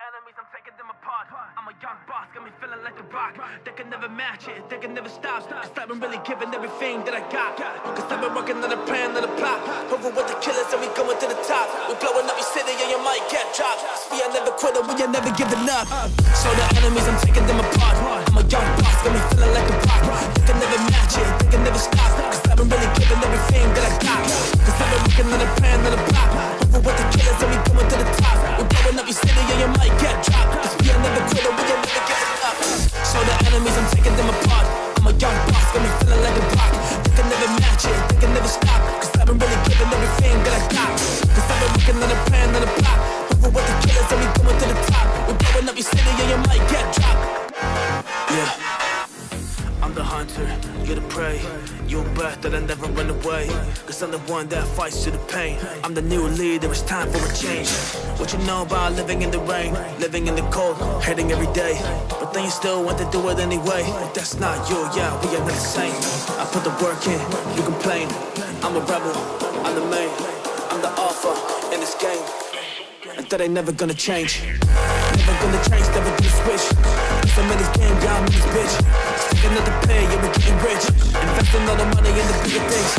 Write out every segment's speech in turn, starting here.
enemies, I'm taking them apart. I'm a young boss, got me feeling like a rock. They can never match it, they can never stop. Cause I've been really giving everything that I got. Cause I've been working on a plan, on a plot. Over with the killers and we going to the top. We blowing up your city and you might get dropped. Cause we are never quitting, we are never giving up. So the enemies, I'm taking them apart. I'm a young boss, got me feeling like a rock. They can never match it, they can never stop. Cause I've been really giving everything that I got. Cause I've been working on a plan, on a plot. Over with the killers and we going to the top. We blowing up your city and you might get dropped. Cause we are never quitting, we are never giving up. So the enemies, I'm taking them apart. I'm a young boss, got me feeling like a rock. They can never match it, they can never stop. Cause I've been really giving everything that I got. Cause I've been working on a plan, on a plot. Over with the killers and we going to the top. We blowing up your city and you might get dropped. Yeah, I'm the hunter, you're the prey. You're a breath that I never run away. Cause I'm the one that fights to the pain. I'm the new leader, it's time for a change. What you know about living in the rain, living in the cold, hating every day, but then you still want to do it anyway. But that's not you, yeah, we are not the same. I put the work in, you complain. I'm a rebel, I'm the main, I'm the alpha in this game. And that ain't never gonna change. Never gonna change, never gonna switch. Cause I'm in this game, yeah, I'm in this bitch. Sticking at the pay, yeah, we're getting rich. Investing all the money in the bigger things.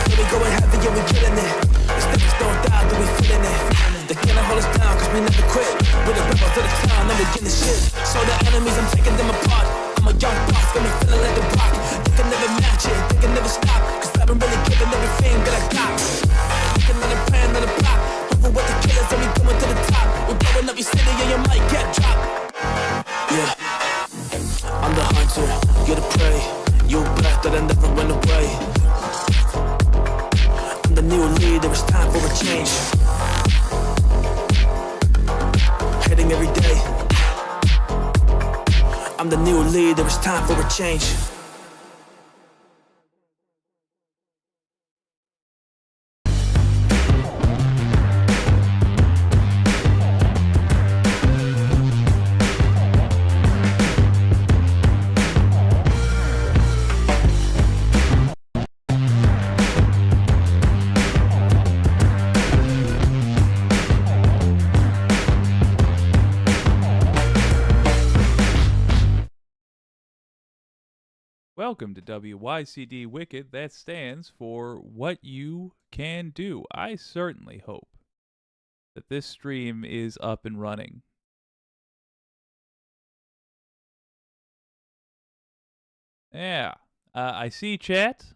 Yeah, we going heavy, yeah, we killing it. The stickers don't die, but we feeling it. They can't hold us down, cause we never quit. We're the rebels of the town, and we getting shit. So the enemies, I'm taking them apart. I'm a young boss, got me feeling like a rock. They can never match it, they can never stop. Cause I've been really giving everything that I got. Looking at a plan, on a plot. Over with the killers and we going to the top. We're blowing up your city and you might get dropped. Yeah, I'm the hunter, you're the prey. You're a breath that I never run away. I'm the new leader, it's time for a change. Heading every day. I'm the new leader, it's time for a change. Welcome to WYCD Wicked. That stands for What You Can Do. I certainly hope that this stream is up and running. Yeah. I see chat.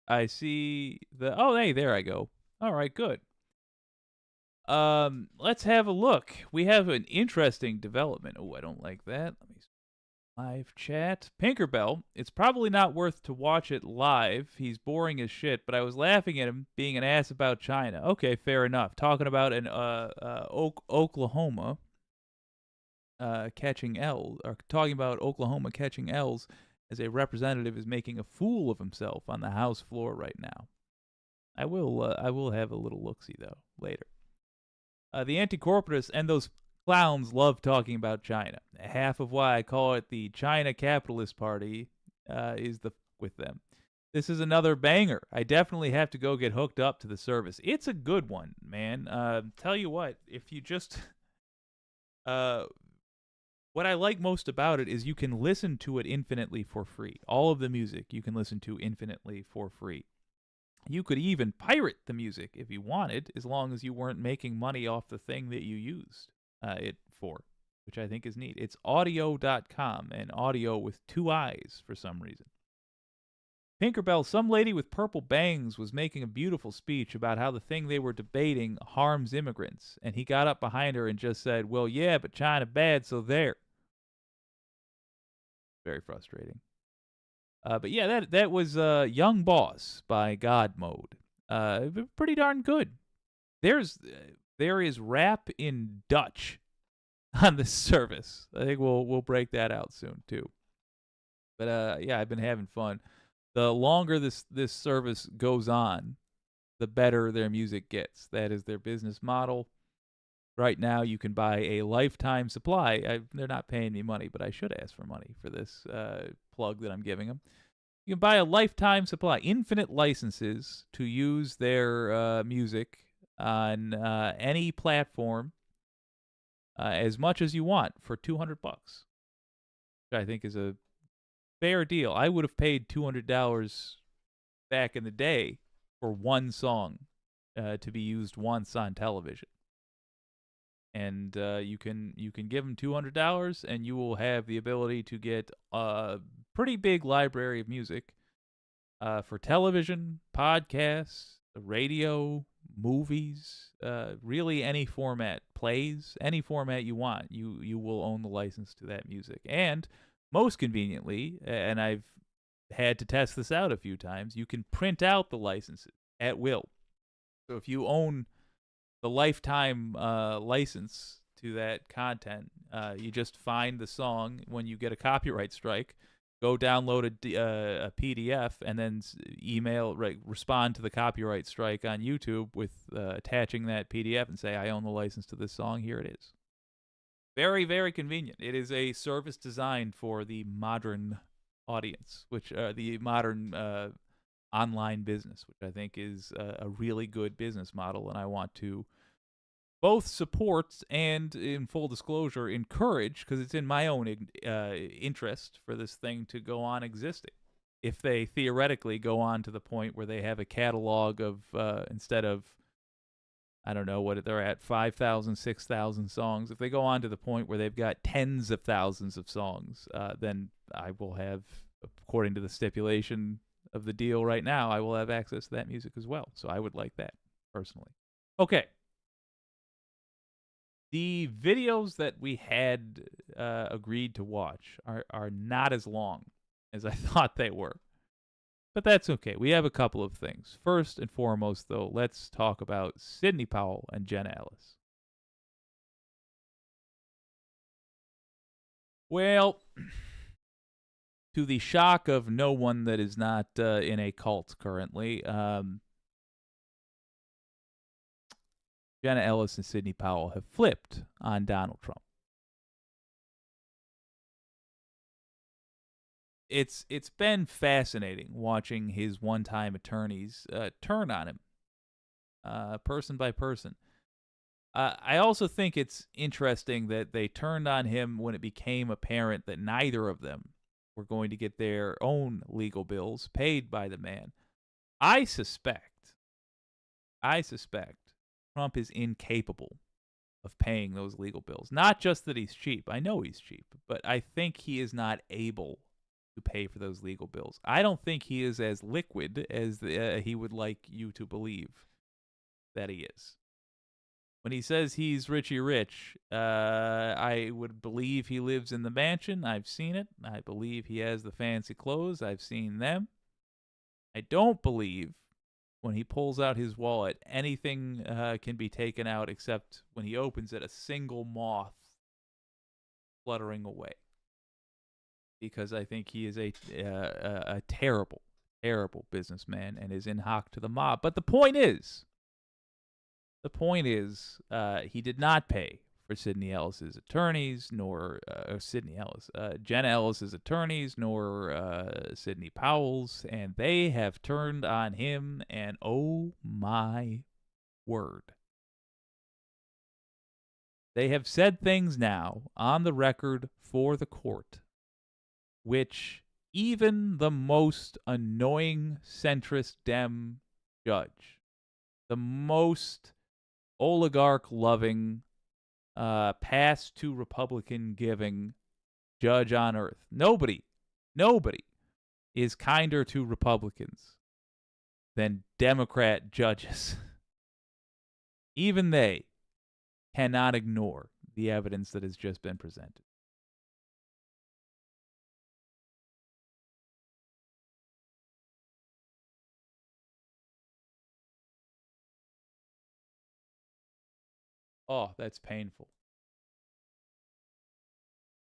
I see the... Oh, hey, there I go. All right, good. Let's have a look. We have an interesting development. Oh, I don't like that. Let me live chat. Pinkerbell, it's probably not worth to watch it live. He's boring as shit, but I was laughing at him being an ass about China. Okay, fair enough. Talking about an Oklahoma catching L's, or talking about Oklahoma catching L's as a representative is making a fool of himself on the House floor right now. I will have a little look-see though later. The anti-corporatists and those clowns love talking about China. Half of why I call it the China Capitalist Party is with them. This is another banger. I definitely have to go get hooked up to the service. It's a good one, man. Tell you what, if you just... what I like most about it is you can listen to it infinitely for free. All of the music you can listen to infinitely for free. You could even pirate the music if you wanted, as long as you weren't making money off the thing that you used it for, which I think is neat. It's audio.com, and audio with 2 I's for some reason. Pinkerbell, some lady with purple bangs was making a beautiful speech about how the thing they were debating harms immigrants, and he got up behind her and just said, well, yeah, but China bad, so there. Very frustrating. But yeah, that was Young Boss by God Mode. Pretty darn good. There is rap in Dutch on this service. I think we'll break that out soon too. But yeah, I've been having fun. The longer this service goes on, the better their music gets. That is their business model. Right now, you can buy a lifetime supply. They're not paying me money, but I should ask for money for this plug that I'm giving them. You can buy a lifetime supply, infinite licenses to use their music on any platform as much as you want for $200, which I think is a fair deal. I would have paid $200 back in the day for one song to be used once on television. And you can give them $200, and you will have the ability to get a pretty big library of music for television, podcasts, radio, movies, really any format, plays, any format you want. You will own the license to that music. And most conveniently, and I've had to test this out a few times, you can print out the licenses at will. So if you own the lifetime license to that content, you just find the song when you get a copyright strike, go download a PDF, and then respond to the copyright strike on YouTube with attaching that PDF and say, I own the license to this song, here it is. Very, very convenient. It is a service designed for the modern audience, which the modern online business, which I think is a really good business model, and I want to both support and, in full disclosure, encourage, because it's in my own interest for this thing to go on existing. If they theoretically go on to the point where they have a catalog of, instead of, I don't know what they're at, 5,000, 6,000 songs, if they go on to the point where they've got tens of thousands of songs, then I will have, according to the stipulation of the deal right now, I will have access to that music as well. So I would like that, personally. Okay. The videos that we had agreed to watch are not as long as I thought they were. But that's okay. We have a couple of things. First and foremost, though, let's talk about Sidney Powell and Jenna Ellis. Well, to the shock of no one that is not in a cult currently, Jenna Ellis and Sidney Powell have flipped on Donald Trump. It's been fascinating watching his one-time attorneys turn on him, person by person. I also think it's interesting that they turned on him when it became apparent that neither of them were going to get their own legal bills paid by the man. I suspect Trump is incapable of paying those legal bills. Not just that he's cheap. I know he's cheap, but I think he is not able to pay for those legal bills. I don't think he is as liquid as he would like you to believe that he is. When he says he's Richie Rich, I would believe he lives in the mansion. I've seen it. I believe he has the fancy clothes. I've seen them. I don't believe when he pulls out his wallet, anything can be taken out except when he opens it, a single moth fluttering away. Because I think he is a terrible, terrible businessman and is in hock to the mob. But the point is, he did not pay for Sidney Ellis's attorneys, nor Jenna Ellis's attorneys, nor Sidney Powell's, and they have turned on him, and oh my word. They have said things now on the record for the court, which even the most annoying centrist Dem judge, the most oligarch-loving, pass to Republican-giving judge on earth. Nobody is kinder to Republicans than Democrat judges. Even they cannot ignore the evidence that has just been presented. Oh, that's painful.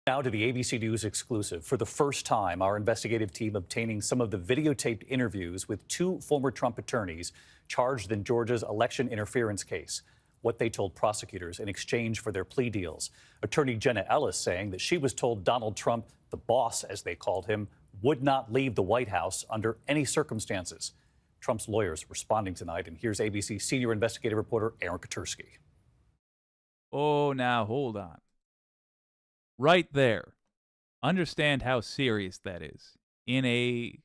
Now to the ABC News exclusive. For the first time, our investigative team obtaining some of the videotaped interviews with two former Trump attorneys charged in Georgia's election interference case. What they told prosecutors in exchange for their plea deals. Attorney Jenna Ellis saying that she was told Donald Trump, the boss as they called him, would not leave the White House under any circumstances. Trump's lawyers responding tonight, and here's ABC senior investigative reporter Aaron Katursky. Oh, now hold on. Right there. Understand how serious that is. In a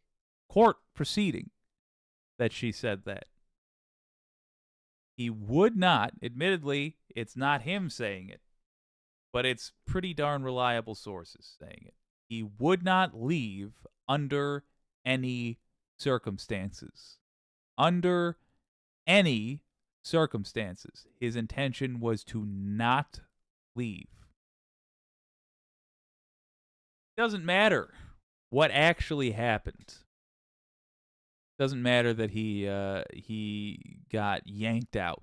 court proceeding that she said that. He would not, admittedly, it's not him saying it, but it's pretty darn reliable sources saying it. He would not leave under any circumstances. Under any circumstances. His intention was to not leave. Doesn't matter what actually happened. Doesn't matter that he got yanked out.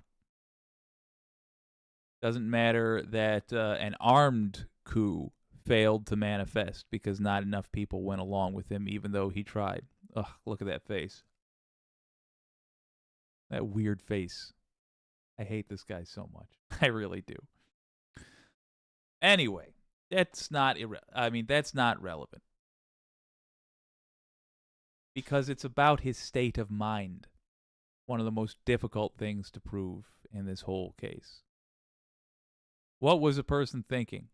Doesn't matter that an armed coup failed to manifest because not enough people went along with him, even though he tried. Ugh, look at that face. That weird face. I hate this guy so much. I really do. Anyway, that's not relevant. Because it's about his state of mind. One of the most difficult things to prove in this whole case. What was a person thinking?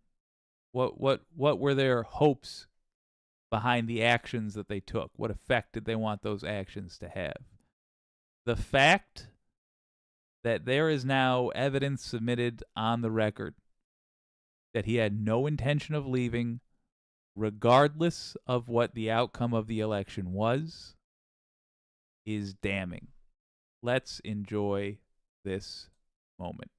What were their hopes behind the actions that they took? What effect did they want those actions to have? The fact that there is now evidence submitted on the record that he had no intention of leaving, regardless of what the outcome of the election was, is damning. Let's enjoy this moment.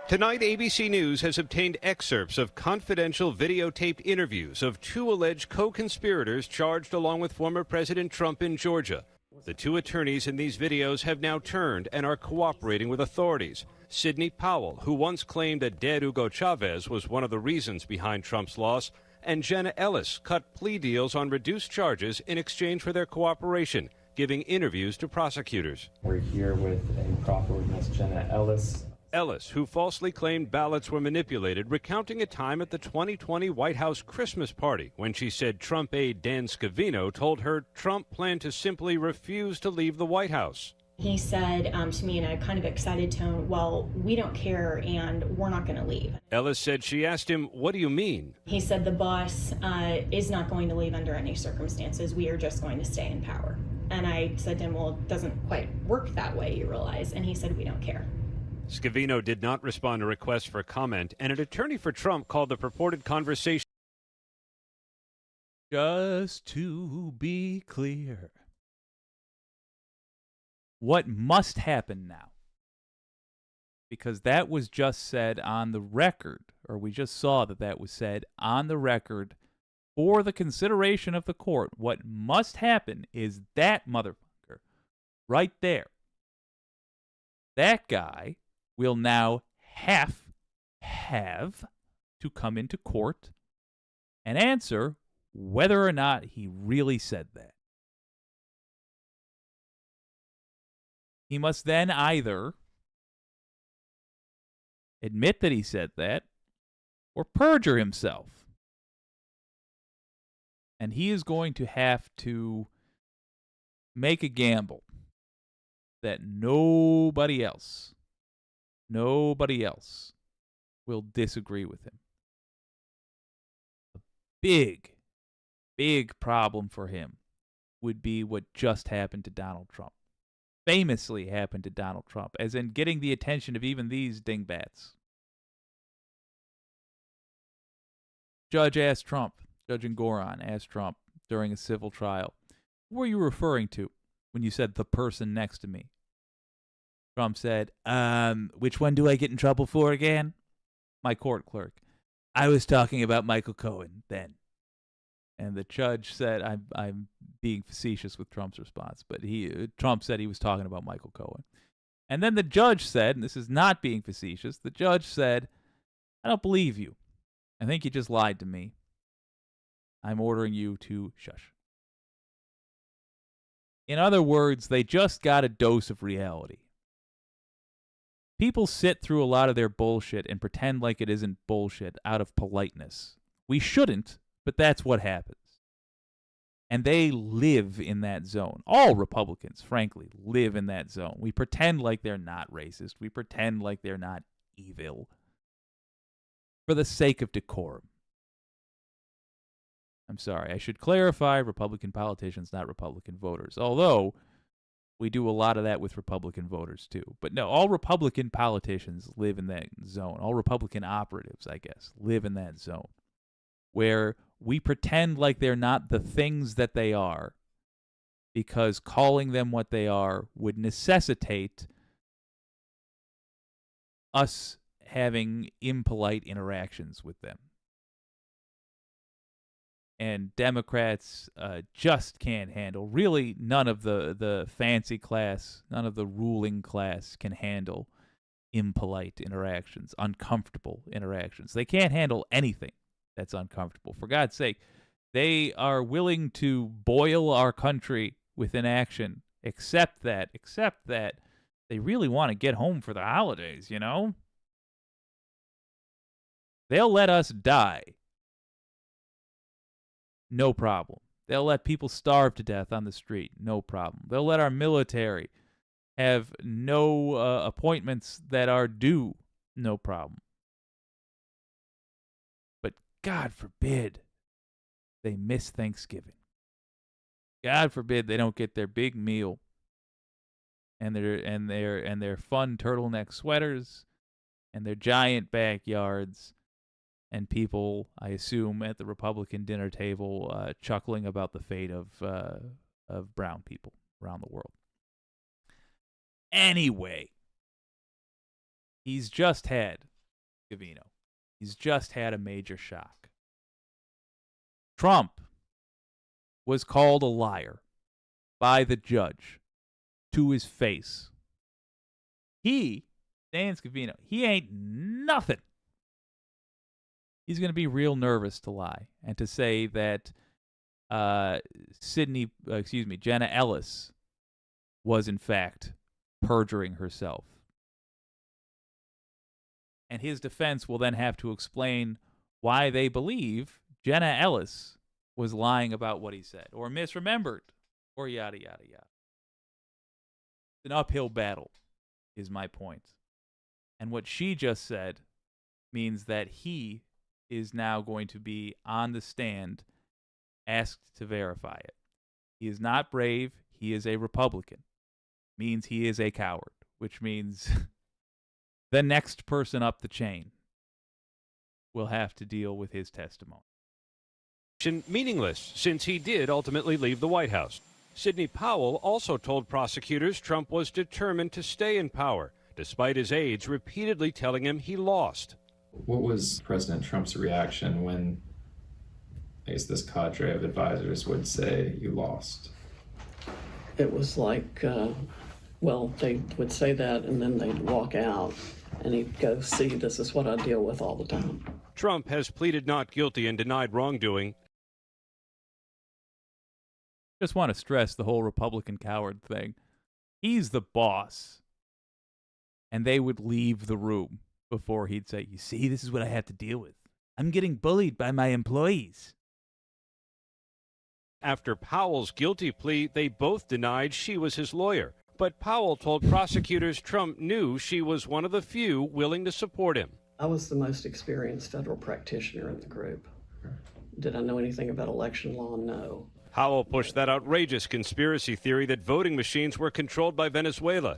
Tonight, ABC News has obtained excerpts of confidential videotaped interviews of two alleged co-conspirators charged along with former President Trump in Georgia. The two attorneys in these videos have now turned and are cooperating with authorities. Sidney Powell, who once claimed that dead Hugo Chavez was one of the reasons behind Trump's loss, and Jenna Ellis cut plea deals on reduced charges in exchange for their cooperation, giving interviews to prosecutors. We're here with a proffer with Ms. Jenna Ellis. Ellis, who falsely claimed ballots were manipulated, recounting a time at the 2020 White House Christmas party when she said Trump aide Dan Scavino told her Trump planned to simply refuse to leave the White House. He said to me in a kind of excited tone, well, we don't care and we're not going to leave. Ellis said she asked him, what do you mean? He said the boss is not going to leave under any circumstances. We are just going to stay in power. And I said to him, well, it doesn't quite work that way, you realize. And he said, we don't care. Scavino did not respond to requests for comment, and an attorney for Trump called the purported conversation. Just to be clear, what must happen now? Because that was just said on the record, or we just saw that was said on the record for the consideration of the court. What must happen is that motherfucker right there. That guy will now have to come into court and answer whether or not he really said that. He must then either admit that he said that or perjure himself. And he is going to have to make a gamble that nobody else will disagree with him. A big problem for him would be what just happened to Donald Trump. Famously happened to Donald Trump, as in getting the attention of even these dingbats. Judge Engoron asked Trump during a civil trial, "Who were you referring to when you said the person next to me?" Trump said, which one do I get in trouble for again? My court clerk. I was talking about Michael Cohen then. And the judge said, I'm being facetious with Trump's response, but Trump said he was talking about Michael Cohen. And then the judge said, and this is not being facetious, the judge said, I don't believe you. I think you just lied to me. I'm ordering you to shush. In other words, they just got a dose of reality. People sit through a lot of their bullshit and pretend like it isn't bullshit out of politeness. We shouldn't, but that's what happens. And they live in that zone. All Republicans, frankly, live in that zone. We pretend like they're not racist. We pretend like they're not evil for the sake of decorum. I'm sorry, I should clarify, Republican politicians, not Republican voters. Although, we do a lot of that with Republican voters, too. But no, all Republican politicians live in that zone. All Republican operatives, I guess, live in that zone where we pretend like they're not the things that they are, because calling them what they are would necessitate us having impolite interactions with them. And Democrats just can't handle, really none of the fancy class, none of the ruling class can handle impolite interactions, uncomfortable interactions. They can't handle anything that's uncomfortable. For God's sake, they are willing to boil our country with inaction, except that they really want to get home for the holidays, you know? They'll let us die. No problem. They'll let people starve to death on the street. No problem. They'll let our military have no appointments that are due. No problem. But God forbid they miss Thanksgiving. God forbid they don't get their big meal and their fun turtleneck sweaters and their giant backyards. And people, I assume, at the Republican dinner table chuckling about the fate of brown people around the world. Anyway, he's just had a major shock. Trump was called a liar by the judge to his face. Dan Scavino, he ain't nothing. He's going to be real nervous to lie and to say that Jenna Ellis was in fact perjuring herself. And his defense will then have to explain why they believe Jenna Ellis was lying about what he said or misremembered or yada, yada, yada. It's an uphill battle, is my point. And what she just said means that he is now going to be on the stand asked to verify it. He is not brave. He is a Republican. Means he is a coward, which means the next person up the chain will have to deal with his testimony. Meaningless, since he did ultimately leave the White House. Sidney Powell also told prosecutors Trump was determined to stay in power, despite his aides repeatedly telling him he lost. What was President Trump's reaction when, I guess, this cadre of advisors would say you lost? It was like, they would say that and then they'd walk out and he'd go, see, this is what I deal with all the time. Trump has pleaded not guilty and denied wrongdoing. Just want to stress the whole Republican coward thing. He's the boss. And they would leave the room before he'd say, you see, this is what I have to deal with. I'm getting bullied by my employees. After Powell's guilty plea, they both denied she was his lawyer. But Powell told prosecutors Trump knew she was one of the few willing to support him. I was the most experienced federal practitioner in the group. Did I know anything about election law? No. Powell pushed that outrageous conspiracy theory that voting machines were controlled by Venezuela.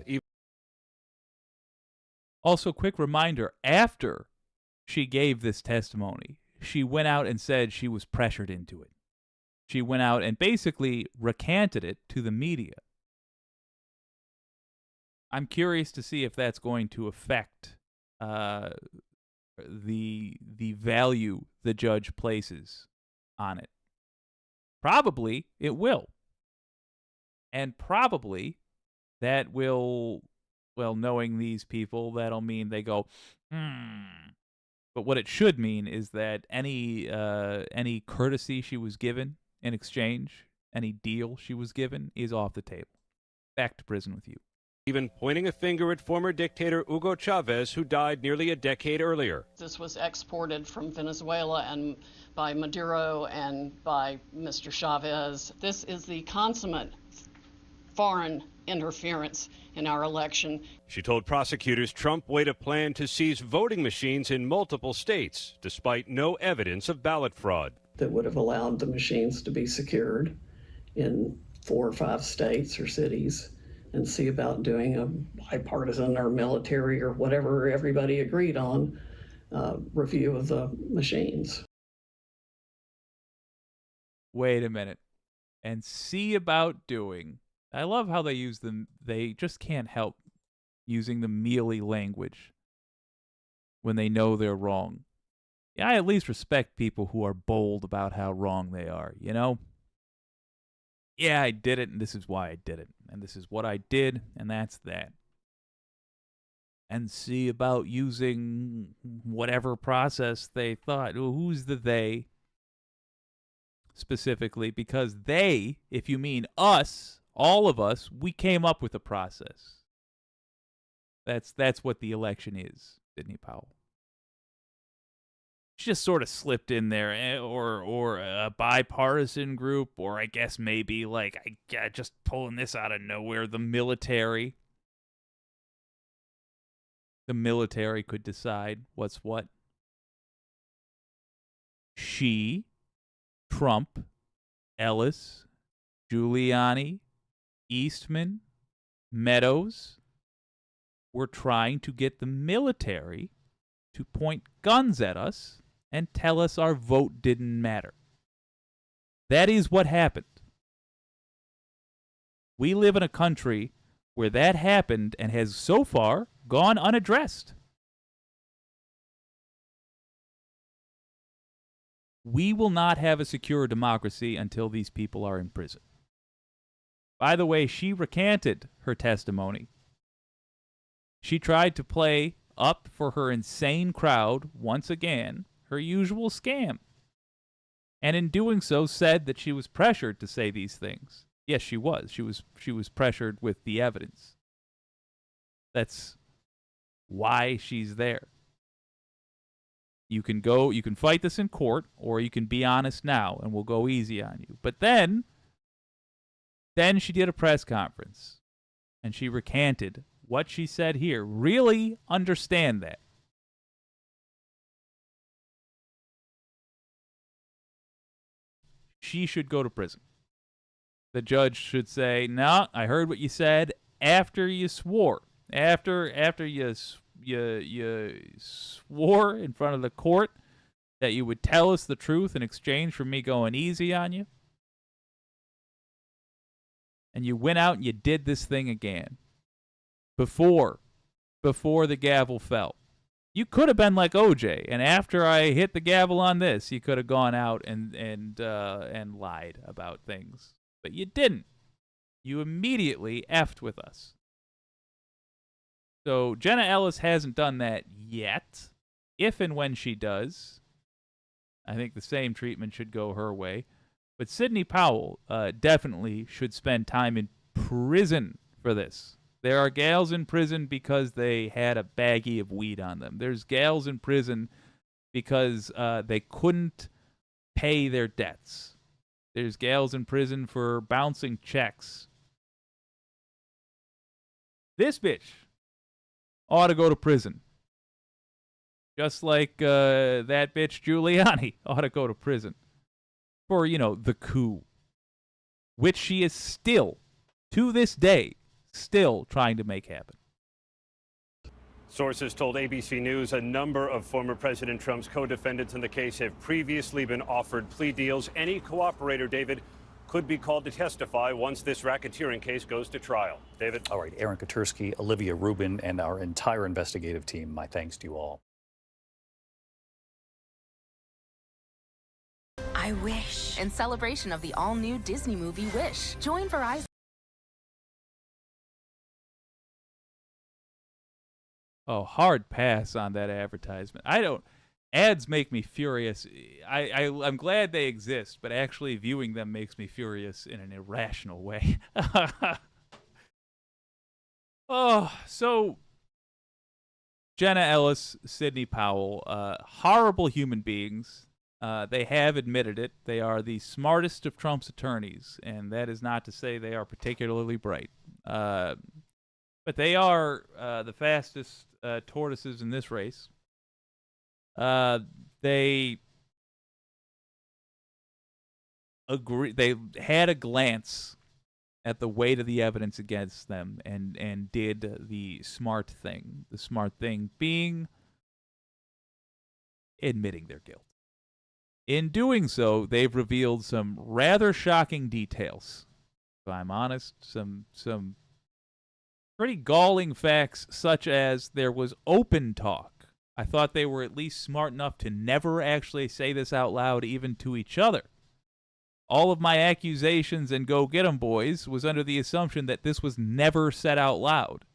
Also, quick reminder, after she gave this testimony, she went out and said she was pressured into it. She went out and basically recanted it to the media. I'm curious to see if that's going to affect the value the judge places on it. Probably it will. And probably that will, well, knowing these people, that'll mean they go, But what it should mean is that any courtesy she was given in exchange, any deal she was given, is off the table. Back to prison with you. even pointing a finger at former dictator Hugo Chavez, who died nearly a decade earlier. This was exported from Venezuela and by Maduro and by Mr. Chavez. This is the consummate foreign interference in our election. She told prosecutors Trump weighed a plan to seize voting machines in multiple states, despite no evidence of ballot fraud. That would have allowed the machines to be secured in 4 or 5 states or cities and see about doing a bipartisan or military or whatever everybody agreed on review of the machines. Wait a minute. And see about doing. I love how they use them. They just can't help using the mealy language when they know they're wrong. Yeah, I at least respect people who are bold about how wrong they are, you know? Yeah, I did it, and this is why I did it. And this is what I did, and that's that. And see about using whatever process they thought. Well, who's the they? Specifically, because they, if you mean us, all of us, we came up with a process. That's what the election is, Sidney Powell. She just sort of slipped in there, or a bipartisan group, or I guess maybe like just pulling this out of nowhere. The military could decide what's what. She, Trump, Ellis, Giuliani, Eastman, Meadows were trying to get the military to point guns at us and tell us our vote didn't matter. That is what happened. We live in a country where that happened and has so far gone unaddressed. We will not have a secure democracy until these people are in prison. By the way, she recanted her testimony. She tried to play up for her insane crowd, once again, her usual scam. And in doing so, said that she was pressured to say these things. Yes, she was. She was pressured with the evidence. That's why she's there. You can fight this in court, or you can be honest now, and we'll go easy on you. But then she did a press conference, and she recanted what she said here. Really understand that. She should go to prison. The judge should say, "No, I heard what you said after you swore. After you swore in front of the court that you would tell us the truth in exchange for me going easy on you. And you went out and you did this thing again. Before the gavel fell. You could have been like OJ, and after I hit the gavel on this, you could have gone out and lied about things. But you didn't. You immediately effed with us. So Jenna Ellis hasn't done that yet. If and when she does, I think the same treatment should go her way. But Sidney Powell definitely should spend time in prison for this. There are gals in prison because they had a baggie of weed on them. There's gals in prison because they couldn't pay their debts. There's gals in prison for bouncing checks. This bitch ought to go to prison. Just like that bitch Giuliani ought to go to prison for, the coup, which she is still, to this day, still trying to make happen. Sources told ABC News a number of former President Trump's co-defendants in the case have previously been offered plea deals. Any cooperator, David, could be called to testify once this racketeering case goes to trial. David? All right, Aaron Katursky, Olivia Rubin, and our entire investigative team, my thanks to you all. I wish. In celebration of the all-new Disney movie Wish. Join Verizon. Oh, hard pass on that advertisement. Ads make me furious. I'm glad they exist, but actually viewing them makes me furious in an irrational way. Oh, so Jenna Ellis, Sidney Powell, horrible human beings. They have admitted it. They are the smartest of Trump's attorneys, and that is not to say they are particularly bright. But they are the fastest tortoises in this race. They agree. They had a glance at the weight of the evidence against them and did the smart thing. The smart thing being admitting their guilt. In doing so, they've revealed some rather shocking details. If I'm honest, some pretty galling facts, such as there was open talk. I thought they were at least smart enough to never actually say this out loud, even to each other. All of my accusations and go get 'em boys was under the assumption that this was never said out loud.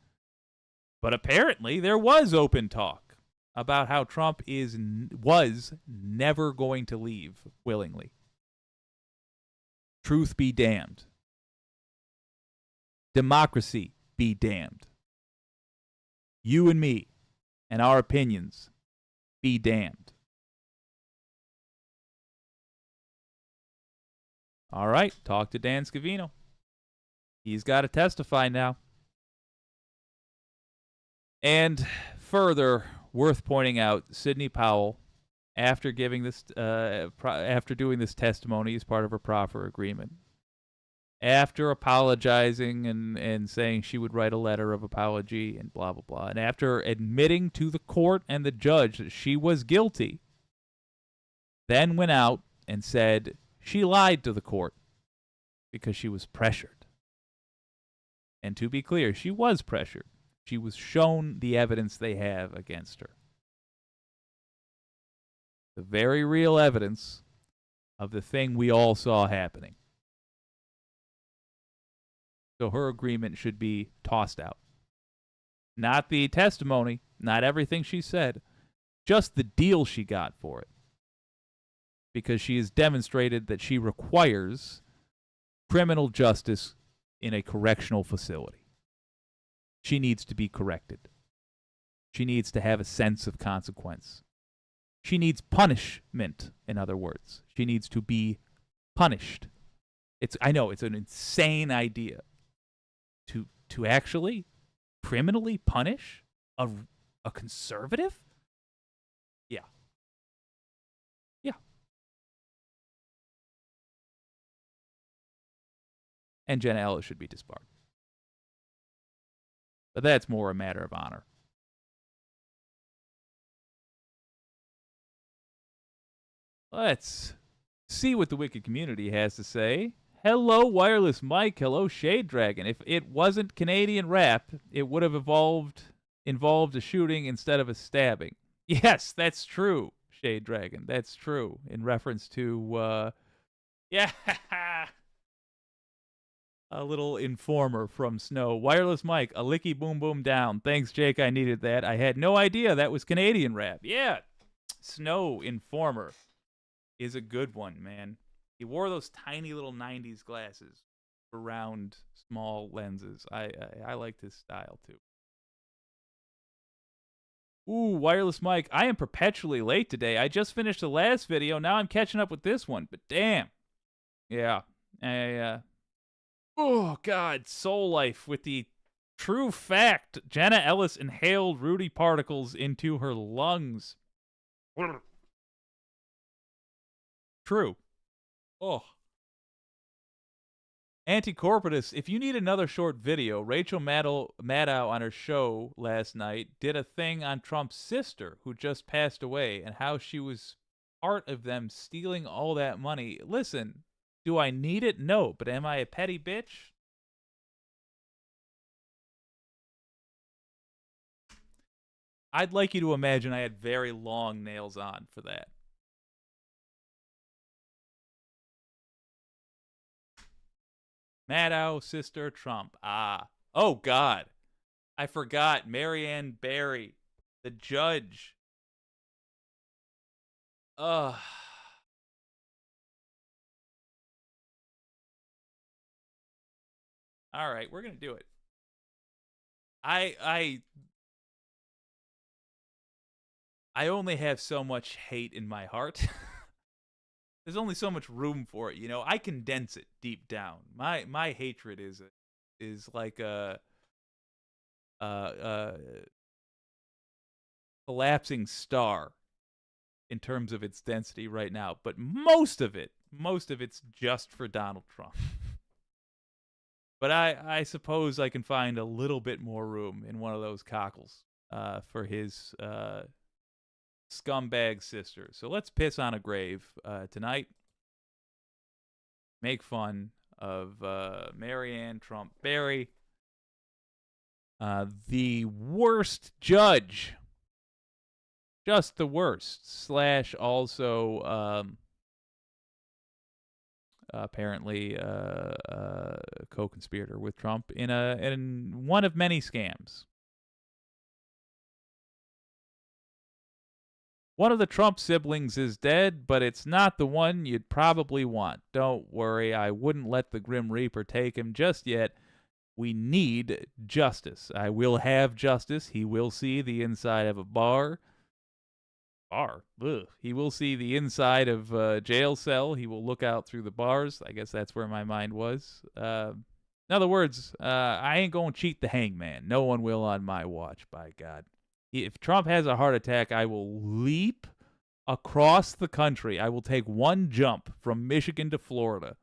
But apparently there was open talk about how Trump was never going to leave willingly. Truth be damned. Democracy be damned. You and me and our opinions be damned. All right, talk to Dan Scavino. He's got to testify now. And further, worth pointing out, Sidney Powell, after giving this, after doing this testimony as part of her proffer agreement, after apologizing and saying she would write a letter of apology and blah, blah, blah, and after admitting to the court and the judge that she was guilty, then went out and said she lied to the court because she was pressured. And to be clear, she was pressured. She was shown the evidence they have against her. The very real evidence of the thing we all saw happening. So her agreement should be tossed out. Not the testimony, not everything she said, just the deal she got for it. Because she has demonstrated that she requires criminal justice in a correctional facility. She needs to be corrected. She needs to have a sense of consequence. She needs punishment, in other words. She needs to be punished. I know, it's an insane idea. To actually criminally punish a conservative? Yeah. Yeah. And Jenna Ellis should be disbarred. But that's more a matter of honor. Let's see what the Wicked community has to say. Hello, Wireless Mike. Hello, Shade Dragon. If it wasn't Canadian rap, it would have involved a shooting instead of a stabbing. Yes, that's true, Shade Dragon. That's true. In reference to, yeah, a little informer from Snow. Wireless Mike, a licky boom boom down. Thanks, Jake. I needed that. I had no idea that was Canadian rap. Yeah, Snow Informer is a good one, man. He wore those tiny little 90s glasses for round, small lenses. I liked his style, too. Ooh, Wireless Mike, I am perpetually late today. I just finished the last video. Now I'm catching up with this one, but damn. Yeah. Oh, God. Soul Life with the true fact. Jenna Ellis inhaled Rudy particles into her lungs. True. Oh. Anti-corporatist, if you need another short video, Rachel Maddow on her show last night did a thing on Trump's sister, who just passed away, and how she was part of them stealing all that money. Listen, do I need it? No, but am I a petty bitch? I'd like you to imagine I had very long nails on for that. Maddow, sister, Trump. Ah. Oh, God. I forgot. Marianne Barry, the judge. Ugh. All right, we're going to do it. I only have so much hate in my heart. There's only so much room for it, you know. I condense it deep down. My hatred is like a collapsing star in terms of its density right now, but most of it's just for Donald Trump. But I suppose I can find a little bit more room in one of those cockles for his scumbag sister. So let's piss on a grave tonight. Make fun of Marianne Trump Barry, the worst judge. Just the worst. / also apparently co-conspirator with Trump in one of many scams. One of the Trump siblings is dead, but it's not the one you'd probably want. Don't worry, I wouldn't let the Grim Reaper take him just yet. We need justice. I will have justice. He will see the inside of a bar. Ugh. He will see the inside of a jail cell. He will look out through the bars. I guess that's where my mind was. In other words, I ain't going to cheat the hangman. No one will on my watch, by God. If Trump has a heart attack, I will leap across the country. I will take one jump from Michigan to Florida,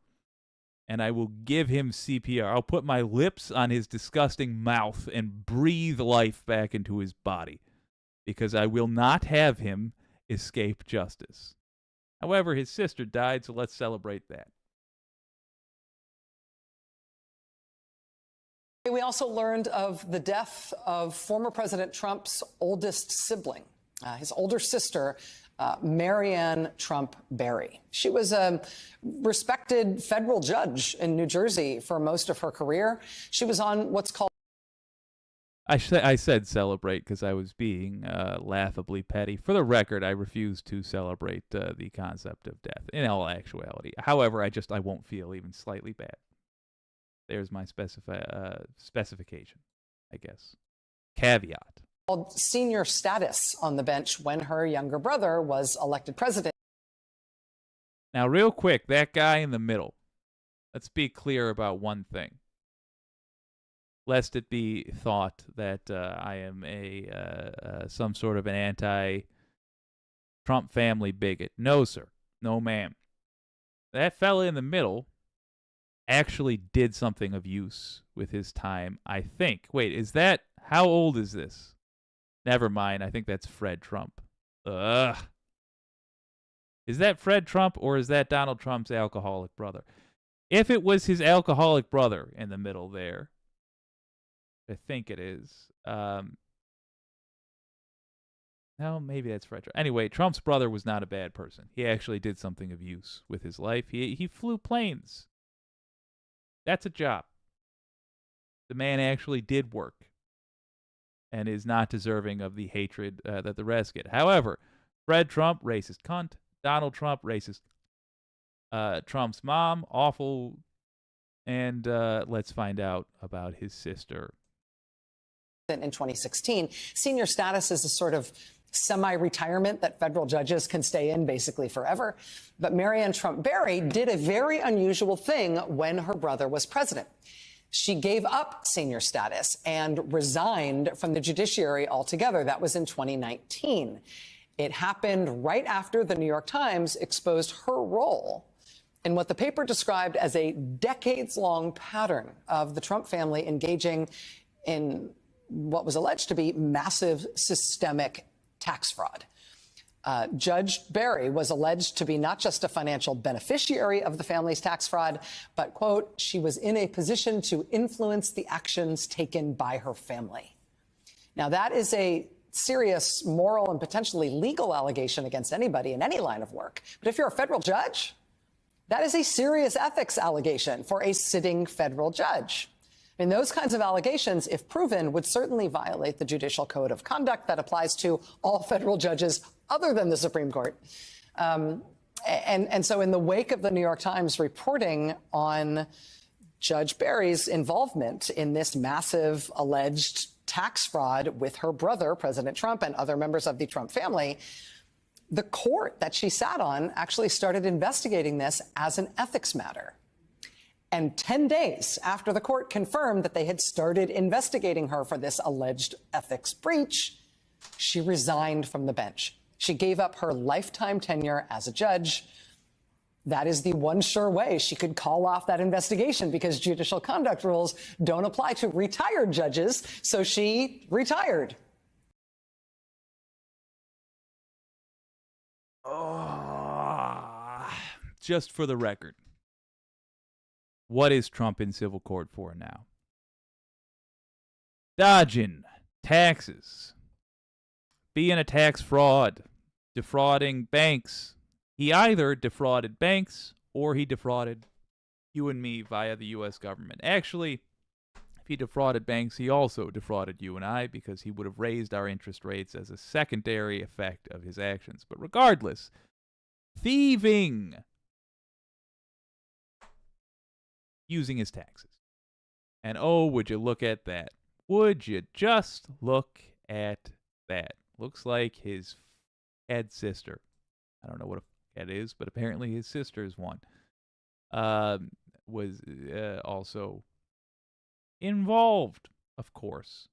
and I will give him CPR. I'll put my lips on his disgusting mouth and breathe life back into his body, because I will not have him escape justice. However, his sister died, so let's celebrate that. We also learned of the death of former President Trump's oldest sibling, his older sister, Marianne Trump Barry. She was a respected federal judge in New Jersey for most of her career. She was on what's called... I said celebrate because I was being laughably petty. For the record, I refuse to celebrate the concept of death in all actuality. However, I won't feel even slightly bad. There's my specification, I guess. Caveat. Called senior status on the bench when her younger brother was elected president. Now, real quick, that guy in the middle. Let's be clear about one thing. Lest it be thought that I am some sort of an anti-Trump family bigot. No, sir. No, ma'am. That fella in the middle actually did something of use with his time, I think. Wait, how old is this? Never mind, I think that's Fred Trump. Ugh. Is that Fred Trump or is that Donald Trump's alcoholic brother? If it was his alcoholic brother in the middle there, I think it is. No, maybe that's Fred Trump. Anyway, Trump's brother was not a bad person. He actually did something of use with his life. He flew planes. That's a job. The man actually did work and is not deserving of the hatred that the rest get. However, Fred Trump, racist cunt. Donald Trump, racist. Trump's mom, awful. And let's find out about his sister. In 2016, senior status is a sort of semi-retirement that federal judges can stay in basically forever. But Marianne Trump Barry did a very unusual thing when her brother was president. She gave up senior status and resigned from the judiciary altogether. That was in 2019. It happened right after the New York Times exposed her role in what the paper described as a decades-long pattern of the Trump family engaging in what was alleged to be massive systemic tax fraud. Judge Barry was alleged to be not just a financial beneficiary of the family's tax fraud, but, quote, she was in a position to influence the actions taken by her family. Now, that is a serious moral and potentially legal allegation against anybody in any line of work. But if you're a federal judge, that is a serious ethics allegation for a sitting federal judge. I mean, those kinds of allegations, if proven, would certainly violate the judicial code of conduct that applies to all federal judges other than the Supreme Court. And so in the wake of the New York Times reporting on Judge Barry's involvement in this massive alleged tax fraud with her brother, President Trump, and other members of the Trump family, the court that she sat on actually started investigating this as an ethics matter. And 10 days after the court confirmed that they had started investigating her for this alleged ethics breach, she resigned from the bench. She gave up her lifetime tenure as a judge. That is the one sure way she could call off that investigation, because judicial conduct rules don't apply to retired judges. So she retired. Just for the record, what is Trump in civil court for now? Dodging taxes, being a tax fraud, defrauding banks. He either defrauded banks or he defrauded you and me via the U.S. government. Actually, if he defrauded banks, he also defrauded you and I, because he would have raised our interest rates as a secondary effect of his actions. But regardless, thieving, using his taxes. And oh, would you look at that? Would you just look at that? Looks like his head sister. I don't know what that is, but apparently his sister is one. Was also involved, of course.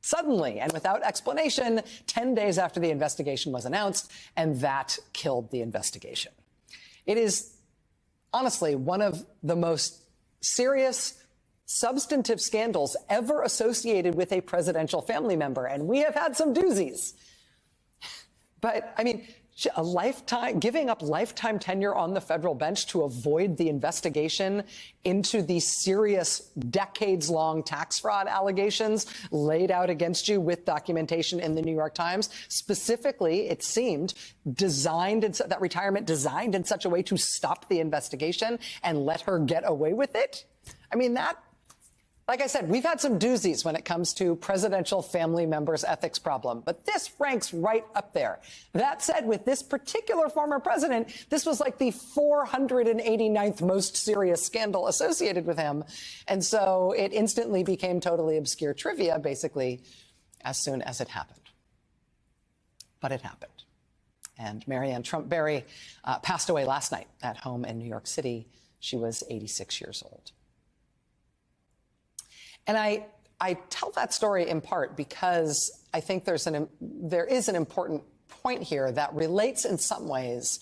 Suddenly and without explanation, 10 days after the investigation was announced, and that killed the investigation. It is honestly one of the most serious, substantive scandals ever associated with a presidential family member, and we have had some doozies. But, I mean, giving up lifetime tenure on the federal bench to avoid the investigation into the serious decades-long tax fraud allegations laid out against you with documentation in the New York Times, specifically, it seemed, that retirement designed in such a way to stop the investigation and let her get away with it. I mean, that, like I said, we've had some doozies when it comes to presidential family members' ethics problem, but this ranks right up there. That said, with this particular former president, this was like the 489th most serious scandal associated with him. And so it instantly became totally obscure trivia, basically, as soon as it happened. But it happened. And Marianne Trump Barry passed away last night at home in New York City. She was 86 years old. And I tell that story in part because I think there is an important point here that relates in some ways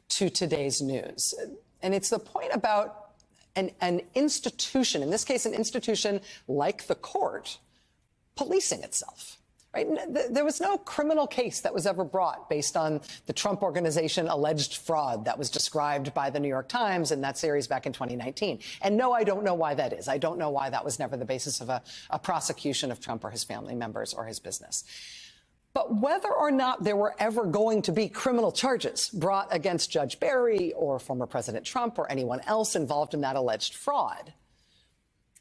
to today's news. And it's the point about an institution, in this case, an institution like the court, policing itself. Right? There was no criminal case that was ever brought based on the Trump Organization alleged fraud that was described by the New York Times in that series back in 2019. And no, I don't know why that is. I don't know why that was never the basis of a prosecution of Trump or his family members or his business. But whether or not there were ever going to be criminal charges brought against Judge Barry or former President Trump or anyone else involved in that alleged fraud,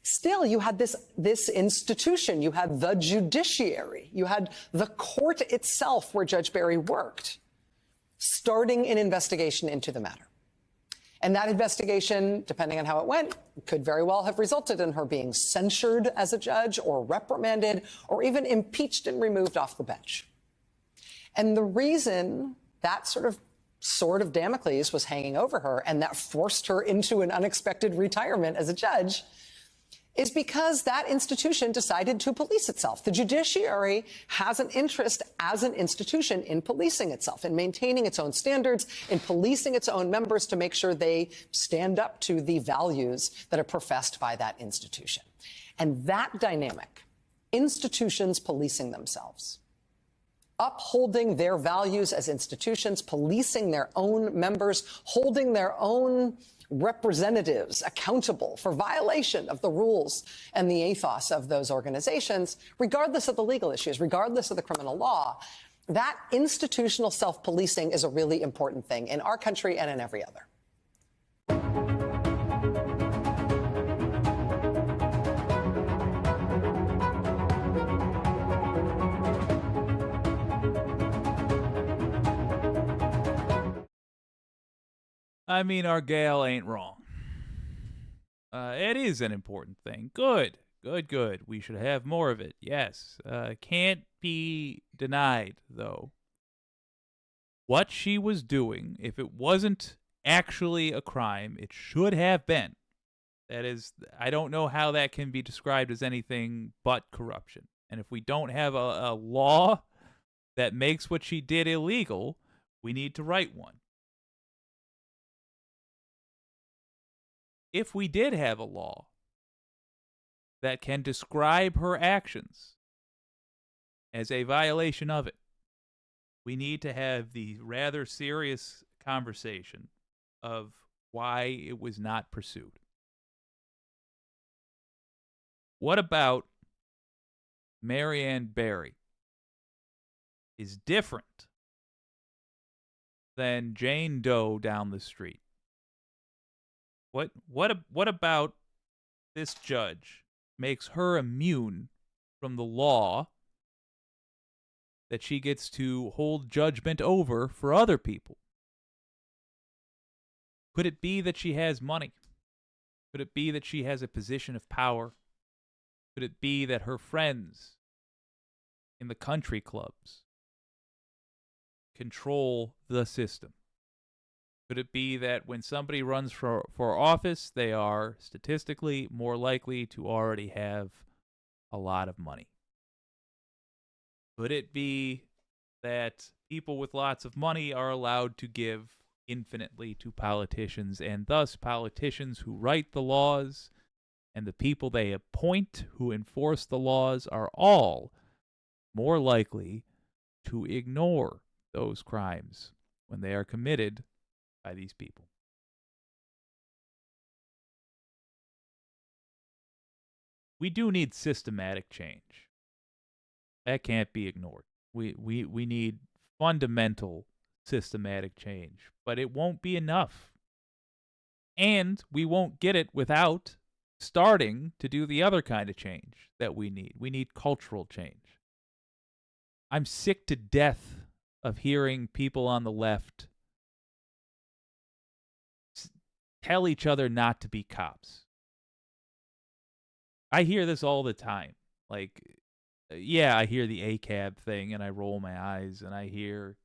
still, you had this institution. You had the judiciary. You had the court itself where Judge Barry worked, starting an investigation into the matter. And that investigation, depending on how it went, could very well have resulted in her being censured as a judge or reprimanded or even impeached and removed off the bench. And the reason that sword of Damocles was hanging over her and that forced her into an unexpected retirement as a judge is because that institution decided to police itself. The judiciary has an interest as an institution in policing itself, in maintaining its own standards, in policing its own members to make sure they stand up to the values that are professed by that institution. And that dynamic, institutions policing themselves, upholding their values as institutions, policing their own members, holding their own representatives accountable for violation of the rules and the ethos of those organizations, regardless of the legal issues, regardless of the criminal law, that institutional self-policing is a really important thing in our country and in every other. I mean, our gal ain't wrong. It is an important thing. Good Good, good. We should have more of it. Yes. Can't be denied, though. What she was doing, if it wasn't actually a crime, it should have been. That is, I don't know how that can be described as anything but corruption. And if we don't have a law that makes what she did illegal, we need to write one. If we did have a law that can describe her actions as a violation of it, we need to have the rather serious conversation of why it was not pursued. What about Marianne Barry is different than Jane Doe down the street? What about this judge makes her immune from the law that she gets to hold judgment over for other people? Could it be that she has money? Could it be that she has a position of power? Could it be that her friends in the country clubs control the system? Could it be that when somebody runs for office, they are statistically more likely to already have a lot of money? Could it be that people with lots of money are allowed to give infinitely to politicians, and thus politicians who write the laws and the people they appoint who enforce the laws are all more likely to ignore those crimes when they are committed by these people? We do need systematic change. That can't be ignored. We need fundamental systematic change, but it won't be enough. And we won't get it without starting to do the other kind of change that we need. We need cultural change. I'm sick to death of hearing people on the left tell each other not to be cops. I hear this all the time. Like, yeah, I hear the ACAB thing and I roll my eyes, and I hear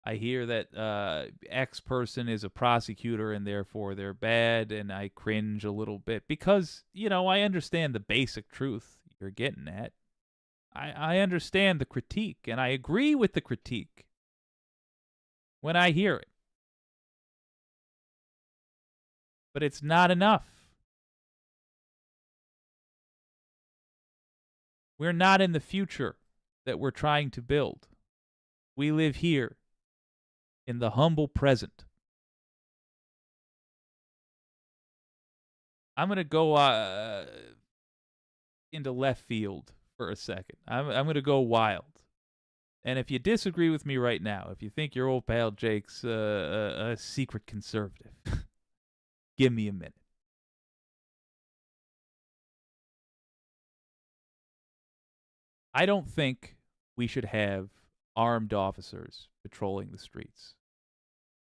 that X person is a prosecutor and therefore they're bad, and I cringe a little bit because, I understand the basic truth you're getting at. I understand the critique, and I agree with the critique when I hear it. But it's not enough. We're not in the future that we're trying to build. We live here in the humble present. I'm going to go into left field for a second. I'm going to go wild. And if you disagree with me right now, if you think your old pal Jake's a secret conservative, give me a minute. I don't think we should have armed officers patrolling the streets,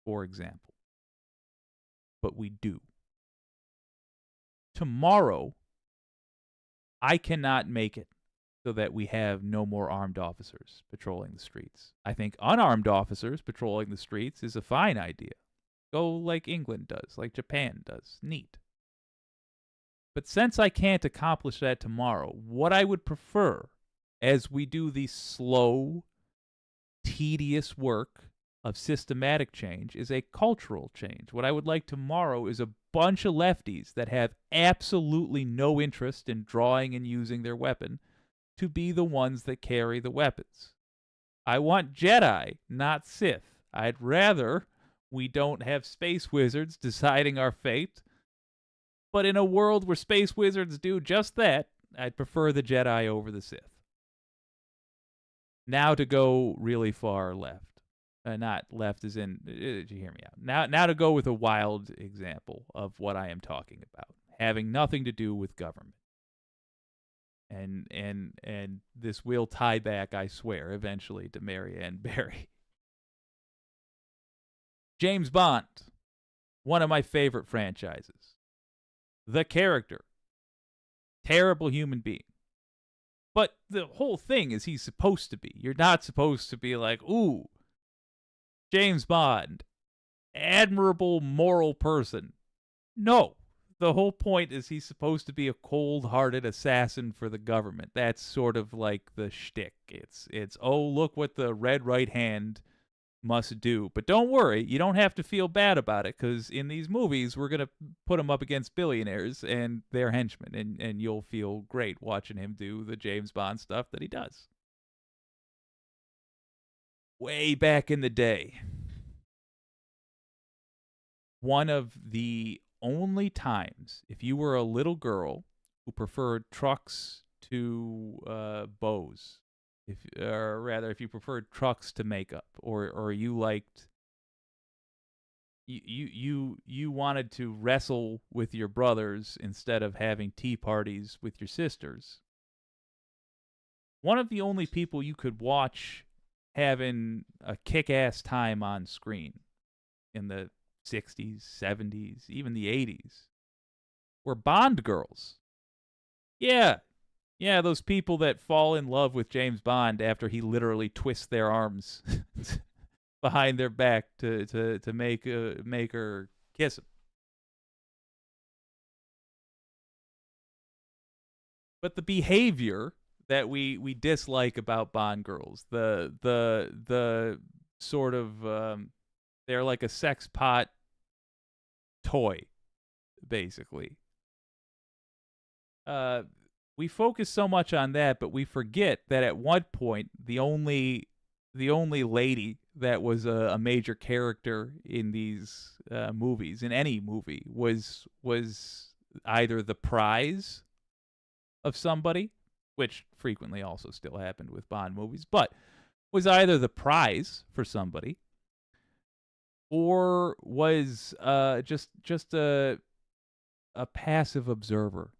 for example. But we do. Tomorrow, I cannot make it so that we have no more armed officers patrolling the streets. I think unarmed officers patrolling the streets is a fine idea. Go like England does, like Japan does. Neat. But since I can't accomplish that tomorrow, what I would prefer, as we do the slow, tedious work of systematic change, is a cultural change. What I would like tomorrow is a bunch of lefties that have absolutely no interest in drawing and using their weapon to be the ones that carry the weapons. I want Jedi, not Sith. I'd rather we don't have space wizards deciding our fate. But in a world where space wizards do just that, I'd prefer the Jedi over the Sith. Now to go really far left. Not left as in, did you hear me out? Now to go with a wild example of what I am talking about, having nothing to do with government. And this will tie back, I swear, eventually to Marianne Barry. James Bond, one of my favorite franchises. The character Terrible human being. But the whole thing is he's supposed to be. You're not supposed to be like, ooh, James Bond, admirable moral person. No. The whole point is he's supposed to be a cold-hearted assassin for the government. That's sort of like the shtick. It's oh, look what the red right hand must do. But don't worry, you don't have to feel bad about it, because in these movies, we're going to put him up against billionaires and their henchmen, and you'll feel great watching him do the James Bond stuff that he does. Way back in the day, one of the only times, if you were a little girl who preferred trucks to bows, if you preferred trucks to makeup, or you liked, you wanted to wrestle with your brothers instead of having tea parties with your sisters, one of the only people you could watch having a kick-ass time on screen in the 60s, 70s, even the 80s, were Bond girls. Yeah, those people that fall in love with James Bond after he literally twists their arms behind their back to make her kiss him. But the behavior that we dislike about Bond girls, the sort of they're like a sex pot toy, basically. We focus so much on that, but we forget that at one point the only lady that was a major character in these movies, in any movie, was either the prize of somebody, which frequently also still happened with Bond movies, but was either the prize for somebody, or was just a passive observer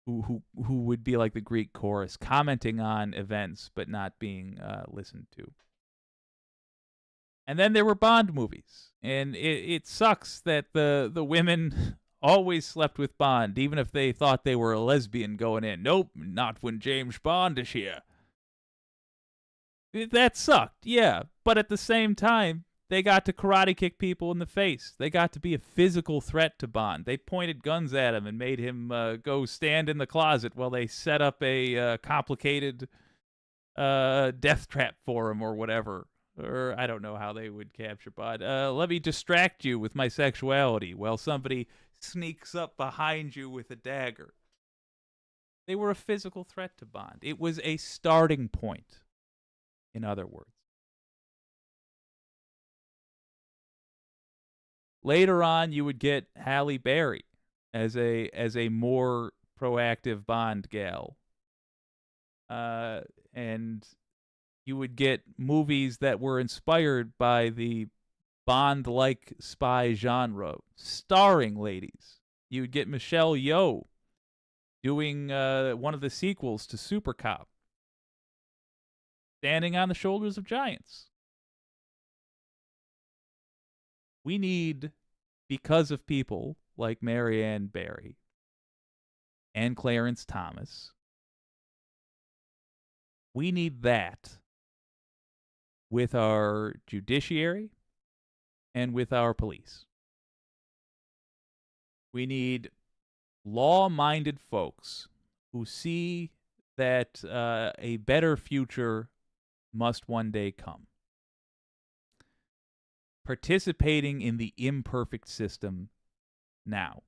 who would be like the Greek chorus, commenting on events but not being listened to. And then there were Bond movies, and it sucks that the women always slept with Bond, even if they thought they were a lesbian going in. Nope, not when James Bond is here. That sucked, yeah. But at the same time, they got to karate kick people in the face. They got to be a physical threat to Bond. They pointed guns at him and made him go stand in the closet while they set up a complicated death trap for him or whatever. Or I don't know how they would capture Bond. Let me distract you with my sexuality while somebody sneaks up behind you with a dagger. They were a physical threat to Bond. It was a starting point, in other words. Later on, you would get Halle Berry as a more proactive Bond gal. And you would get movies that were inspired by the Bond-like spy genre, starring ladies. You would get Michelle Yeoh doing one of the sequels to Super Cop, standing on the shoulders of giants. We need, because of people like Marianne Barry and Clarence Thomas, we need that with our judiciary and with our police. We need law-minded folks who see that a better future must one day come, participating in the imperfect system now.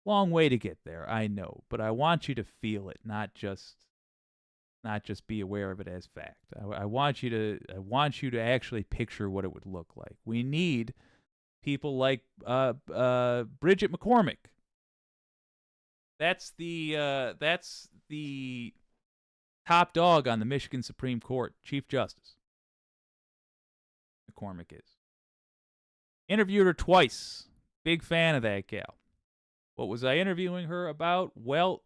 Long way to get there, I know, but I want you to feel it, not just be aware of it as fact. I want you to actually picture what it would look like. We need people like Bridget McCormick. That's the top dog on the Michigan Supreme Court, Chief Justice. McCormick is. Interviewed her twice. Big fan of that gal. What was I interviewing her about? Well,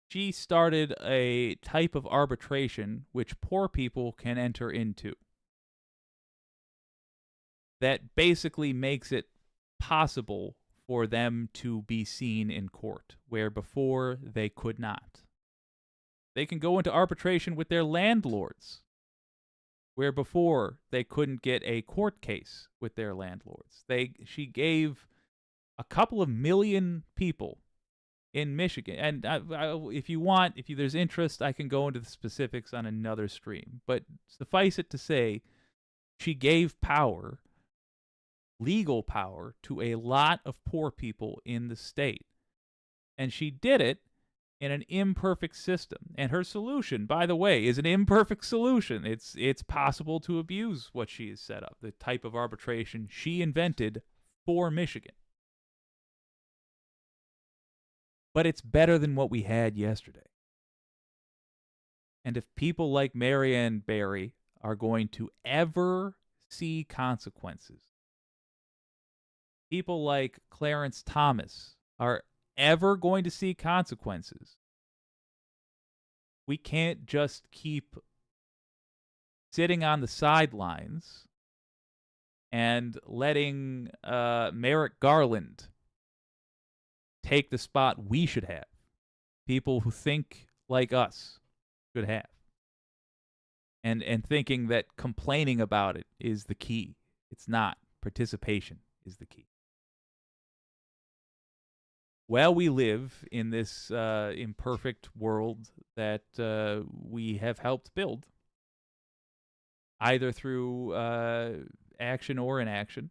she started a type of arbitration which poor people can enter into that basically makes it possible for them to be seen in court, where before they could not. They can go into arbitration with their landlords, where before they couldn't get a court case with their landlords. She gave a couple of million people in Michigan, and if there's interest, I can go into the specifics on another stream. But suffice it to say, she gave power, legal power, to a lot of poor people in the state, and she did it in an imperfect system. And her solution, by the way, is an imperfect solution. It's possible to abuse what she has set up, the type of arbitration she invented for Michigan. But it's better than what we had yesterday. And if people like Marianne Barry are going to ever see consequences, people like Clarence Thomas are ever going to see consequences, we can't just keep sitting on the sidelines and letting Merrick Garland take the spot we should have. People who think like us should have. And thinking that complaining about it is the key. It's not. Participation is the key. Well, we live in this imperfect world that we have helped build, either through action or inaction.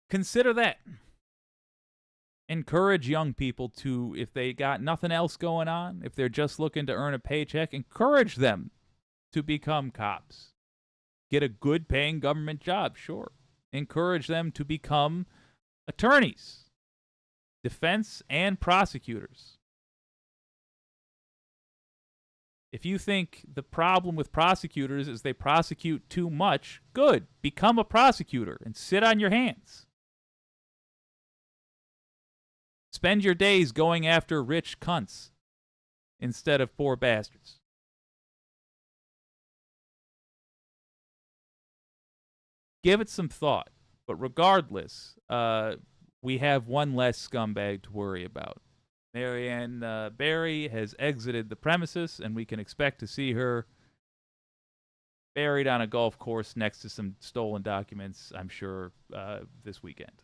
Consider that. Encourage young people to, if they got nothing else going on, if they're just looking to earn a paycheck, encourage them to become cops. Get a good paying government job, sure. Encourage them to become attorneys, defense and prosecutors. If you think the problem with prosecutors is they prosecute too much, good. Become a prosecutor and sit on your hands. Spend your days going after rich cunts instead of poor bastards. Give it some thought. But regardless, we have one less scumbag to worry about. Marianne Barry has exited the premises, and we can expect to see her buried on a golf course next to some stolen documents, I'm sure, this weekend.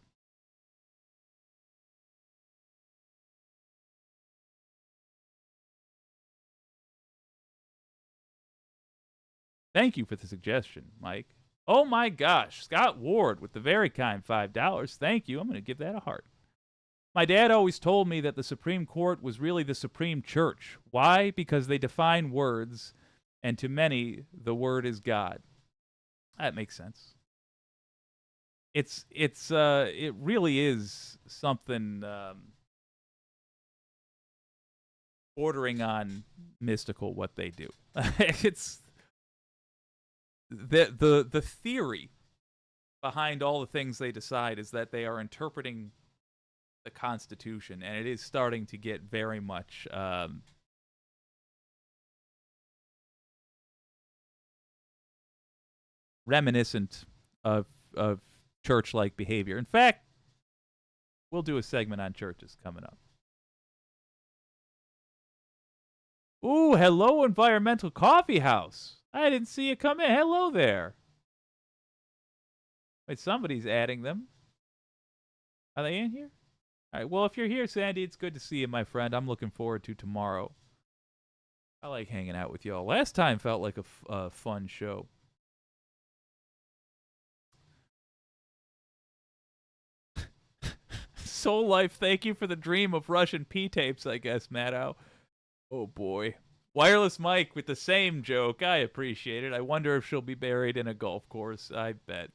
Thank you for the suggestion, Mike. Oh my gosh, Scott Ward with the very kind $5. Thank you. I'm going to give that a heart. My dad always told me that the Supreme Court was really the Supreme Church. Why? Because they define words, and to many, the word is God. That makes sense. It really is something bordering on mystical what they do. It's the theory behind all the things they decide is that they are interpreting the Constitution, and it is starting to get very much reminiscent of church-like behavior. In fact, we'll do a segment on churches coming up. Ooh, hello, Environmental Coffee House. I didn't see you come in. Hello there. Wait, somebody's adding them. Are they in here? All right, well, if you're here, Sandy, it's good to see you, my friend. I'm looking forward to tomorrow. I like hanging out with y'all. Last time felt like a fun show. Soul Life, thank you for the dream of Russian P-tapes, I guess, Maddow. Oh, boy. Wireless Mike with the same joke. I appreciate it. I wonder if she'll be buried in a golf course. I bet.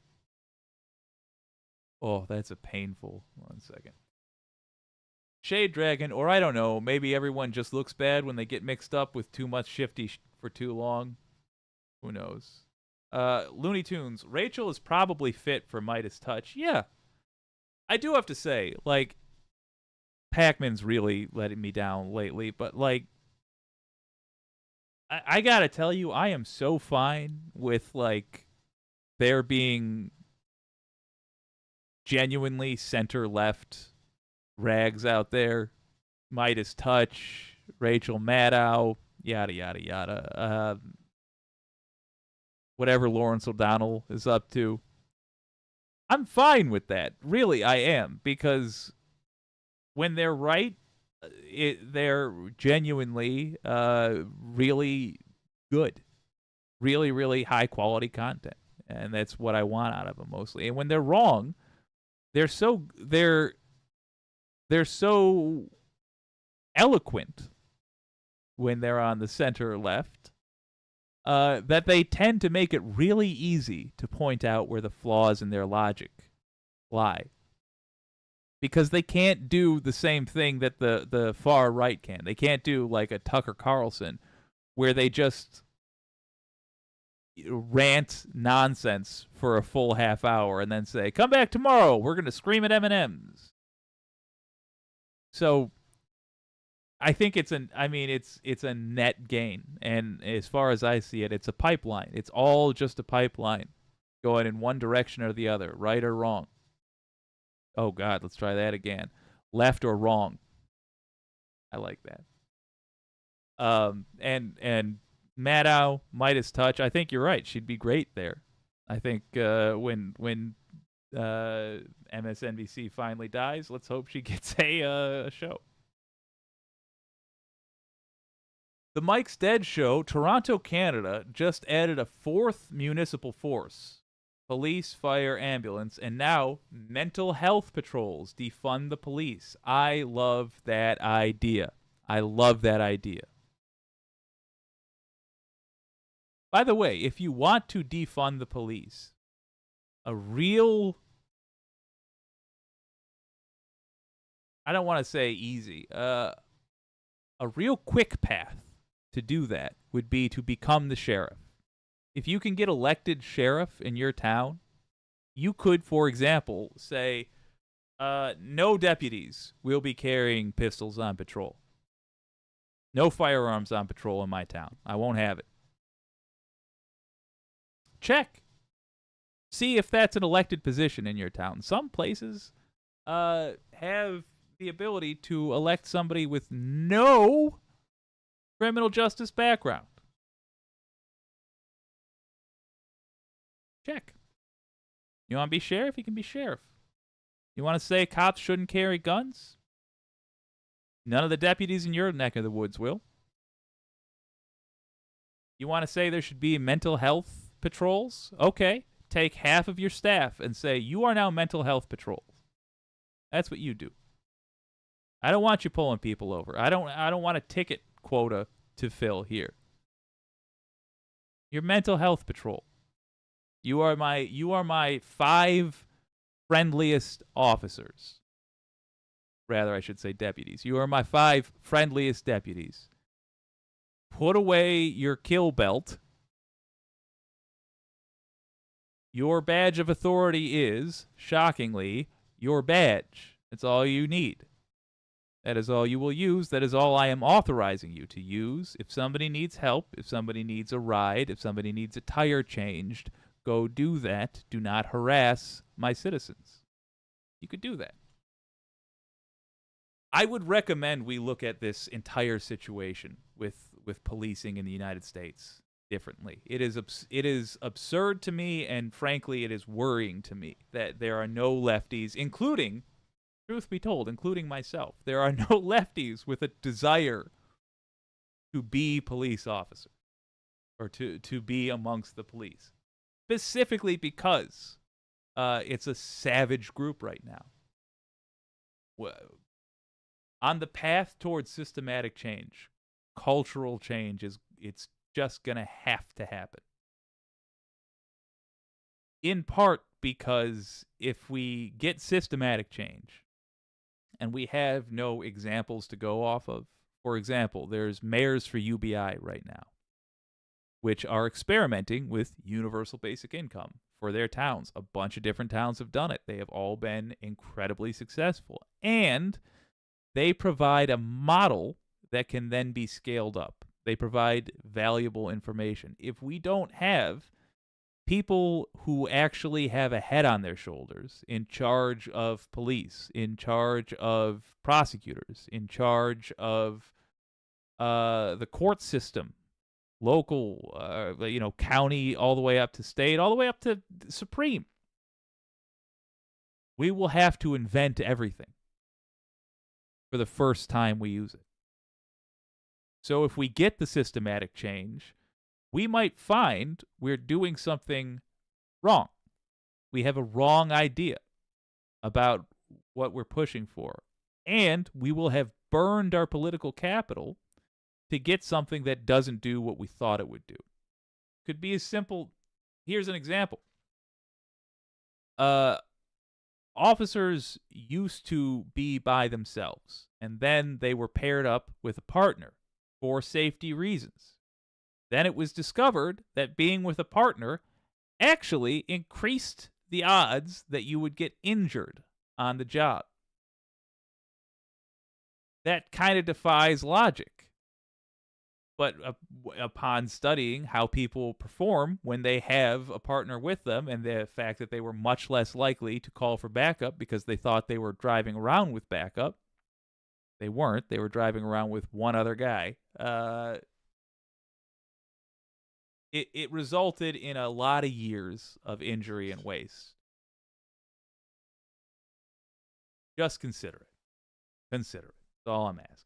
Oh, that's a painful... 1 second. Shade Dragon, or I don't know, maybe everyone just looks bad when they get mixed up with too much shifty for too long. Who knows? Looney Tunes. Rachel is probably fit for Midas Touch. Yeah. I do have to say, like, Pac-Man's really letting me down lately, but, like, I gotta tell you, I am so fine with, like, there being genuinely center-left rags out there. Midas Touch, Rachel Maddow, yada, yada, yada. Whatever Lawrence O'Donnell is up to. I'm fine with that. Really, I am. Because when they're right, they're genuinely really good. Really, really high-quality content. And that's what I want out of them mostly. And when they're wrong, they're so eloquent when they're on the center or left that they tend to make it really easy to point out where the flaws in their logic lie. Because they can't do the same thing that the far right can. They can't do like a Tucker Carlson where they just rant nonsense for a full half hour and then say, come back tomorrow, we're going to scream at M&Ms. So I think it's a net gain, and as far as I see it, it's a pipeline. It's all just a pipeline going in one direction or the other, right or wrong. Oh God, let's try that again. Left or wrong. I like that. And Maddow, Midas Touch, I think you're right. She'd be great there. I think when MSNBC finally dies, let's hope she gets a show. The Mike's Dead Show, Toronto, Canada, just added a fourth municipal force. Police, fire, ambulance, and now mental health patrols defund the police. I love that idea. I love that idea. By the way, if you want to defund the police, a real, I don't want to say easy, a real quick path to do that would be to become the sheriff. If you can get elected sheriff in your town, you could, for example, say, no deputies will be carrying pistols on patrol. No firearms on patrol in my town. I won't have it. Check. See if that's an elected position in your town. Some places have the ability to elect somebody with no criminal justice background. Check. You want to be sheriff? You can be sheriff. You want to say cops shouldn't carry guns? None of the deputies in your neck of the woods will. You want to say there should be mental health patrols? Okay. Take half of your staff and say, you are now mental health patrols. That's what you do. I don't want you pulling people over. I don't want a ticket quota to fill here. Your mental health patrol. You are my 5 friendliest officers. Rather, I should say deputies. You are my 5 friendliest deputies. Put away your kill belt. Your badge of authority is, shockingly, your badge. That's all you need. That is all you will use. That is all I am authorizing you to use. If somebody needs help, if somebody needs a ride, if somebody needs a tire changed, go do that. Do not harass my citizens. You could do that. I would recommend we look at this entire situation with policing in the United States differently. It is absurd to me, and frankly, it is worrying to me that there are no lefties, including, truth be told, including myself, there are no lefties with a desire to be police officers or to be amongst the police. Specifically because it's a savage group right now. On the path towards systematic change, cultural change, it's just going to have to happen. In part because if we get systematic change and we have no examples to go off of, for example, there's mayors for UBI right now, which are experimenting with universal basic income for their towns. A bunch of different towns have done it. They have all been incredibly successful. And they provide a model that can then be scaled up. They provide valuable information. If we don't have people who actually have a head on their shoulders, in charge of police, in charge of prosecutors, in charge of the court system, local, county, all the way up to state, all the way up to Supreme. We will have to invent everything for the first time we use it. So if we get the systematic change, we might find we're doing something wrong. We have a wrong idea about what we're pushing for. And we will have burned our political capital to get something that doesn't do what we thought it would do. Could be as simple. Here's an example. Officers used to be by themselves, and then they were paired up with a partner for safety reasons. Then it was discovered that being with a partner actually increased the odds that you would get injured on the job. That kind of defies logic. But upon studying how people perform when they have a partner with them, and the fact that they were much less likely to call for backup because they thought they were driving around with backup, they weren't. They were driving around with one other guy. It resulted in a lot of years of injury and waste. Just consider it. Consider it. That's all I'm asking.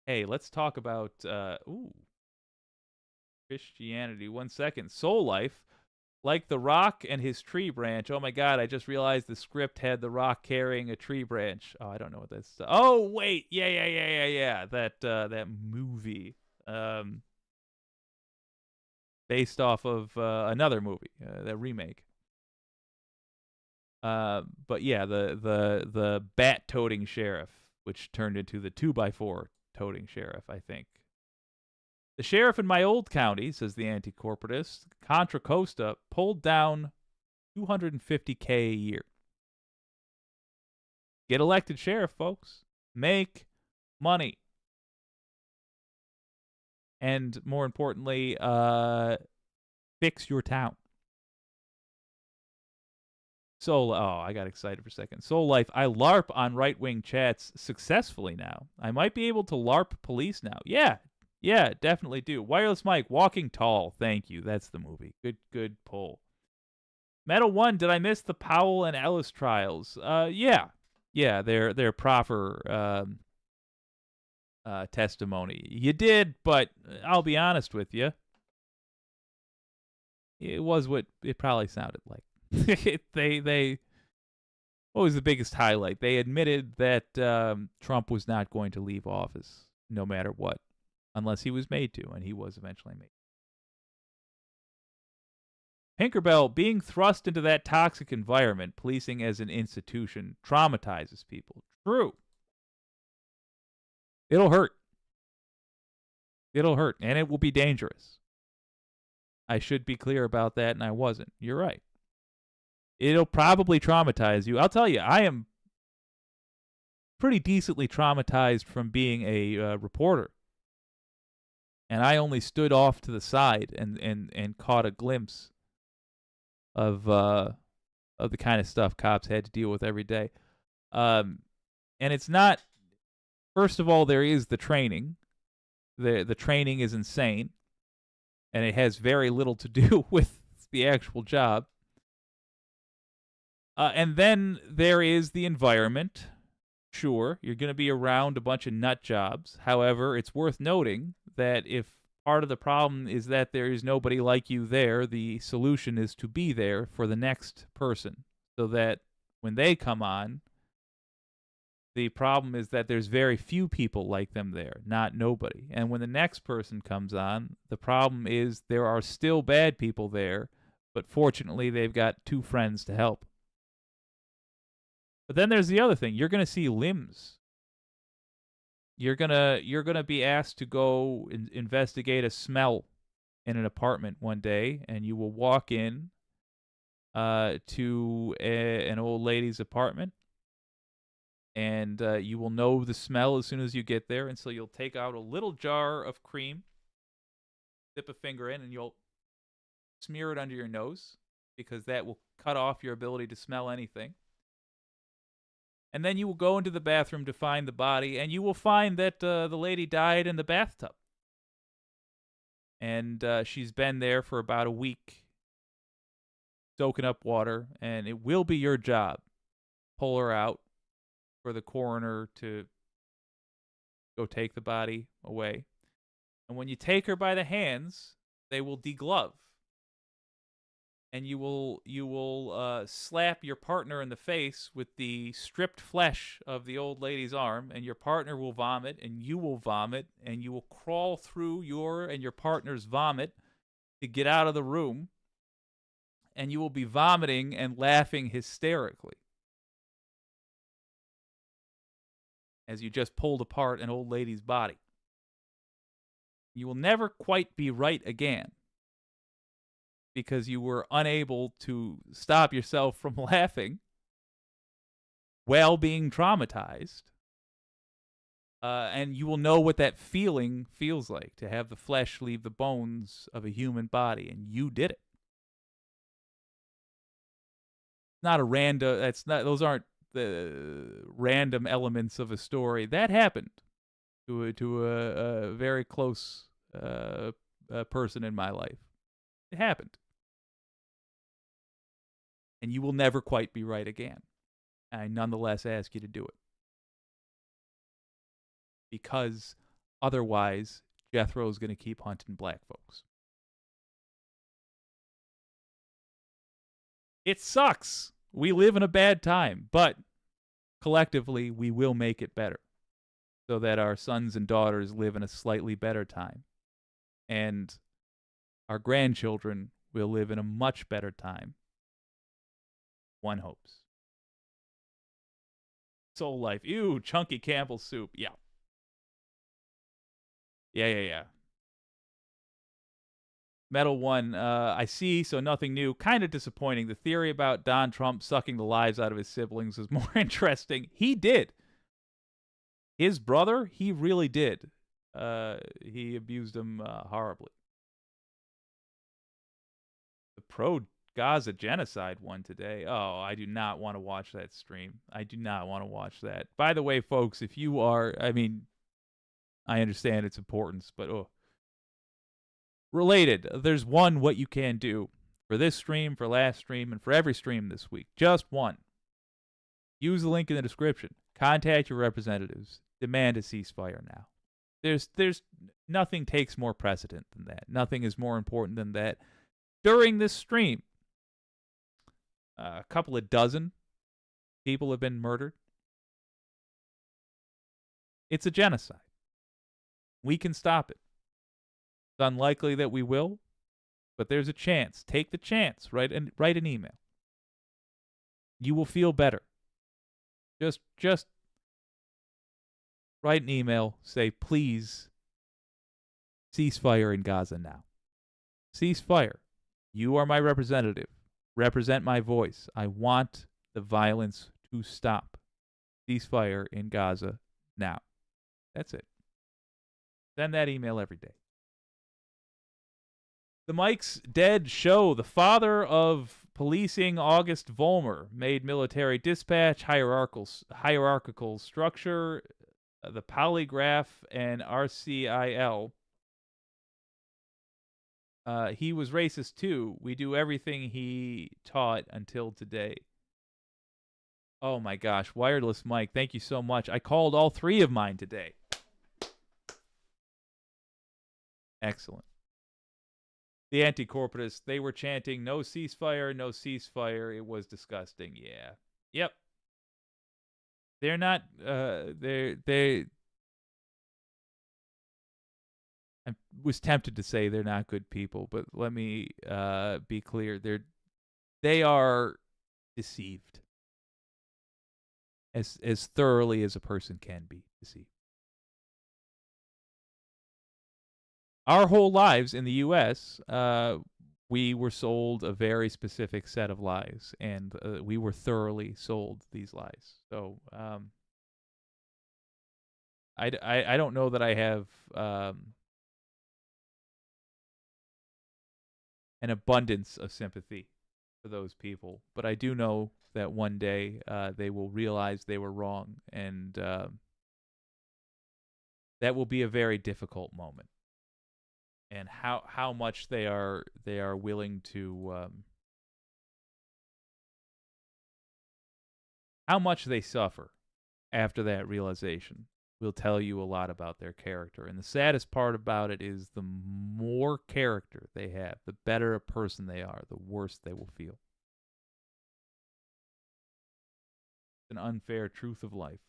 Hey, let's talk about Christianity. 1 second. Soul Life, like The Rock and his tree branch. Oh my God! I just realized the script had The Rock carrying a tree branch. Oh, I don't know what that's. Oh wait, yeah. That movie, based off of another movie, that remake. But yeah, the bat-toting sheriff, which turned into the 2x4 toting sheriff, I think. The sheriff in my old county, says the anti-corporatist, Contra Costa, pulled down $250K a year. Get elected sheriff, folks. Make money. And more importantly, fix your town. I got excited for a second. Soul Life, I LARP on right-wing chats successfully now. I might be able to LARP police now. Yeah, definitely do. Wireless Mike, Walking Tall. Thank you. That's the movie. Good pull. Metal One, did I miss the Powell and Ellis trials? Yeah, they're proper testimony. You did, but I'll be honest with you. It was what it probably sounded like. They what was the biggest highlight? They admitted that Trump was not going to leave office no matter what, unless he was made to, and he was eventually made. Pinkerbell, being thrust into that toxic environment, policing as an institution, traumatizes people. True. It'll hurt. And it will be dangerous. I should be clear about that, and I wasn't. You're right. It'll probably traumatize you. I'll tell you, I am pretty decently traumatized from being a reporter. And I only stood off to the side and caught a glimpse of the kind of stuff cops had to deal with every day. And it's not, first of all, there is the training. The training is insane. And it has very little to do with the actual job. And then there is the environment. Sure, you're going to be around a bunch of nut jobs. However, it's worth noting that if part of the problem is that there is nobody like you there, the solution is to be there for the next person. So that when they come on, the problem is that there's very few people like them there, not nobody. And when the next person comes on, the problem is there are still bad people there, but fortunately they've got two friends to help. But then there's the other thing. You're going to see limbs. You're gonna be asked to go investigate a smell in an apartment one day, and you will walk in to an old lady's apartment, and you will know the smell as soon as you get there, and so you'll take out a little jar of cream, dip a finger in, and you'll smear it under your nose because that will cut off your ability to smell anything. And then you will go into the bathroom to find the body, and you will find that the lady died in the bathtub. And she's been there for about a week, soaking up water, and it will be your job. Pull her out for the coroner to go take the body away. And when you take her by the hands, they will deglove. And you will slap your partner in the face with the stripped flesh of the old lady's arm, and your partner will vomit, and you will vomit, and you will crawl through your and your partner's vomit to get out of the room, and you will be vomiting and laughing hysterically as you just pulled apart an old lady's body. You will never quite be right again, because you were unable to stop yourself from laughing while being traumatized. And you will know what that feeling feels like, to have the flesh leave the bones of a human body, and you did it. Not a random, those aren't the random elements of a story. That happened to a very close person in my life. It happened. And you will never quite be right again. I nonetheless ask you to do it. Because otherwise, Jethro's going to keep hunting black folks. It sucks. We live in a bad time, but collectively, we will make it better so that our sons and daughters live in a slightly better time. And our grandchildren will live in a much better time. One hopes. Soul Life. Ew, chunky Campbell soup. Yeah. Yeah. Metal One, I see, so nothing new. Kind of disappointing. The theory about Don Trump sucking the lives out of his siblings was more interesting. He did. His brother, he really did. He abused him horribly. The pro-Gaza genocide one today. Oh, I do not want to watch that stream. I do not want to watch that. By the way, folks, if you are, I understand its importance, but related, there's what you can do for this stream, for last stream, and for every stream this week. Just one. Use the link in the description. Contact your representatives. Demand a ceasefire now. There's nothing takes more precedent than that. Nothing is more important than that. During this stream, a couple of dozen people have been murdered. It's a genocide. We can stop it. It's unlikely that we will, but there's a chance. Take the chance. Write an email. You will feel better. Just write an email. Say, please, ceasefire in Gaza now. Ceasefire. You are my representative. Represent my voice. I want the violence to stop. Ceasefire in Gaza now. That's it. Send that email every day. The Mike's Dead Show. The father of policing, August Vollmer, made military dispatch, hierarchical structure, the polygraph, and RCIL. He was racist too. We do everything he taught until today. Oh my gosh, Wireless Mike, thank you so much. I called all three of mine today. Excellent. The anti-corporatists, they were chanting, no ceasefire, no ceasefire. It was disgusting. Yeah. Yep. They're not, I was tempted to say they're not good people, but let me be clear. They are deceived. As thoroughly as a person can be deceived. Our whole lives in the U.S., we were sold a very specific set of lies, and we were thoroughly sold these lies. So I don't know that I have an abundance of sympathy for those people. But I do know that one day they will realize they were wrong, and that will be a very difficult moment. And how much they are willing to how much they suffer after that realization will tell you a lot about their character. And the saddest part about it is the more character they have, the better a person they are, the worse they will feel. It's an unfair truth of life.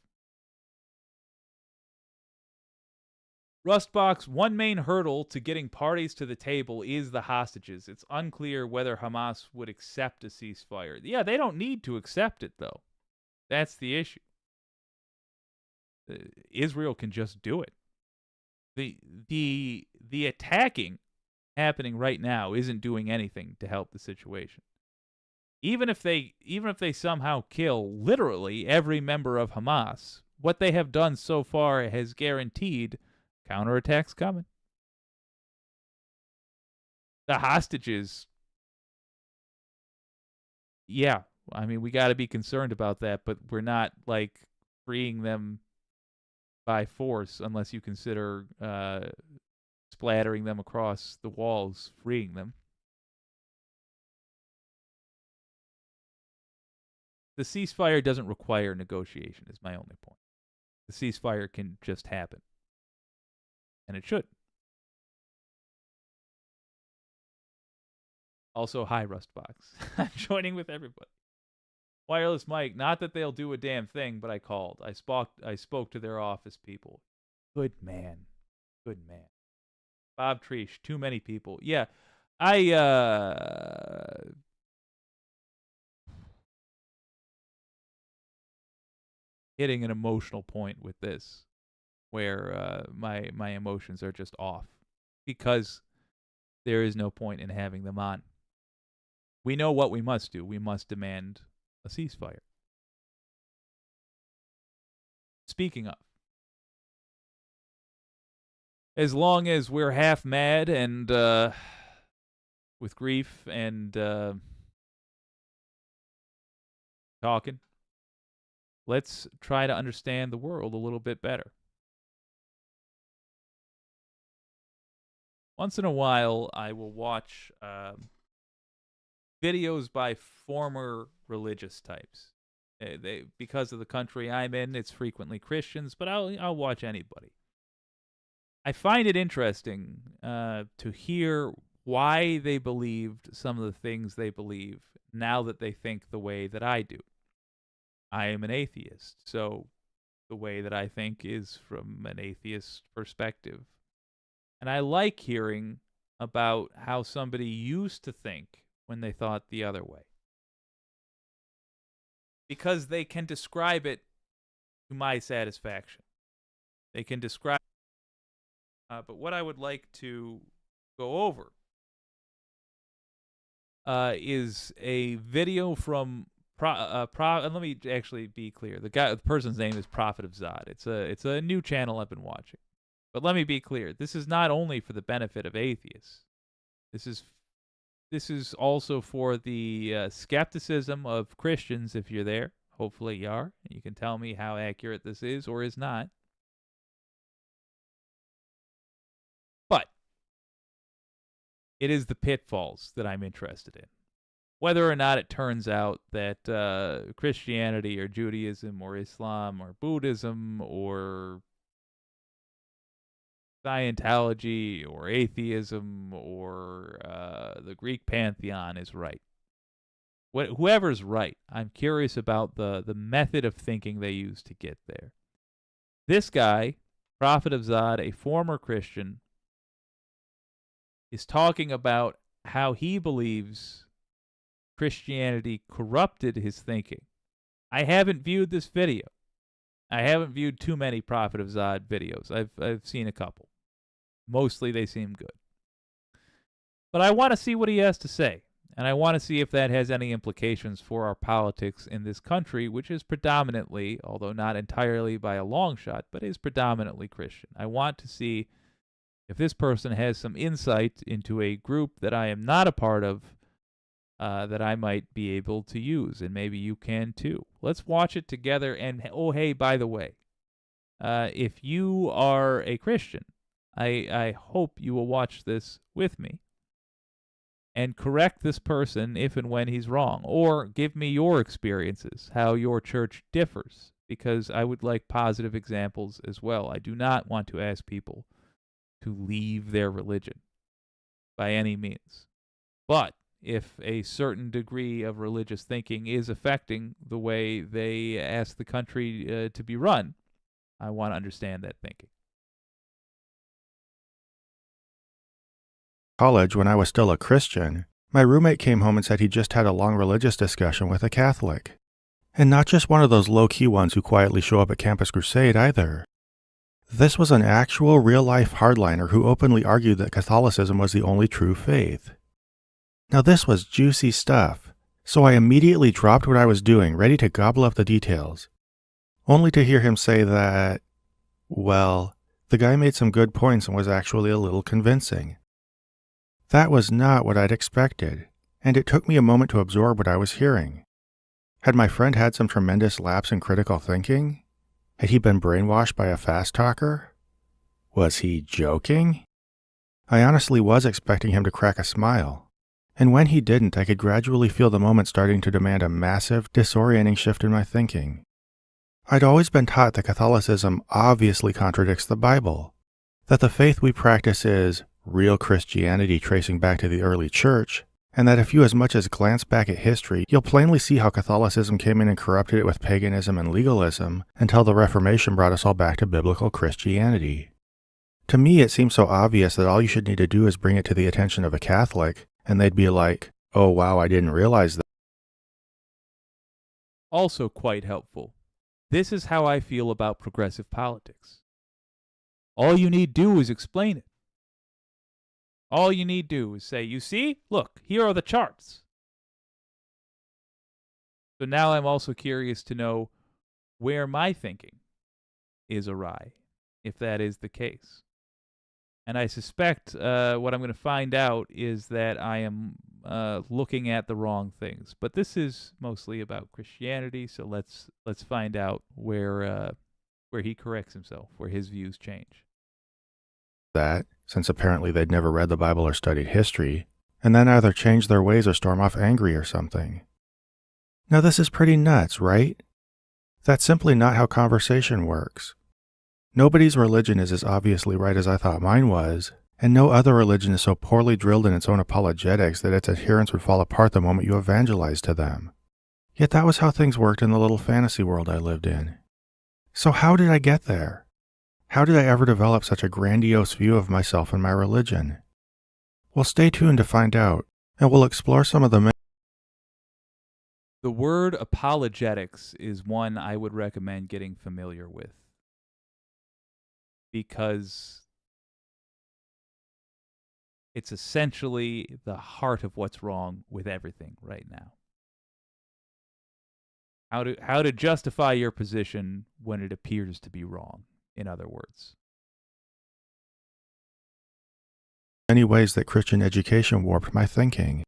Rustbox, one main hurdle to getting parties to the table is the hostages. It's unclear whether Hamas would accept a ceasefire. Yeah, they don't need to accept it, though. That's the issue. Israel can just do it. The attacking happening right now isn't doing anything to help the situation. Even if they somehow kill literally every member of Hamas, what they have done so far has guaranteed counterattacks coming. The hostages, yeah, I mean, we got to be concerned about that, but we're not like freeing them by force unless you consider splattering them across the walls, freeing them. The ceasefire doesn't require negotiation, is my only point. The ceasefire can just happen. And it should. Also, hi, Rustbox. I'm joining with everybody. Wireless Mike, not that they'll do a damn thing, but I called. I spoke to their office people. Good man. Good man. Bob Treesh, too many people. Yeah, hitting an emotional point with this, where my emotions are just off, because there is no point in having them on. We know what we must do. We must demand a ceasefire. Speaking of, as long as we're half mad and with grief and talking, let's try to understand the world a little bit better. Once in a while, I will watch videos by former religious types. Because of the country I'm in, it's frequently Christians, but I'll watch anybody. I find it interesting to hear why they believed some of the things they believe now that they think the way that I do. I am an atheist, so the way that I think is from an atheist perspective. And I like hearing about how somebody used to think when they thought the other way, because they can describe it to my satisfaction. They can describe but what I would like to go over is a video from and let me actually be clear. The person's name is Prophet of Zod. It's a new channel I've been watching. But let me be clear. This is not only for the benefit of atheists. This is also for the skepticism of Christians, if you're there. Hopefully you are. You can tell me how accurate this is or is not. But it is the pitfalls that I'm interested in. Whether or not it turns out that Christianity or Judaism or Islam or Buddhism or Scientology or atheism or the Greek pantheon is right. Whoever's right, I'm curious about the method of thinking they use to get there. This guy, Prophet of Zod, a former Christian, is talking about how he believes Christianity corrupted his thinking. I haven't viewed this video. I haven't viewed too many Prophet of Zod videos. I've seen a couple. Mostly they seem good. But I want to see what he has to say. And I want to see if that has any implications for our politics in this country, which is predominantly, although not entirely by a long shot, but is predominantly Christian. I want to see If this person has some insight into a group that I am not a part of, that I might be able to use, and maybe you can too. Let's watch it together. And oh, hey, by the way, if you are a Christian, I hope you will watch this with me and correct this person if and when he's wrong, or give me your experiences, how your church differs, because I would like positive examples as well. I do not want to ask people to leave their religion by any means. But if a certain degree of religious thinking is affecting the way they ask the country to be run, I want to understand that thinking. College, when I was still a Christian, my roommate came home and said he just had a long religious discussion with a Catholic. And not just one of those low-key ones who quietly show up at Campus Crusade either. This was an actual real-life hardliner who openly argued that Catholicism was the only true faith. Now this was juicy stuff, so I immediately dropped what I was doing, ready to gobble up the details, only to hear him say that, well, the guy made some good points and was actually a little convincing. That was not what I'd expected, and it took me a moment to absorb what I was hearing. Had my friend had some tremendous lapse in critical thinking? Had he been brainwashed by a fast talker? Was he joking? I honestly was expecting him to crack a smile, and when he didn't, I could gradually feel the moment starting to demand a massive, disorienting shift in my thinking. I'd always been taught that Catholicism obviously contradicts the Bible, that the faith we practice is real Christianity tracing back to the early church, and that if you as much as glance back at history, you'll plainly see how Catholicism came in and corrupted it with paganism and legalism until the Reformation brought us all back to biblical Christianity. To me, it seems so obvious that all you should need to do is bring it to the attention of a Catholic, and they'd be like, oh wow, I didn't realize that. Also quite helpful. This is how I feel about progressive politics. All you need do is explain it. All you need do is say, you see, look, here are the charts. So now I'm also curious to know where my thinking is awry, if that is the case. And I suspect what I'm going to find out is that I am looking at the wrong things. But this is mostly about Christianity, so let's find out where he corrects himself, where his views change. That, since apparently they'd never read the Bible or studied history, and then either change their ways or storm off angry or something. Now this is pretty nuts, right? That's simply not how conversation works. Nobody's religion is as obviously right as I thought mine was, and no other religion is so poorly drilled in its own apologetics that its adherents would fall apart the moment you evangelize to them. Yet that was how things worked in the little fantasy world I lived in. So how did I get there? How did I ever develop such a grandiose view of myself and my religion? Well, stay tuned to find out, and we'll explore some of the The word apologetics is one I would recommend getting familiar with, because it's essentially the heart of what's wrong with everything right now. How to justify your position when it appears to be wrong, in other words. many ways that Christian education warped my thinking.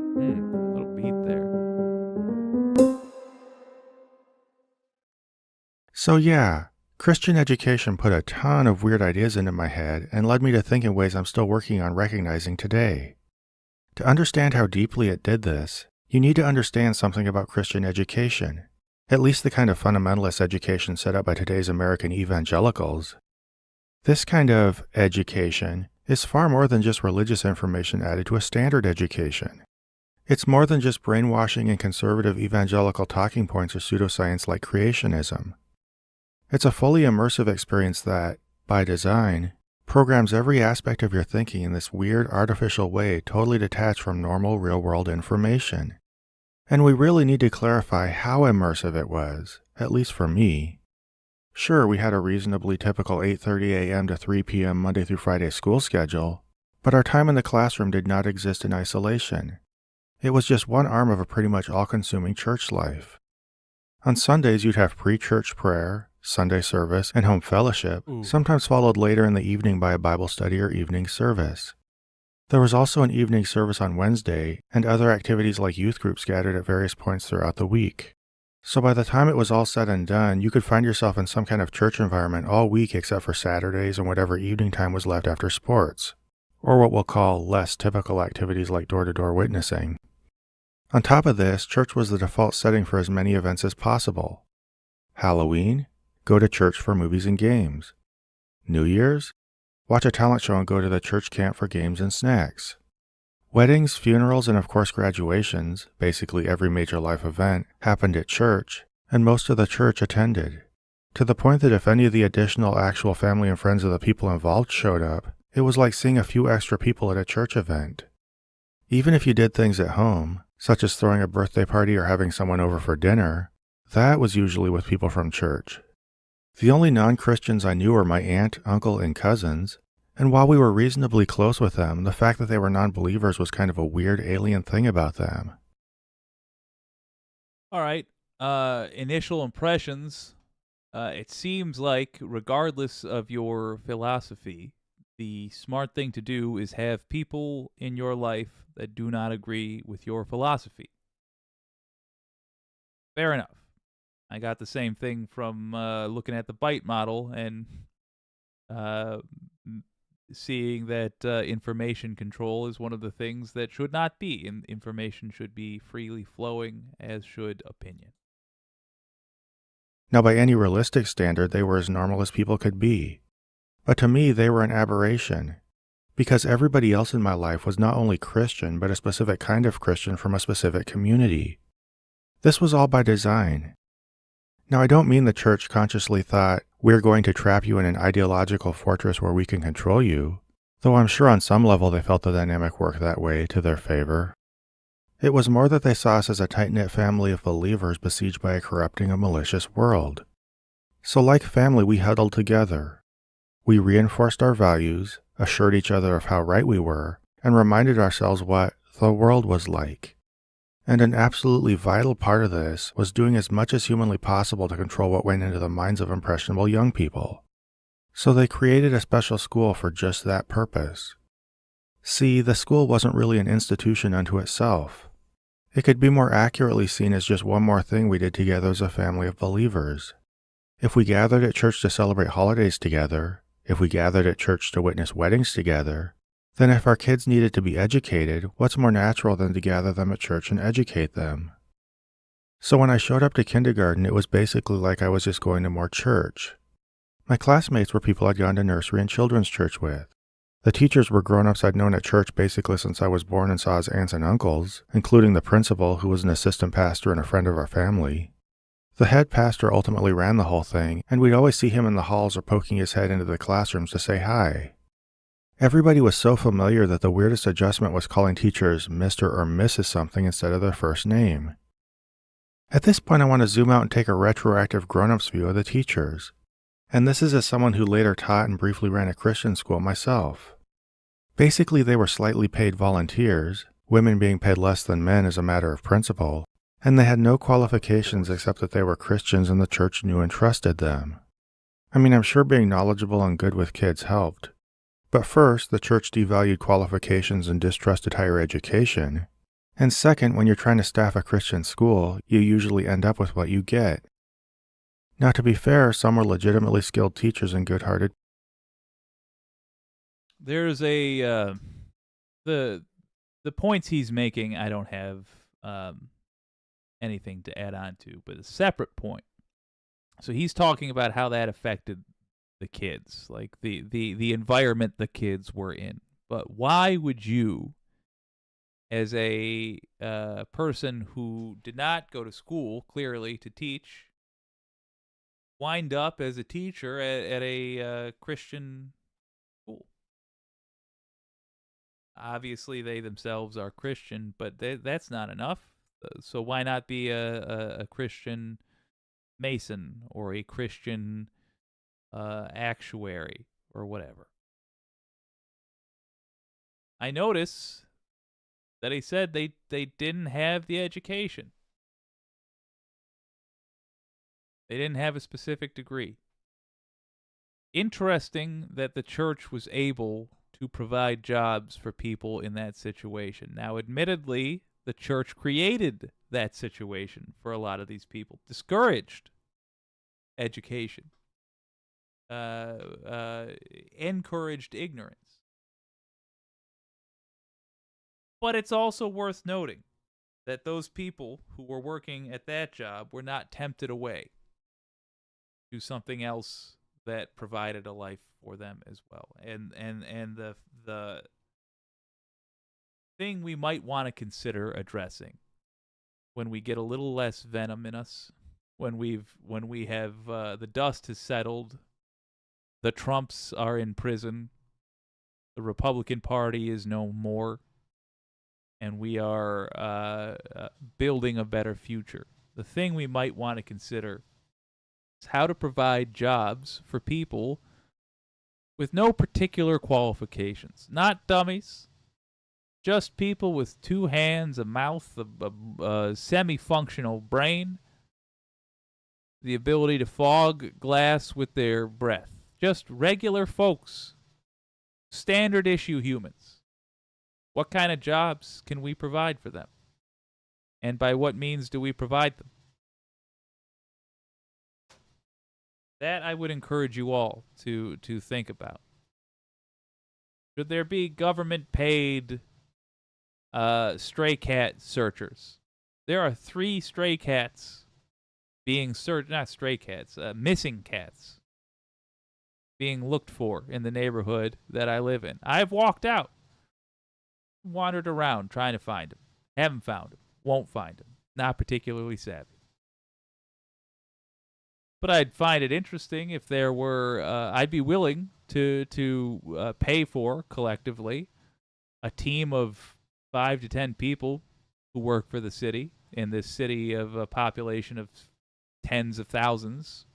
Little beat there. So yeah, Christian education put a ton of weird ideas into my head and led me to think in ways I'm still working on recognizing today. To understand how deeply it did this, you need to understand something about Christian education, at least the kind of fundamentalist education set up by today's American evangelicals. This kind of education is far more than just religious information added to a standard education. It's more than just brainwashing and conservative evangelical talking points or pseudoscience like creationism. It's a fully immersive experience that, by design, programs every aspect of your thinking in this weird, artificial way totally detached from normal, real-world information. And we really need to clarify how immersive it was, at least for me. Sure, we had a reasonably typical 8:30 a.m. to 3 p.m. Monday through Friday school schedule, but our time in the classroom did not exist in isolation. It was just one arm of a pretty much all-consuming church life. On Sundays, you'd have pre-church prayer, Sunday service, and home fellowship, Ooh. sometimes followed later in the evening by a Bible study or evening service. There was also an evening service on Wednesday, and other activities like youth groups scattered at various points throughout the week. So by the time it was all said and done, you could find yourself in some kind of church environment all week except for Saturdays and whatever evening time was left after sports, or what we'll call less typical activities like door-to-door witnessing. On top of this, church was the default setting for as many events as possible. Halloween? Go to church for movies and games. New Year's? Watch a talent show and go to the church camp for games and snacks. Weddings, funerals, and of course graduations, basically every major life event, happened at church, and most of the church attended. To the point that if any of the additional actual family and friends of the people involved showed up, it was like seeing a few extra people at a church event. Even if you did things at home, such as throwing a birthday party or having someone over for dinner, that was usually with people from church. The only non-Christians I knew were my aunt, uncle, and cousins, and while we were reasonably close with them, the fact that they were non-believers was kind of a weird alien thing about them. All right. Initial impressions. It seems like, regardless of your philosophy, the smart thing to do is have people in your life that do not agree with your philosophy. Fair enough. I got the same thing from looking at the Byte model and seeing that information control is one of the things that should not be. Information should be freely flowing, as should opinion. Now, by any realistic standard, they were as normal as people could be. But to me, they were an aberration, because everybody else in my life was not only Christian, but a specific kind of Christian from a specific community. This was all by design. Now, I don't mean the church consciously thought, we're going to trap you in an ideological fortress where we can control you, though I'm sure on some level they felt the dynamic worked that way to their favor. It was more that they saw us as a tight-knit family of believers besieged by a corrupting and malicious world. So like family, we huddled together. We reinforced our values, assured each other of how right we were, and reminded ourselves what the world was like. And an absolutely vital part of this was doing as much as humanly possible to control what went into the minds of impressionable young people. So they created a special school for just that purpose. See, the school wasn't really an institution unto itself. It could be more accurately seen as just one more thing we did together as a family of believers. If we gathered at church to celebrate holidays together, if we gathered at church to witness weddings together, then if our kids needed to be educated, what's more natural than to gather them at church and educate them? So when I showed up to kindergarten, it was basically like I was just going to more church. My classmates were people I'd gone to nursery and children's church with. The teachers were grown-ups I'd known at church basically since I was born and saw as aunts and uncles, including the principal, who was an assistant pastor and a friend of our family. The head pastor ultimately ran the whole thing, and we'd always see him in the halls or poking his head into the classrooms to say hi. Everybody was so familiar that the weirdest adjustment was calling teachers Mr. or Mrs. something instead of their first name. At this point, I want to zoom out and take a retroactive grown-ups view of the teachers. And this is as someone who later taught and briefly ran a Christian school myself. Basically, they were slightly paid volunteers, women being paid less than men as a matter of principle, and they had no qualifications except that they were Christians and the church knew and trusted them. I mean, I'm sure being knowledgeable and good with kids helped. But first, the church devalued qualifications and distrusted higher education. And second, when you're trying to staff a Christian school, you usually end up with what you get. Now, to be fair, some were legitimately skilled teachers and good-hearted. There's the points he's making, I don't have anything to add on to, but a separate point. So he's talking about how that affected the kids, like the environment the kids were in. But why would you, as a person who did not go to school, clearly, to teach, wind up as a teacher at a Christian school? Obviously, they themselves are Christian, but that's not enough. So why not be a Christian Mason or a Christian actuary or whatever? I notice that he said they didn't have the education. They didn't have a specific degree. Interesting that the church was able to provide jobs for people in that situation. Now, admittedly, the church created that situation for a lot of these people, discouraged education, encouraged ignorance. But it's also worth noting that those people who were working at that job were not tempted away to something else that provided a life for them as well. And the thing we might want to consider addressing when we get a little less venom in us, when we have the dust has settled, the Trumps are in prison, the Republican Party is no more, and we are building a better future. The thing we might want to consider is how to provide jobs for people with no particular qualifications. Not dummies, just people with 2 hands, a mouth, a semi-functional brain, the ability to fog glass with their breath. Just regular folks, standard issue humans. What kind of jobs can we provide for them? And by what means do we provide them? That I would encourage you all to think about. Should there be government-paid stray cat searchers? There are 3 stray cats being searched, not stray cats, missing cats being looked for in the neighborhood that I live in. I've walked out, wandered around trying to find them. Haven't found them. Won't find them. Not particularly savvy. But I'd find it interesting if there were, I'd be willing to pay for, collectively, a team of 5 to 10 people who work for the city, in this city of a population of tens of thousands.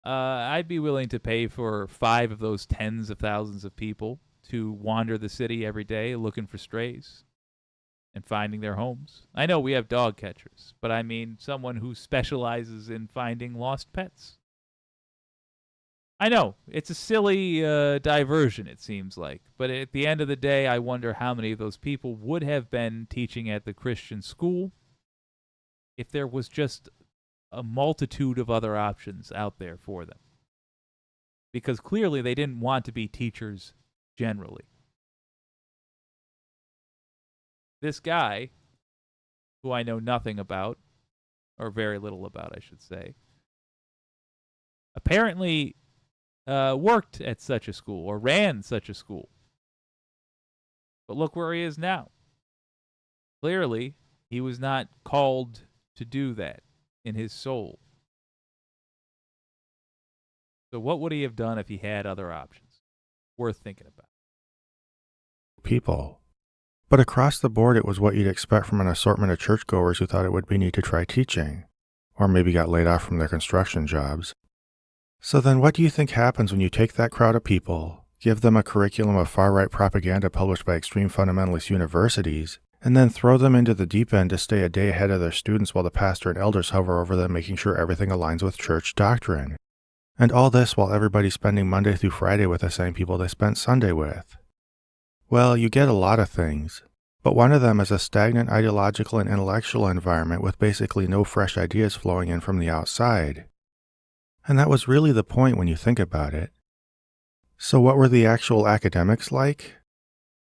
I'd be willing to pay for 5 of those tens of thousands of people to wander the city every day looking for strays and finding their homes. I know we have dog catchers, but I mean someone who specializes in finding lost pets. I know, it's a silly diversion, it seems like, but at the end of the day, I wonder how many of those people would have been teaching at the Christian school if there was just a multitude of other options out there for them. Because clearly they didn't want to be teachers generally. This guy, who I know nothing about, or very little about, I should say, apparently worked at such a school, or ran such a school. But look where he is now. Clearly, he was not called to do that in his soul. So what would he have done if he had other options? Worth thinking about. People. But across the board, it was what you'd expect from an assortment of churchgoers who thought it would be neat to try teaching, or maybe got laid off from their construction jobs. So then what do you think happens when you take that crowd of people, give them a curriculum of far-right propaganda published by extreme fundamentalist universities, and then throw them into the deep end to stay a day ahead of their students while the pastor and elders hover over them, making sure everything aligns with church doctrine? And all this while everybody's spending Monday through Friday with the same people they spent Sunday with. Well, you get a lot of things, but one of them is a stagnant ideological and intellectual environment with basically no fresh ideas flowing in from the outside. And that was really the point when you think about it. So what were the actual academics like?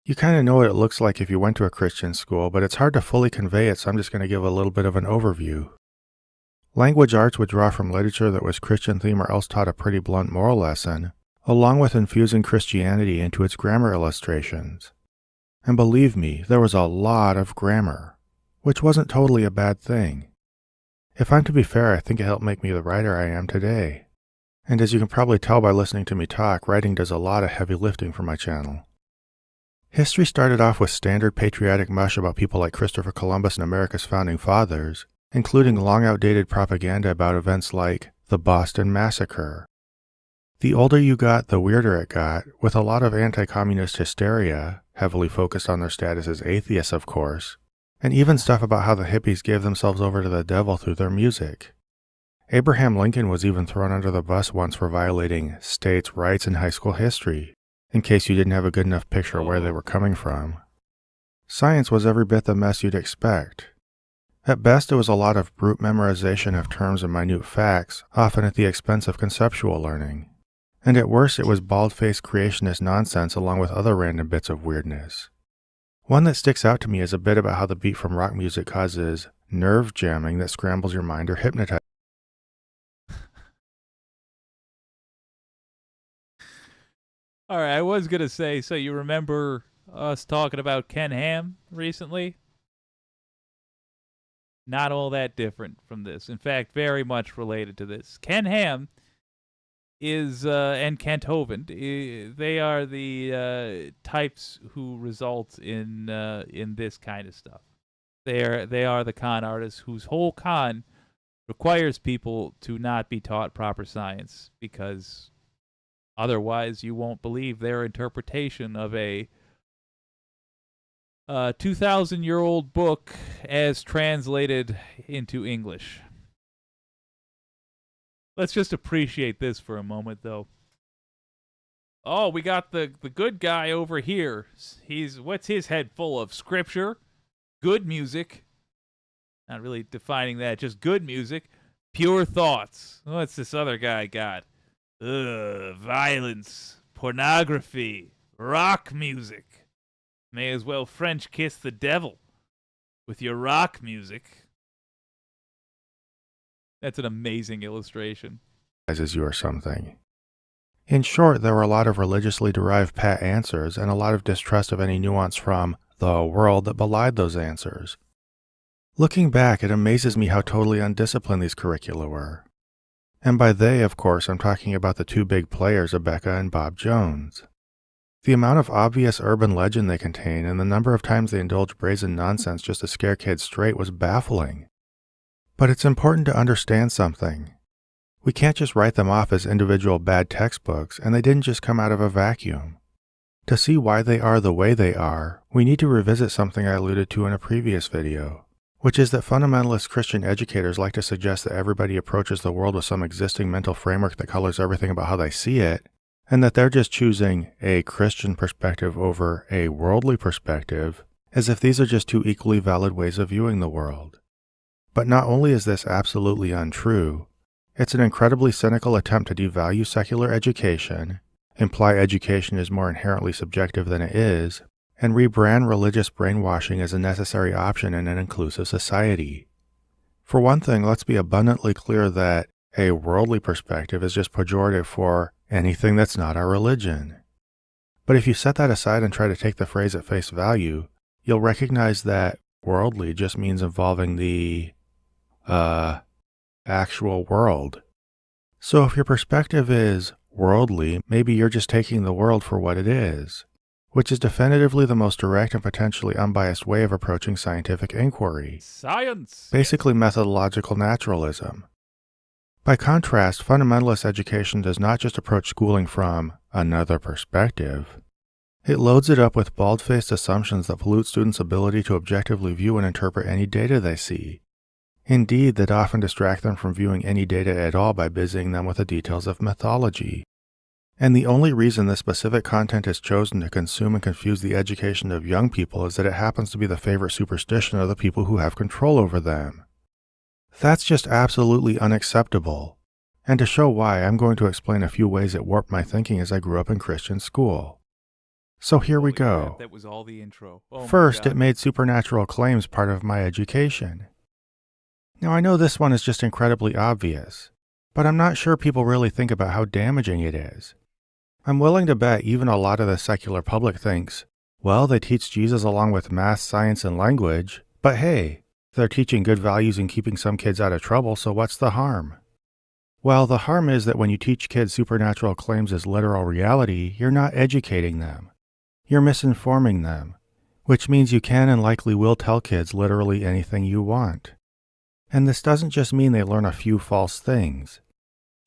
You kind of know what it looks like if you went to a Christian school, but it's hard to fully convey it, so I'm just going to give a little bit of an overview. Language arts would draw from literature that was Christian theme or else taught a pretty blunt moral lesson, along with infusing Christianity into its grammar illustrations. And believe me, there was a lot of grammar, which wasn't totally a bad thing. If I'm to be fair, I think it helped make me the writer I am today. And as you can probably tell by listening to me talk, writing does a lot of heavy lifting for my channel. History started off with standard patriotic mush about people like Christopher Columbus and America's founding fathers, including long outdated propaganda about events like the Boston Massacre. The older you got, the weirder it got, with a lot of anti-communist hysteria, heavily focused on their status as atheists, of course, and even stuff about how the hippies gave themselves over to the devil through their music. Abraham Lincoln was even thrown under the bus once for violating states' rights in high school history, in case you didn't have a good enough picture of where they were coming from. Science was every bit the mess you'd expect. At best, it was a lot of brute memorization of terms and minute facts, often at the expense of conceptual learning. And at worst, it was bald-faced creationist nonsense along with other random bits of weirdness. One that sticks out to me is a bit about how the beat from rock music causes nerve jamming that scrambles your mind or hypnotizes. All right, I was going to say, so you remember us talking about Ken Ham recently? Not all that different from this. In fact, very much related to this. Ken Ham is, and Kent Hovind, they are the types who result in this kind of stuff. They are the con artists whose whole con requires people to not be taught proper science, because otherwise you won't believe their interpretation of a 2,000-year-old book as translated into English. Let's just appreciate this for a moment, though. Oh, we got the good guy over here. What's his head full of? Scripture, good music. Not really defining that, just good music. Pure thoughts. What's this other guy got? Violence, pornography, rock music. May as well French kiss the devil with your rock music. That's an amazing illustration. As you or something. In short, there were a lot of religiously derived pat answers and a lot of distrust of any nuance from the world that belied those answers. Looking back, it amazes me how totally undisciplined these curricula were. And by they, of course, I'm talking about the two big players, Rebecca and Bob Jones. The amount of obvious urban legend they contain and the number of times they indulge brazen nonsense just to scare kids straight was baffling. But it's important to understand something. We can't just write them off as individual bad textbooks, and they didn't just come out of a vacuum. To see why they are the way they are, we need to revisit something I alluded to in a previous video, which is that fundamentalist Christian educators like to suggest that everybody approaches the world with some existing mental framework that colors everything about how they see it, and that they're just choosing a Christian perspective over a worldly perspective, as if these are just two equally valid ways of viewing the world. But not only is this absolutely untrue, it's an incredibly cynical attempt to devalue secular education, imply education is more inherently subjective than it is, and rebrand religious brainwashing as a necessary option in an inclusive society. For one thing, let's be abundantly clear that a worldly perspective is just pejorative for anything that's not our religion. But if you set that aside and try to take the phrase at face value, you'll recognize that worldly just means involving the, actual world. So if your perspective is worldly, maybe you're just taking the world for what it is, which is definitively the most direct and potentially unbiased way of approaching scientific inquiry. Science! Basically methodological naturalism. By contrast, fundamentalist education does not just approach schooling from another perspective. It loads it up with bald-faced assumptions that pollute students' ability to objectively view and interpret any data they see. Indeed, that often distract them from viewing any data at all by busying them with the details of mythology. And the only reason this specific content is chosen to consume and confuse the education of young people is that it happens to be the favorite superstition of the people who have control over them. That's just absolutely unacceptable. And to show why, I'm going to explain a few ways it warped my thinking as I grew up in Christian school. So here we go. That was all the intro. First, it made supernatural claims part of my education. Now, I know this one is just incredibly obvious, but I'm not sure people really think about how damaging it is. I'm willing to bet even a lot of the secular public thinks, well, they teach Jesus along with math, science, and language, but hey, they're teaching good values and keeping some kids out of trouble, so what's the harm? Well, the harm is that when you teach kids supernatural claims as literal reality, you're not educating them. You're misinforming them, which means you can and likely will tell kids literally anything you want. And this doesn't just mean they learn a few false things.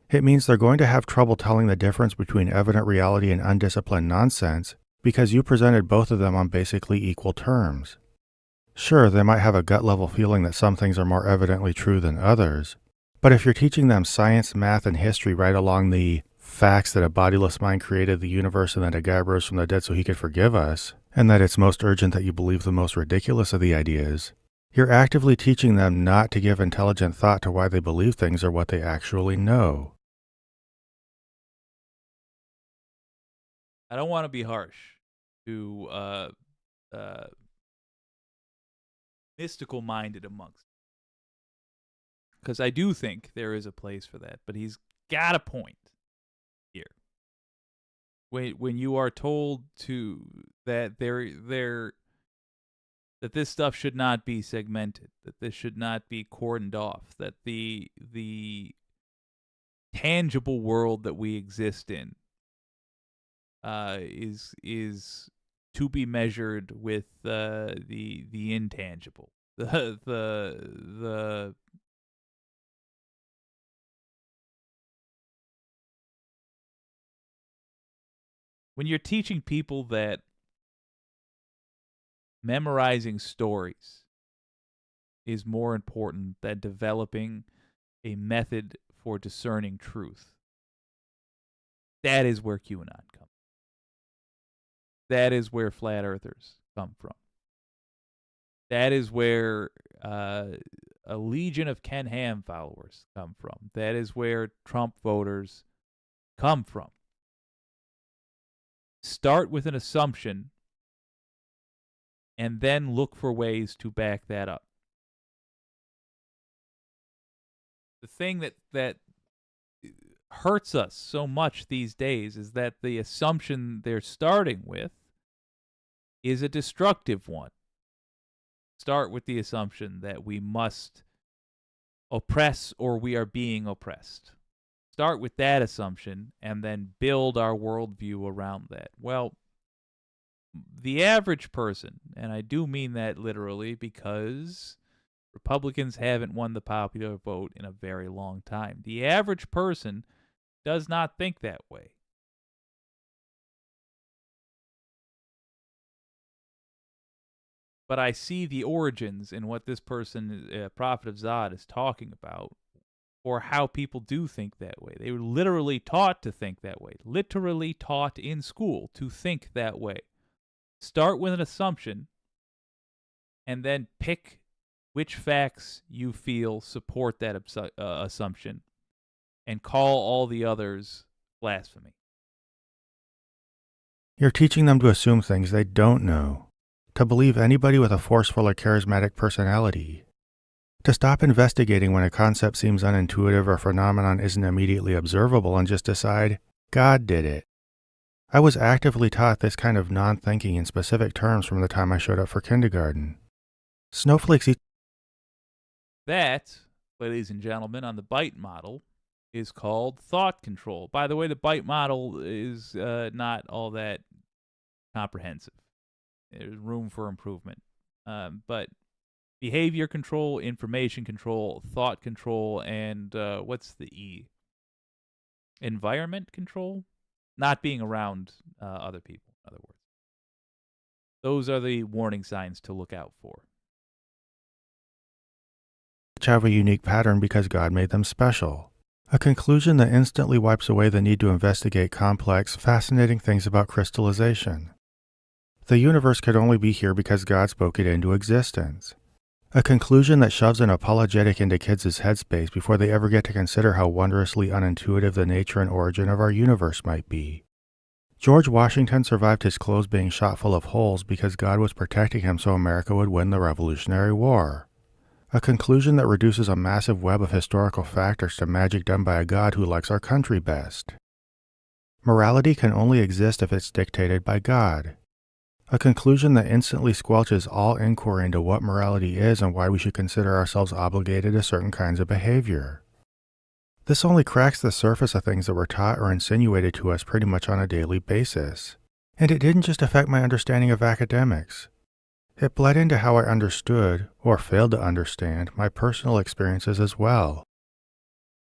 It means they're going to have trouble telling the difference between evident reality and undisciplined nonsense because you presented both of them on basically equal terms. Sure, they might have a gut-level feeling that some things are more evidently true than others, But if you're teaching them science, math, and history right along the facts that a bodiless mind created the universe and that a guy rose from the dead so he could forgive us, and that it's most urgent that you believe the most ridiculous of the ideas, you're actively teaching them not to give intelligent thought to why they believe things or what they actually know. I don't want to be harsh to mystical-minded amongst, because I do think there is a place for that. But he's got a point here. When you are told that that this stuff should not be segmented, that this should not be cordoned off, that the tangible world that we exist in is to be measured with the intangible, the when you're teaching people that memorizing stories is more important than developing a method for discerning truth, that is where QAnon comes. That is where flat earthers come from. That is where a legion of Ken Ham followers come from. That is where Trump voters come from. Start with an assumption and then look for ways to back that up. The thing that hurts us so much these days is that the assumption they're starting with is a destructive one. Start with the assumption that we must oppress or we are being oppressed. Start with that assumption and then build our worldview around that. Well, the average person, and I do mean that literally because Republicans haven't won the popular vote in a very long time. The average person does not think that way. But I see the origins in what this person, Prophet of Zod, is talking about, or how people do think that way. They were literally taught to think that way, literally taught in school to think that way. Start with an assumption, and then pick which facts you feel support that assumption, and call all the others blasphemy. You're teaching them to assume things they don't know, to believe anybody with a forceful or charismatic personality, to stop investigating when a concept seems unintuitive or a phenomenon isn't immediately observable and just decide, God did it. I was actively taught this kind of non-thinking in specific terms from the time I showed up for kindergarten. Snowflakes eat. That, ladies and gentlemen, on the BITE model is called thought control. By the way, the BITE model is not all that comprehensive. There's room for improvement. But behavior control, information control, thought control, and what's the E? Environment control? Not being around other people, in other words. Those are the warning signs to look out for. Have a unique pattern because God made them special. A conclusion that instantly wipes away the need to investigate complex, fascinating things about crystallization. The universe could only be here because God spoke it into existence. A conclusion that shoves an apologetic into kids' headspace before they ever get to consider how wondrously unintuitive the nature and origin of our universe might be. George Washington survived his clothes being shot full of holes because God was protecting him so America would win the Revolutionary War. A conclusion that reduces a massive web of historical factors to magic done by a God who likes our country best. Morality can only exist if it's dictated by God. A conclusion that instantly squelches all inquiry into what morality is and why we should consider ourselves obligated to certain kinds of behavior. This only cracks the surface of things that were taught or insinuated to us pretty much on a daily basis. And it didn't just affect my understanding of academics. It bled into how I understood, or failed to understand, my personal experiences as well.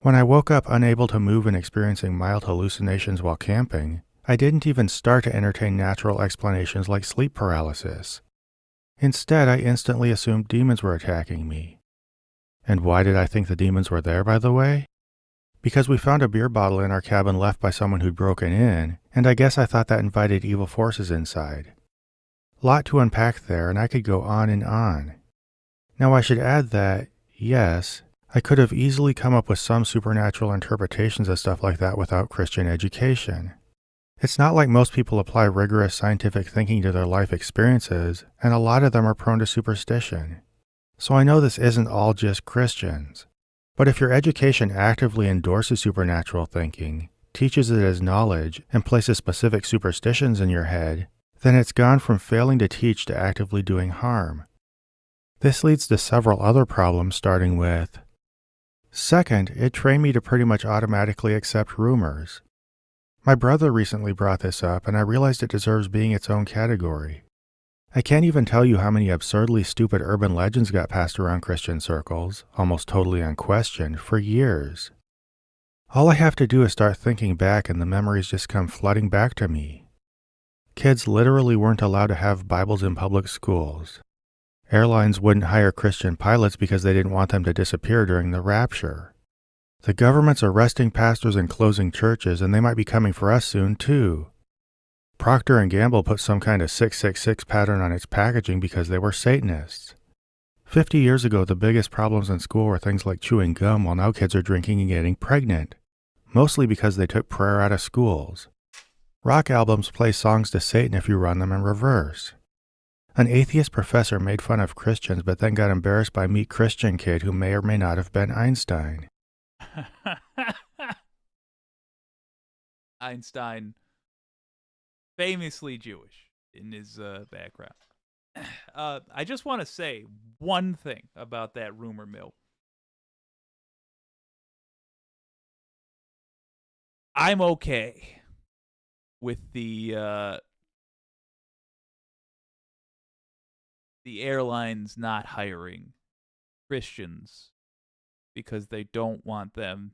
When I woke up unable to move and experiencing mild hallucinations while camping, I didn't even start to entertain natural explanations like sleep paralysis. Instead, I instantly assumed demons were attacking me. And why did I think the demons were there, by the way? Because we found a beer bottle in our cabin left by someone who'd broken in, and I guess I thought that invited evil forces inside. Lot to unpack there, and I could go on and on. Now I should add that, yes, I could have easily come up with some supernatural interpretations of stuff like that without Christian education. It's not like most people apply rigorous scientific thinking to their life experiences, and a lot of them are prone to superstition. So I know this isn't all just Christians. But if your education actively endorses supernatural thinking, teaches it as knowledge, and places specific superstitions in your head, then it's gone from failing to teach to actively doing harm. This leads to several other problems, starting with: second, it trained me to pretty much automatically accept rumors. My brother recently brought this up, and I realized it deserves being its own category. I can't even tell you how many absurdly stupid urban legends got passed around Christian circles, almost totally unquestioned, for years. All I have to do is start thinking back and the memories just come flooding back to me. Kids literally weren't allowed to have Bibles in public schools. Airlines wouldn't hire Christian pilots because they didn't want them to disappear during the rapture. The government's arresting pastors and closing churches, and they might be coming for us soon too. Procter & Gamble put some kind of 666 pattern on its packaging because they were Satanists. 50 years ago, the biggest problems in school were things like chewing gum, while now kids are drinking and getting pregnant, mostly because they took prayer out of schools. Rock albums play songs to Satan if you run them in reverse. An atheist professor made fun of Christians but then got embarrassed by Meet Christian Kid, who may or may not have been Einstein. Einstein, famously Jewish in his background. I just want to say one thing about that rumor mill. I'm okay with the airlines not hiring Christians because they don't want them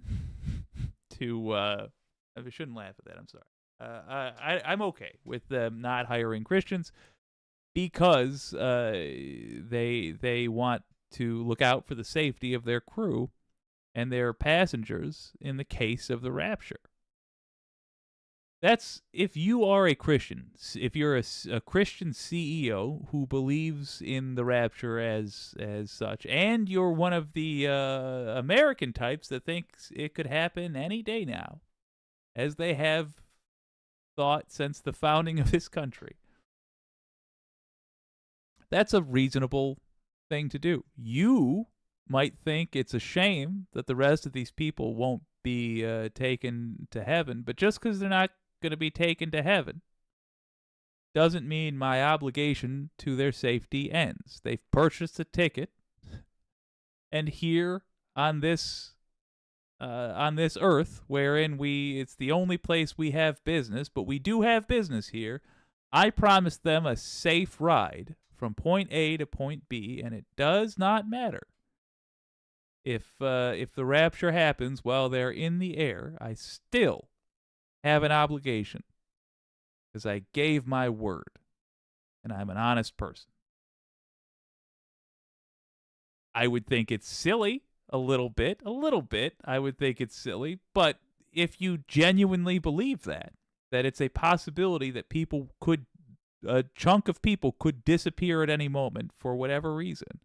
to. I shouldn't laugh at that. I'm sorry. I'm okay with them not hiring Christians because they want to look out for the safety of their crew and their passengers in the case of the rapture. That's if you are a Christian, if you're a Christian CEO who believes in the rapture as such, and you're one of the American types that thinks it could happen any day now, as they have thought since the founding of this country. That's a reasonable thing to do. You might think it's a shame that the rest of these people won't be taken to heaven, but just because they're not going to be taken to heaven doesn't mean my obligation to their safety ends. They've purchased a ticket, and here on this earth, wherein it's the only place we have business, but we do have business here, I promised them a safe ride from point A to point B, and it does not matter if the rapture happens while they're in the air. I still have an obligation because I gave my word, and I'm an honest person. I would think it's silly a little bit. I would think it's silly, but if you genuinely believe that it's a possibility that a chunk of people could disappear at any moment for whatever reason,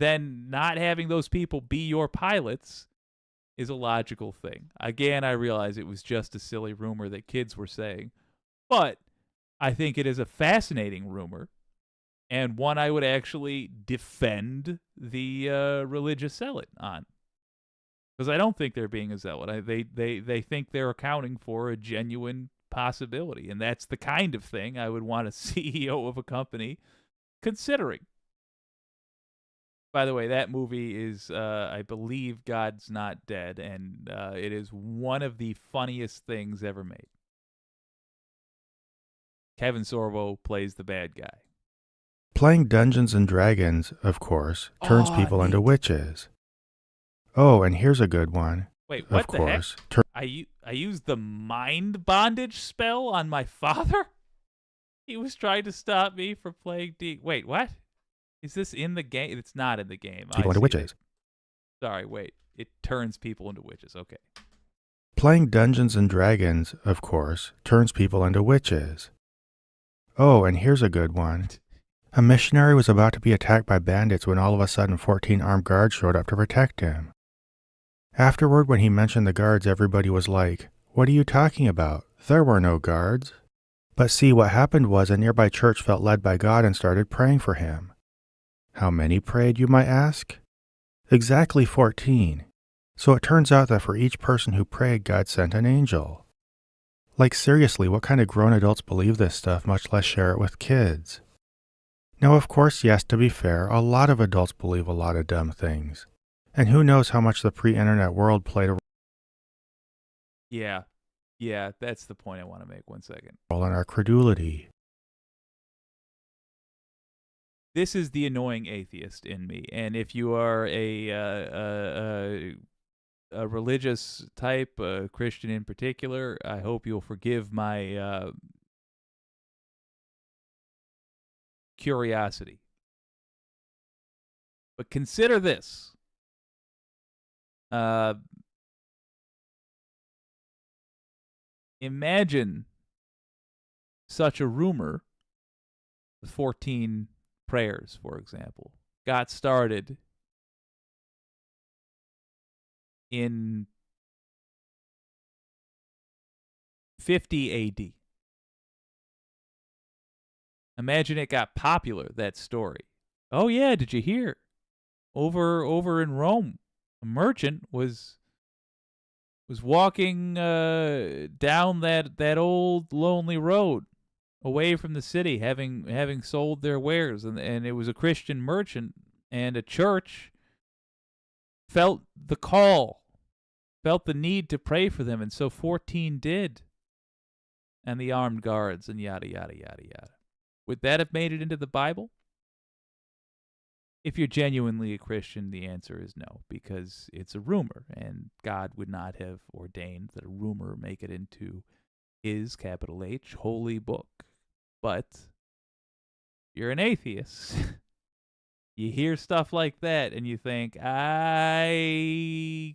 then not having those people be your pilots is a logical thing. Again, I realize it was just a silly rumor that kids were saying, but I think it is a fascinating rumor, and one I would actually defend the religious zealot on, because I don't think they're being a zealot. They think they're accounting for a genuine possibility, and that's the kind of thing I would want a CEO of a company considering. By the way, that movie is, I believe, God's Not Dead, and it is one of the funniest things ever made. Kevin Sorbo plays the bad guy. Playing Dungeons and Dragons, of course, turns people into witches. Oh, and here's a good one. Wait, what of the course, heck? I used the mind bondage spell on my father? He was trying to stop me from playing Wait, what? Is this in the game? It's not in the game. People into witches. Sorry, wait. It turns people into witches. Okay. Playing Dungeons and Dragons, of course, turns people into witches. Oh, and here's a good one. A missionary was about to be attacked by bandits when all of a sudden 14 armed guards showed up to protect him. Afterward, when he mentioned the guards, everybody was like, "What are you talking about? There were no guards." But see, what happened was a nearby church felt led by God and started praying for him. How many prayed, you might ask? Exactly 14. So it turns out that for each person who prayed, God sent an angel. Like seriously, what kind of grown adults believe this stuff, much less share it with kids? Now, of course, yes, to be fair, a lot of adults believe a lot of dumb things. And who knows how much the pre-internet world played a Yeah. Yeah, that's the point I want to make. 1 second. role in our credulity. This is the annoying atheist in me. And if you are a religious type, a Christian in particular, I hope you'll forgive my curiosity. But consider this. Imagine such a rumor, the 14 prayers, for example, got started in 50 AD. Imagine it got popular, that story. Oh yeah, did you hear? Over in Rome, a merchant was walking down that old lonely road away from the city, having sold their wares, and it was a Christian merchant, and a church felt the call, felt the need to pray for them, and so 14 did, and the armed guards, and yada yada yada yada. Would that have made it into the Bible? If you're genuinely a Christian, the answer is no, because it's a rumor, and God would not have ordained that a rumor make it into his, capital H, holy book. But you're an atheist. You hear stuff like that, and you think, I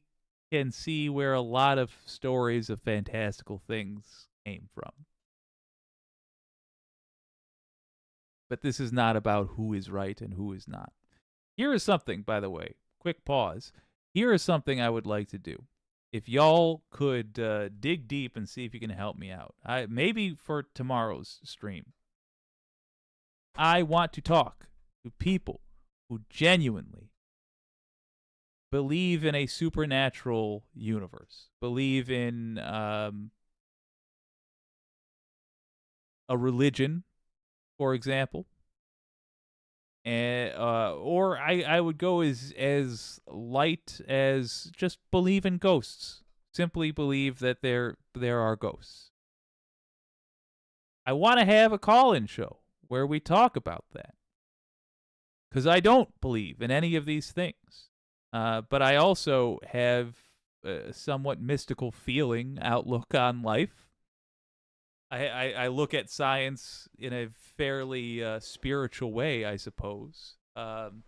can see where a lot of stories of fantastical things came from. But this is not about who is right and who is not. Here is something, by the way, quick pause. Here is something I would like to do. If y'all could dig deep and see if you can help me out. Maybe for tomorrow's stream. I want to talk to people who genuinely believe in a supernatural universe, believe in a religion, for example. Or I would go as light as just believe in ghosts. Simply believe that there are ghosts. I want to have a call-in show where we talk about that. Because I don't believe in any of these things. But I also have a somewhat mystical feeling outlook on life. I look at science in a fairly spiritual way, I suppose. And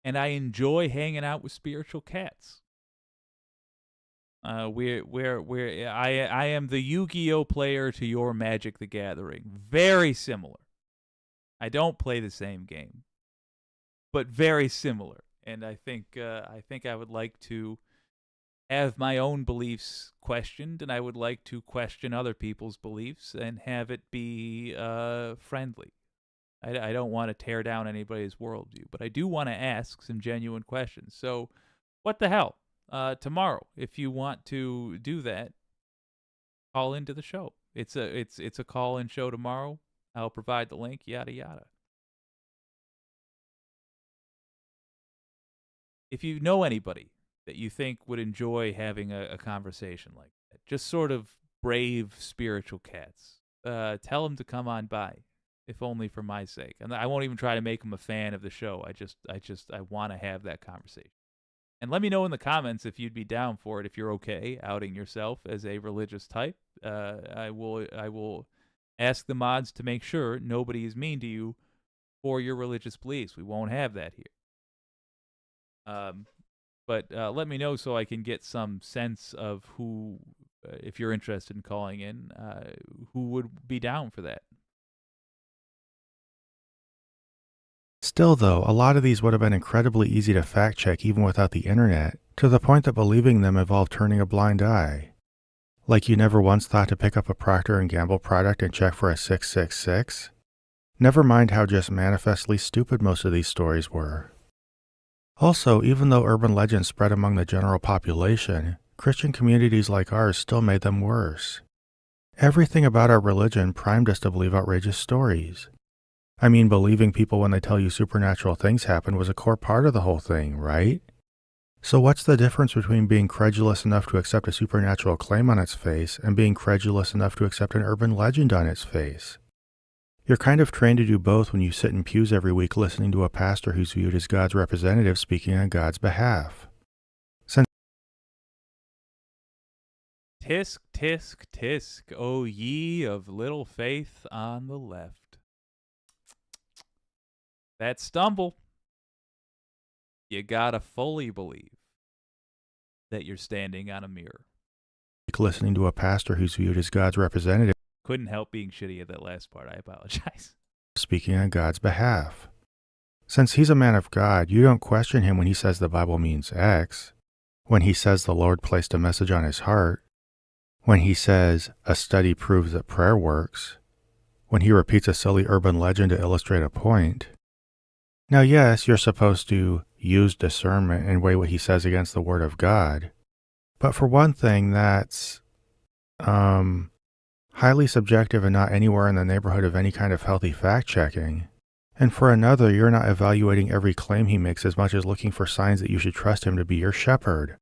I enjoy hanging out with spiritual cats. I am the Yu-Gi-Oh player to your Magic the Gathering. Very similar. I don't play the same game, but very similar. And I think I would like to have my own beliefs questioned, and I would like to question other people's beliefs and have it be friendly. I don't want to tear down anybody's worldview, but I do want to ask some genuine questions. So, what the hell? Tomorrow, if you want to do that, call into the show. It's a call-in show tomorrow. I'll provide the link. Yada yada. If you know anybody that you think would enjoy having a conversation like that, just sort of brave spiritual cats, tell them to come on by, if only for my sake. And I won't even try to make them a fan of the show. I want to have that conversation. And let me know in the comments if you'd be down for it, if you're okay outing yourself as a religious type. I will ask the mods to make sure nobody is mean to you for your religious beliefs. We won't have that here. But let me know so I can get some sense of who, if you're interested in calling in, who would be down for that. Still, though, a lot of these would have been incredibly easy to fact check even without the internet, to the point that believing them involved turning a blind eye. Like you never once thought to pick up a Procter & Gamble product and check for a 666? Never mind how just manifestly stupid most of these stories were. Also, even though urban legends spread among the general population, Christian communities like ours still made them worse. Everything about our religion primed us to believe outrageous stories. I mean, believing people when they tell you supernatural things happen was a core part of the whole thing, right? So what's the difference between being credulous enough to accept a supernatural claim on its face and being credulous enough to accept an urban legend on its face? You're kind of trained to do both when you sit in pews every week listening to a pastor who's viewed as God's representative speaking on God's behalf. Tisk, tisk, tisk, O ye of little faith on the left. That stumble, you gotta fully believe that you're standing on a mirror. Listening to a pastor who's viewed as God's representative. Couldn't help being shitty at that last part. I apologize. Speaking on God's behalf. Since he's a man of God, you don't question him when he says the Bible means X, when he says the Lord placed a message on his heart, when he says a study proves that prayer works, when he repeats a silly urban legend to illustrate a point. Now, yes, you're supposed to use discernment and weigh what he says against the Word of God, but for one thing, that's highly subjective and not anywhere in the neighborhood of any kind of healthy fact-checking. And for another, you're not evaluating every claim he makes as much as looking for signs that you should trust him to be your shepherd.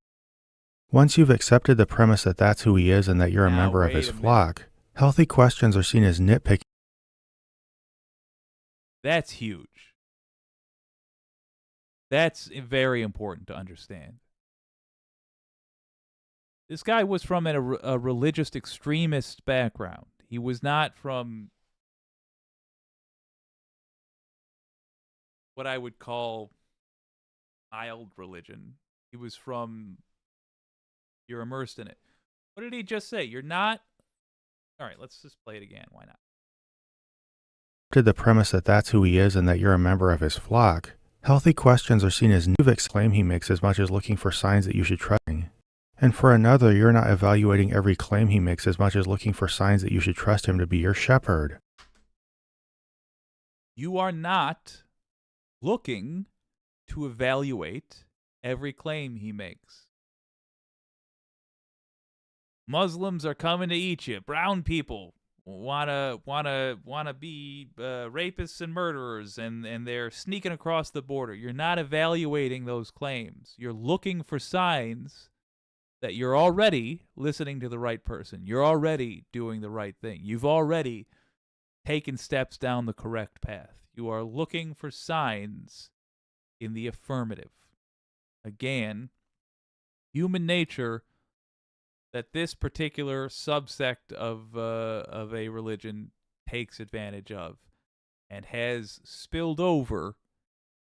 Once you've accepted the premise that that's who he is and that you're a member of his flock, healthy questions are seen as nitpicking. That's huge. That's very important to understand. This guy was from a religious extremist background. He was not from what I would call mild religion. He was from, you're immersed in it. What did he just say? You're not? All right, let's just play it again. Why not? To the premise that that's who he is and that you're a member of his flock, healthy questions are seen as Nuvic's claim he makes as much as looking for signs that you should trust him. And for another, you're not evaluating every claim he makes as much as looking for signs that you should trust him to be your shepherd. You are not looking to evaluate every claim he makes. Muslims are coming to eat you. Brown people wanna be rapists and murderers, and they're sneaking across the border. You're not evaluating those claims. You're looking for signs that you're already listening to the right person. You're already doing the right thing. You've already taken steps down the correct path. You are looking for signs in the affirmative. Again, human nature that this particular subsect of a religion takes advantage of and has spilled over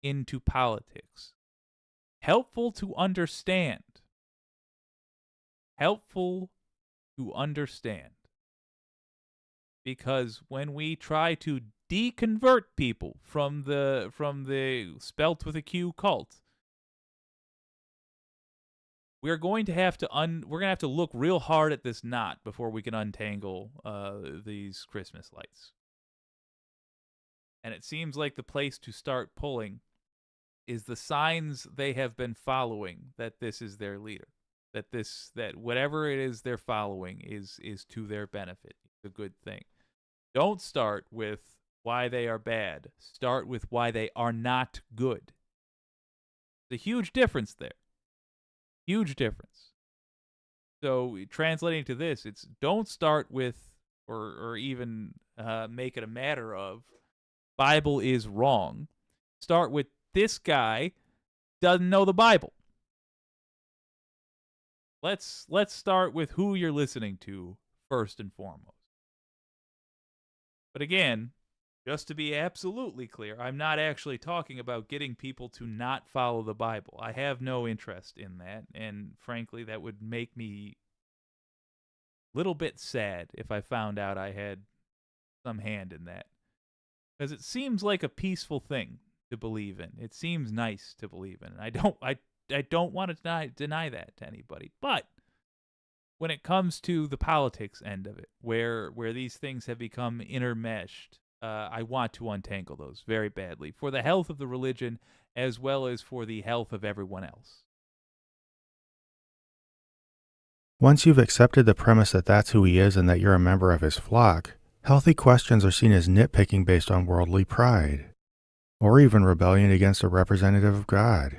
into politics. Helpful to understand. Helpful to understand. Because when we try to deconvert people from the spelt with a Q cult, we're going to have to look real hard at this knot before we can untangle these Christmas lights. And it seems like the place to start pulling is the signs they have been following that this is their leader. That whatever it is they're following is to their benefit. It's a good thing. Don't start with why they are bad. Start with why they are not good. There's a huge difference there. Huge difference. So translating to this, it's don't start with or even make it a matter of Bible is wrong. Start with this guy doesn't know the Bible. Let's start with who you're listening to first and foremost. But again, Just to be absolutely clear, I'm not actually talking about getting people to not follow the Bible. I have no interest in that, and frankly, that would make me a little bit sad if I found out I had some hand in that. Because it seems like a peaceful thing to believe in. It seems nice to believe in. And I don't want to deny that to anybody. But when it comes to the politics end of it, where these things have become intermeshed, I want to untangle those very badly for the health of the religion as well as for the health of everyone else. Once you've accepted the premise that that's who he is and that you're a member of his flock, healthy questions are seen as nitpicking based on worldly pride, or even rebellion against a representative of God.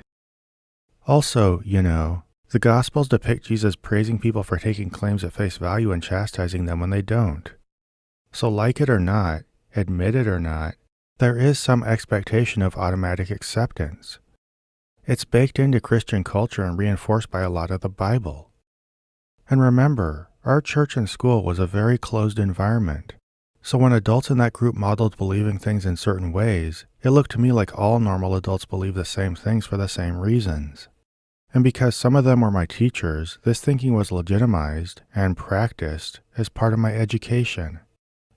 Also, the Gospels depict Jesus praising people for taking claims at face value and chastising them when they don't. So like it or not, admit it or not, there is some expectation of automatic acceptance. It's baked into Christian culture and reinforced by a lot of the Bible. And remember, our church and school was a very closed environment. So when adults in that group modeled believing things in certain ways, it looked to me like all normal adults believe the same things for the same reasons. And because some of them were my teachers, this thinking was legitimized and practiced as part of my education,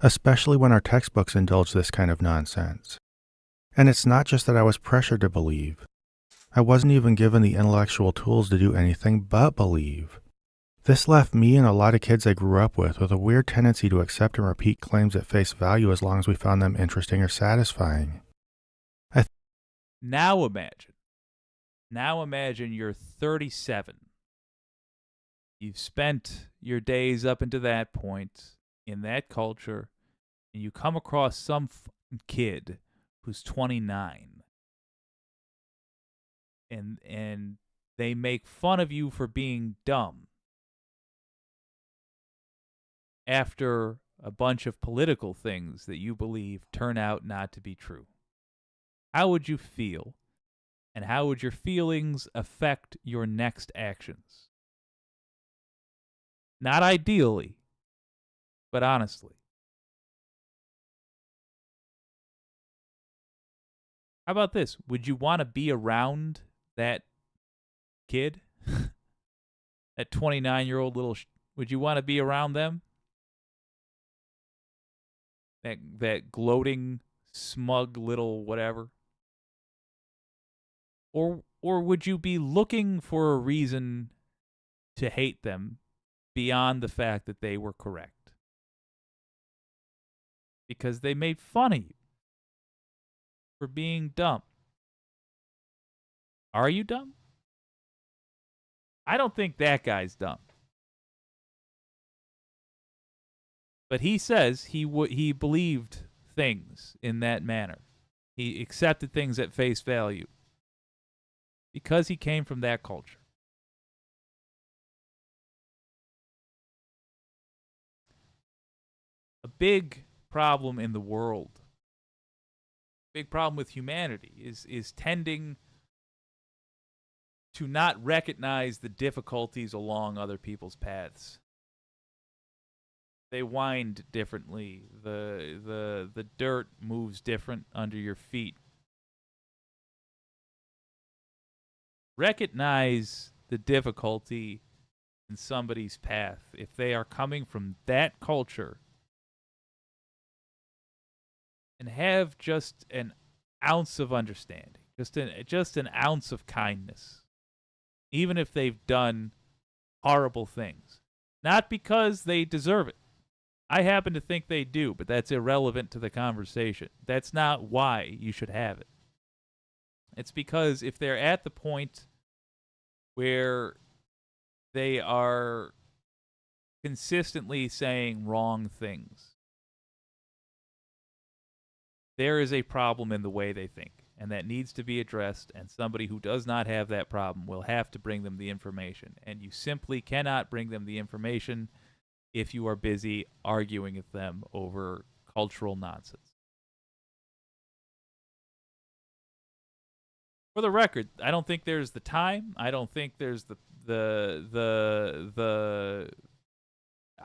especially when our textbooks indulge this kind of nonsense. And it's not just that I was pressured to believe. I wasn't even given the intellectual tools to do anything but believe. This left me and a lot of kids I grew up with a weird tendency to accept and repeat claims at face value as long as we found them interesting or satisfying. Now imagine you're 37. You've spent your days up until that point in that culture, and you come across some kid who's 29. And they make fun of you for being dumb after a bunch of political things that you believe turn out not to be true. How would you feel? And how would your feelings affect your next actions? Not ideally, but honestly. How about this? Would you want to be around that kid? That 29-year-old little... would you want to be around them? That gloating, smug little whatever? Or would you be looking for a reason to hate them beyond the fact that they were correct? Because they made fun of you for being dumb. Are you dumb? I don't think that guy's dumb. But he says he believed things in that manner. He accepted things at face value because he came from that culture. A big problem in the world, big problem with humanity is tending to not recognize the difficulties along other people's paths. They wind differently. The dirt moves different under your feet. Recognize the difficulty in somebody's path if they are coming from that culture, and have just an ounce of understanding, just an ounce of kindness, even if they've done horrible things. Not because they deserve it. I happen to think they do, but that's irrelevant to the conversation. That's not why you should have it. It's because if they're at the point where they are consistently saying wrong things, there is a problem in the way they think, and that needs to be addressed, and somebody who does not have that problem will have to bring them the information. And you simply cannot bring them the information if you are busy arguing with them over cultural nonsense. For the record, I don't think there's the time. I don't think there's the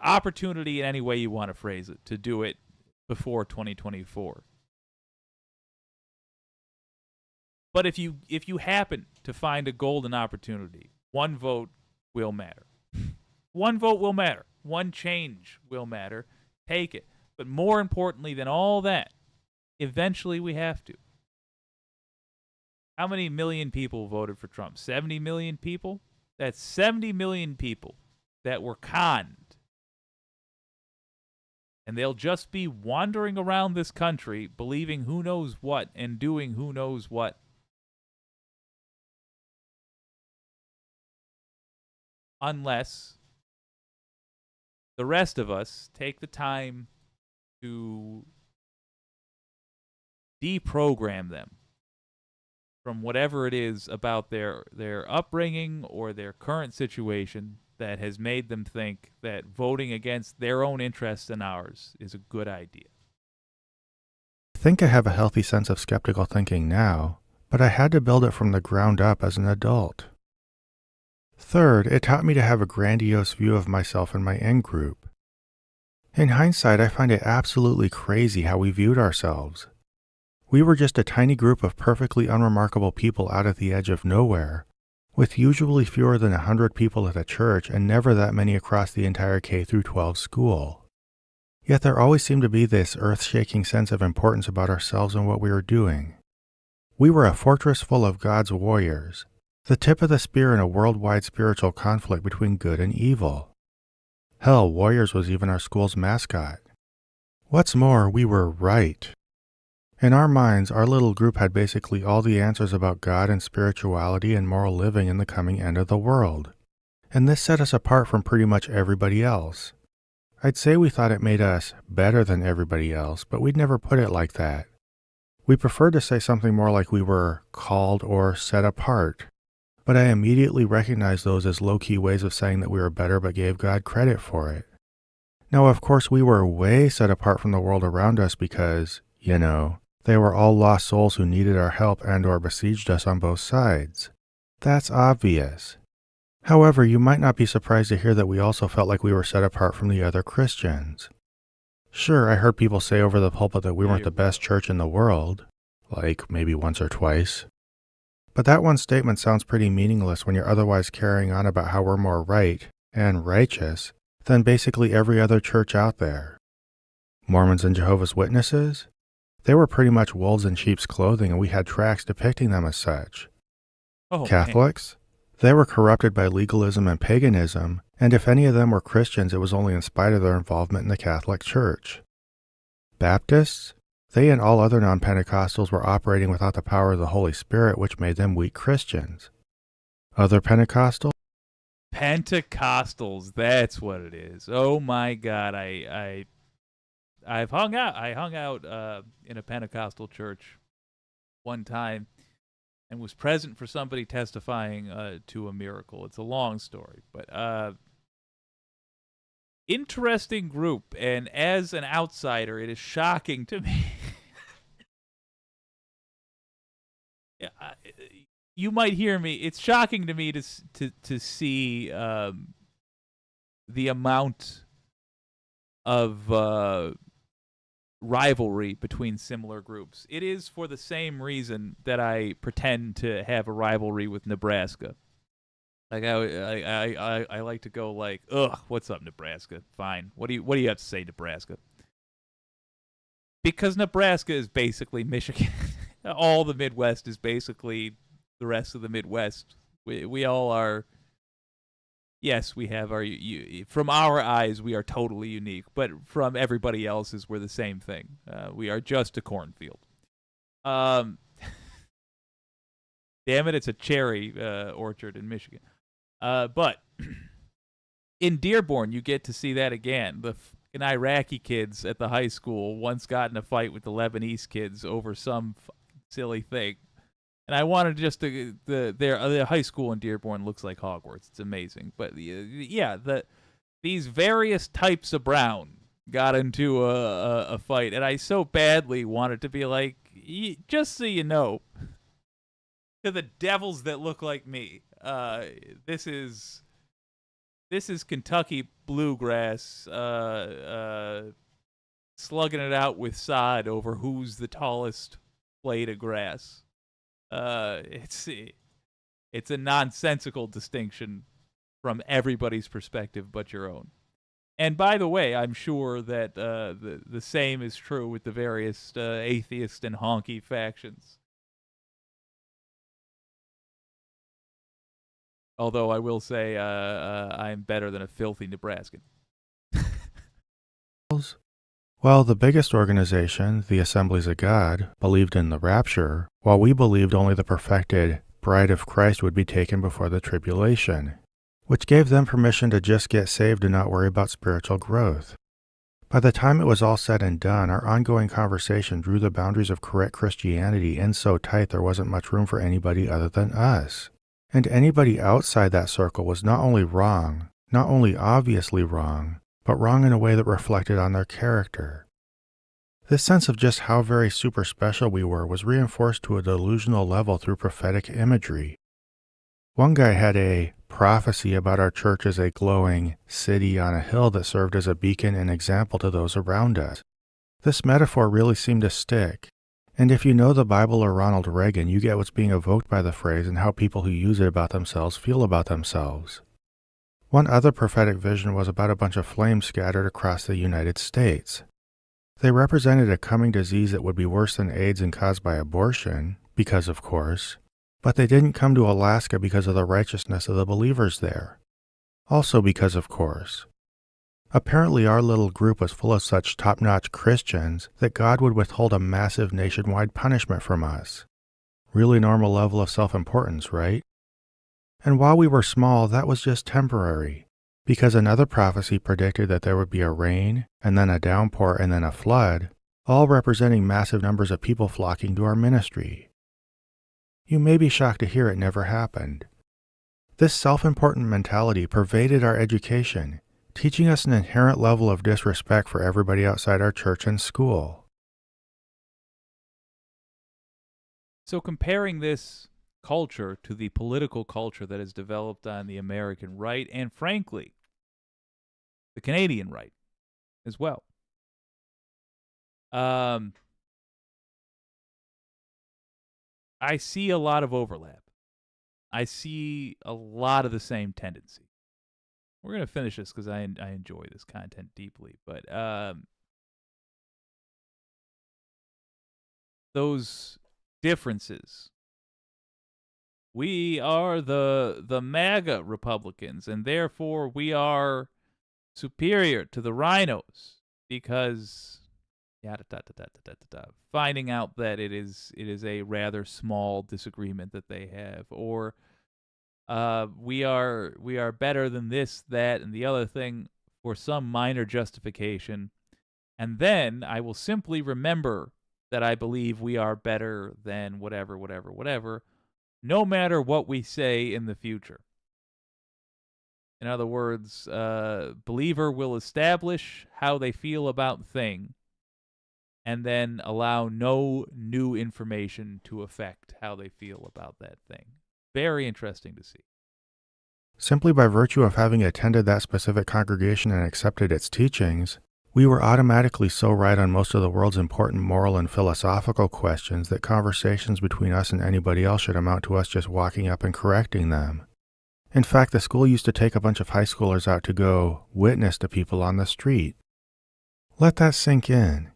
opportunity in any way you want to phrase it to do it before 2024. But if you happen to find a golden opportunity, one vote will matter. One vote will matter. One change will matter. Take it. But more importantly than all that, eventually we have to. How many million people voted for Trump? 70 million people? That's 70 million people that were conned. And they'll just be wandering around this country believing who knows what and doing who knows what. Unless the rest of us take the time to deprogram them from whatever it is about their upbringing or their current situation that has made them think that voting against their own interests and ours is a good idea. I think I have a healthy sense of skeptical thinking now, but I had to build it from the ground up as an adult. Third, it taught me to have a grandiose view of myself and my in-group. In hindsight, I find it absolutely crazy how we viewed ourselves. We were just a tiny group of perfectly unremarkable people out at the edge of nowhere, with usually fewer than 100 people at a church and never that many across the entire K-12 school. Yet there always seemed to be this earth-shaking sense of importance about ourselves and what we were doing. We were a fortress full of God's warriors, the tip of the spear in a worldwide spiritual conflict between good and evil. Hell, Warriors was even our school's mascot. What's more, we were right. In our minds, our little group had basically all the answers about God and spirituality and moral living in the coming end of the world. And this set us apart from pretty much everybody else. I'd say we thought it made us better than everybody else, but we'd never put it like that. We preferred to say something more like we were called or set apart. But I immediately recognized those as low-key ways of saying that we were better but gave God credit for it. Now, of course, we were way set apart from the world around us because, they were all lost souls who needed our help and or besieged us on both sides. That's obvious. However, you might not be surprised to hear that we also felt like we were set apart from the other Christians. Sure, I heard people say over the pulpit that we weren't the best church in the world, like maybe once or twice. But that one statement sounds pretty meaningless when you're otherwise carrying on about how we're more right and righteous than basically every other church out there. Mormons and Jehovah's Witnesses? They were pretty much wolves in sheep's clothing, and we had tracts depicting them as such. Catholics? They were corrupted by legalism and paganism, and if any of them were Christians, it was only in spite of their involvement in the Catholic Church. Baptists? They and all other non-Pentecostals were operating without the power of the Holy Spirit, which made them weak Christians. Other Pentecostals? Pentecostals, that's what it is. Oh my God, I've hung out in a Pentecostal church one time and was present for somebody testifying to a miracle. It's a long story, but interesting group, and as an outsider, it is shocking to me. You might hear me. It's shocking to me to see the amount of rivalry between similar groups. It is for the same reason that I pretend to have a rivalry with Nebraska. Like I like to go like, ugh, what's up, Nebraska? Fine. What do you have to say, Nebraska? Because Nebraska is basically Michigan. All the Midwest is basically the rest of the Midwest. We all are. Yes, we have our. From our eyes, we are totally unique, but from everybody else's, we're the same thing. We are just a cornfield. Damn it, it's a cherry orchard in Michigan. But in Dearborn, you get to see that again. The fucking Iraqi kids at the high school once got in a fight with the Lebanese kids over some silly thing. And I wanted just to, their high school in Dearborn looks like Hogwarts. It's amazing. But yeah, these various types of brown got into a fight, and I so badly wanted to be like, just so you know, to the devils that look like me, this is Kentucky bluegrass, slugging it out with sod over who's the tallest blade of grass. It's a nonsensical distinction from everybody's perspective but your own. And by the way, I'm sure that the same is true with the various atheist and honky factions. Although I will say I'm better than a filthy Nebraskan. Well, the biggest organization, the Assemblies of God, believed in the rapture, while we believed only the perfected bride of Christ would be taken before the tribulation, which gave them permission to just get saved and not worry about spiritual growth. By the time it was all said and done, our ongoing conversation drew the boundaries of correct Christianity in so tight there wasn't much room for anybody other than us. And anybody outside that circle was not only wrong, not only obviously wrong, but wrong in a way that reflected on their character. This sense of just how very super special we were was reinforced to a delusional level through prophetic imagery. One guy had a prophecy about our church as a glowing city on a hill that served as a beacon and example to those around us. This metaphor really seemed to stick. And if you know the Bible or Ronald Reagan, you get what's being evoked by the phrase and how people who use it about themselves feel about themselves. One other prophetic vision was about a bunch of flames scattered across the United States. They represented a coming disease that would be worse than AIDS and caused by abortion, because of course, but they didn't come to Alaska because of the righteousness of the believers there. Also because of course. Apparently our little group was full of such top-notch Christians that God would withhold a massive nationwide punishment from us. Really normal level of self-importance, right? And while we were small, that was just temporary, because another prophecy predicted that there would be a rain, and then a downpour, and then a flood, all representing massive numbers of people flocking to our ministry. You may be shocked to hear it never happened. This self-important mentality pervaded our education, teaching us an inherent level of disrespect for everybody outside our church and school. So comparing this culture to the political culture that has developed on the American right, and frankly, the Canadian right as well. I see a lot of overlap. I see a lot of the same tendency. We're going to finish this because I enjoy this content deeply, but those differences. We are the MAGA Republicans, and therefore we are superior to the rhinos because finding out that it is a rather small disagreement that they have, or we are better than this, that, and the other thing for some minor justification, and then I will simply remember that I believe we are better than whatever, no matter what we say in the future. In other words, believer will establish how they feel about thing, and then allow no new information to affect how they feel about that thing. Very interesting to see. Simply by virtue of having attended that specific congregation and accepted its teachings, we were automatically so right on most of the world's important moral and philosophical questions that conversations between us and anybody else should amount to us just walking up and correcting them. In fact, the school used to take a bunch of high schoolers out to go witness to people on the street. Let that sink in.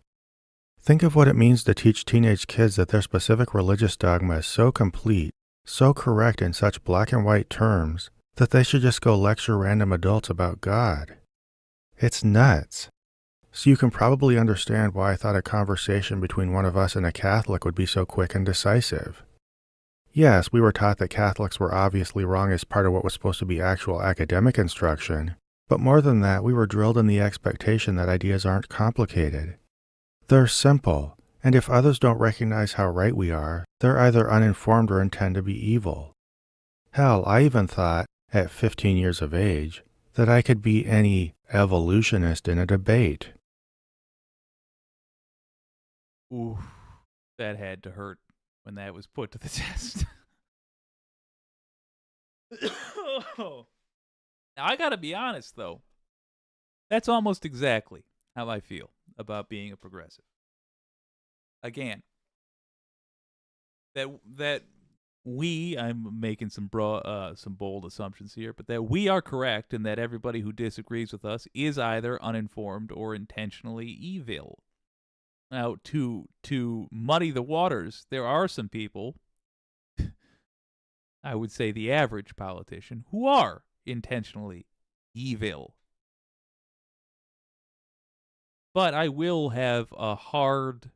Think of what it means to teach teenage kids that their specific religious dogma is so complete, so correct in such black and white terms, that they should just go lecture random adults about God. It's nuts. So you can probably understand why I thought a conversation between one of us and a Catholic would be so quick and decisive. Yes, we were taught that Catholics were obviously wrong as part of what was supposed to be actual academic instruction, but more than that, we were drilled in the expectation that ideas aren't complicated. They're simple, and if others don't recognize how right we are, they're either uninformed or intend to be evil. Hell, I even thought, at 15 years of age, that I could beat any evolutionist in a debate. Ooh, that had to hurt when that was put to the test. Now, I gotta be honest, though. That's almost exactly how I feel about being a progressive. Again, that I'm making some bold assumptions here, but that we are correct and that everybody who disagrees with us is either uninformed or intentionally evil. Now, to muddy the waters, there are some people, I would say the average politician, who are intentionally evil. But I will have a hard,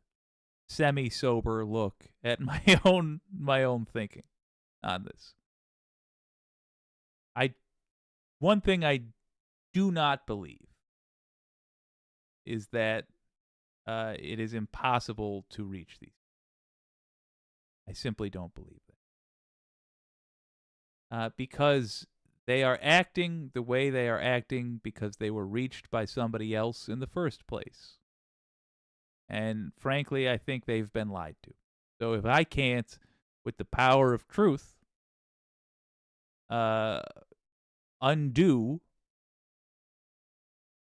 semi-sober look at my own thinking on this. One thing I do not believe is that it is impossible to reach these. I simply don't believe that. Because they are acting the way they are acting because they were reached by somebody else in the first place. And frankly, I think they've been lied to. So if I can't, with the power of truth, undo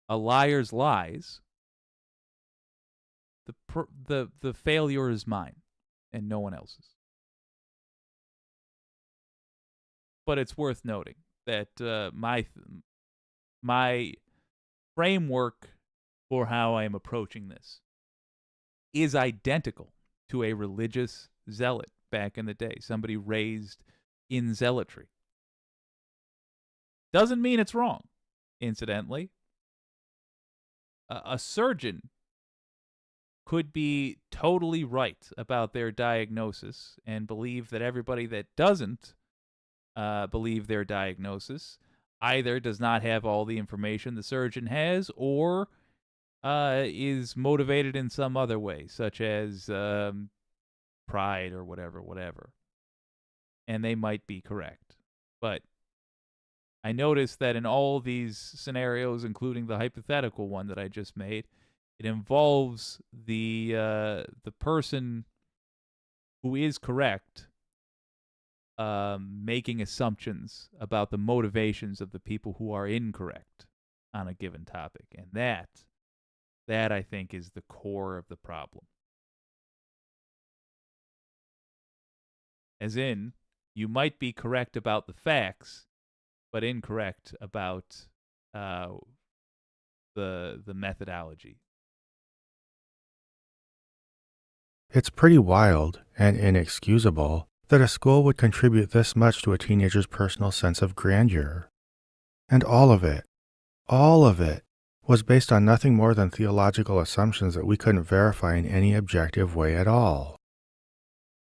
a liar's lies, the failure is mine and no one else's. But it's worth noting that my framework for how I am approaching this is identical to a religious zealot back in the day, somebody raised in zealotry. Doesn't mean it's wrong, incidentally. A surgeon could be totally right about their diagnosis and believe that everybody that doesn't believe their diagnosis either does not have all the information the surgeon has or is motivated in some other way, such as pride or whatever. And they might be correct. But I noticed that in all these scenarios, including the hypothetical one that I just made, it involves the person who is correct making assumptions about the motivations of the people who are incorrect on a given topic. And that I think is the core of the problem. As in, you might be correct about the facts, but incorrect about the methodology. It's pretty wild and inexcusable that a school would contribute this much to a teenager's personal sense of grandeur. And all of it, was based on nothing more than theological assumptions that we couldn't verify in any objective way at all.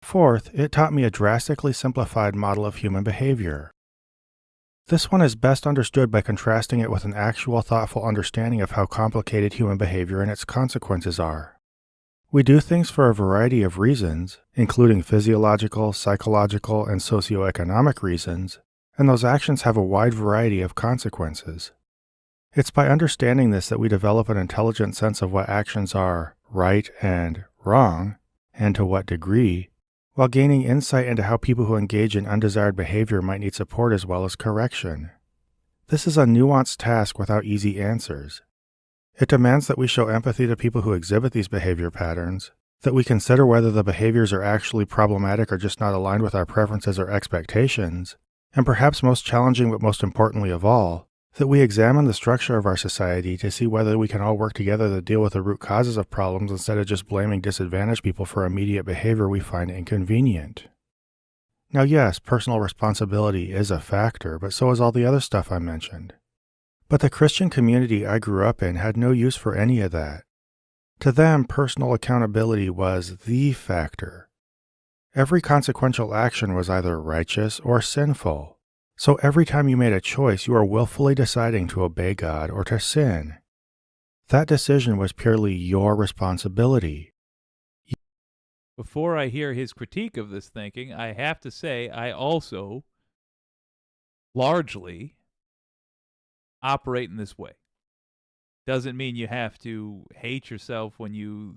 Fourth, it taught me a drastically simplified model of human behavior. This one is best understood by contrasting it with an actual thoughtful understanding of how complicated human behavior and its consequences are. We do things for a variety of reasons, including physiological, psychological, and socioeconomic reasons, and those actions have a wide variety of consequences. It's by understanding this that we develop an intelligent sense of what actions are right and wrong, and to what degree, while gaining insight into how people who engage in undesired behavior might need support as well as correction. This is a nuanced task without easy answers. It demands that we show empathy to people who exhibit these behavior patterns, that we consider whether the behaviors are actually problematic or just not aligned with our preferences or expectations, and perhaps most challenging but most importantly of all, that we examine the structure of our society to see whether we can all work together to deal with the root causes of problems instead of just blaming disadvantaged people for immediate behavior we find inconvenient. Now yes, personal responsibility is a factor, but so is all the other stuff I mentioned. But the Christian community I grew up in had no use for any of that. To them, personal accountability was the factor. Every consequential action was either righteous or sinful. So every time you made a choice, you were willfully deciding to obey God or to sin. That decision was purely your responsibility. Before I hear his critique of this thinking, I have to say I also largely operate in this way. Doesn't mean you have to hate yourself when you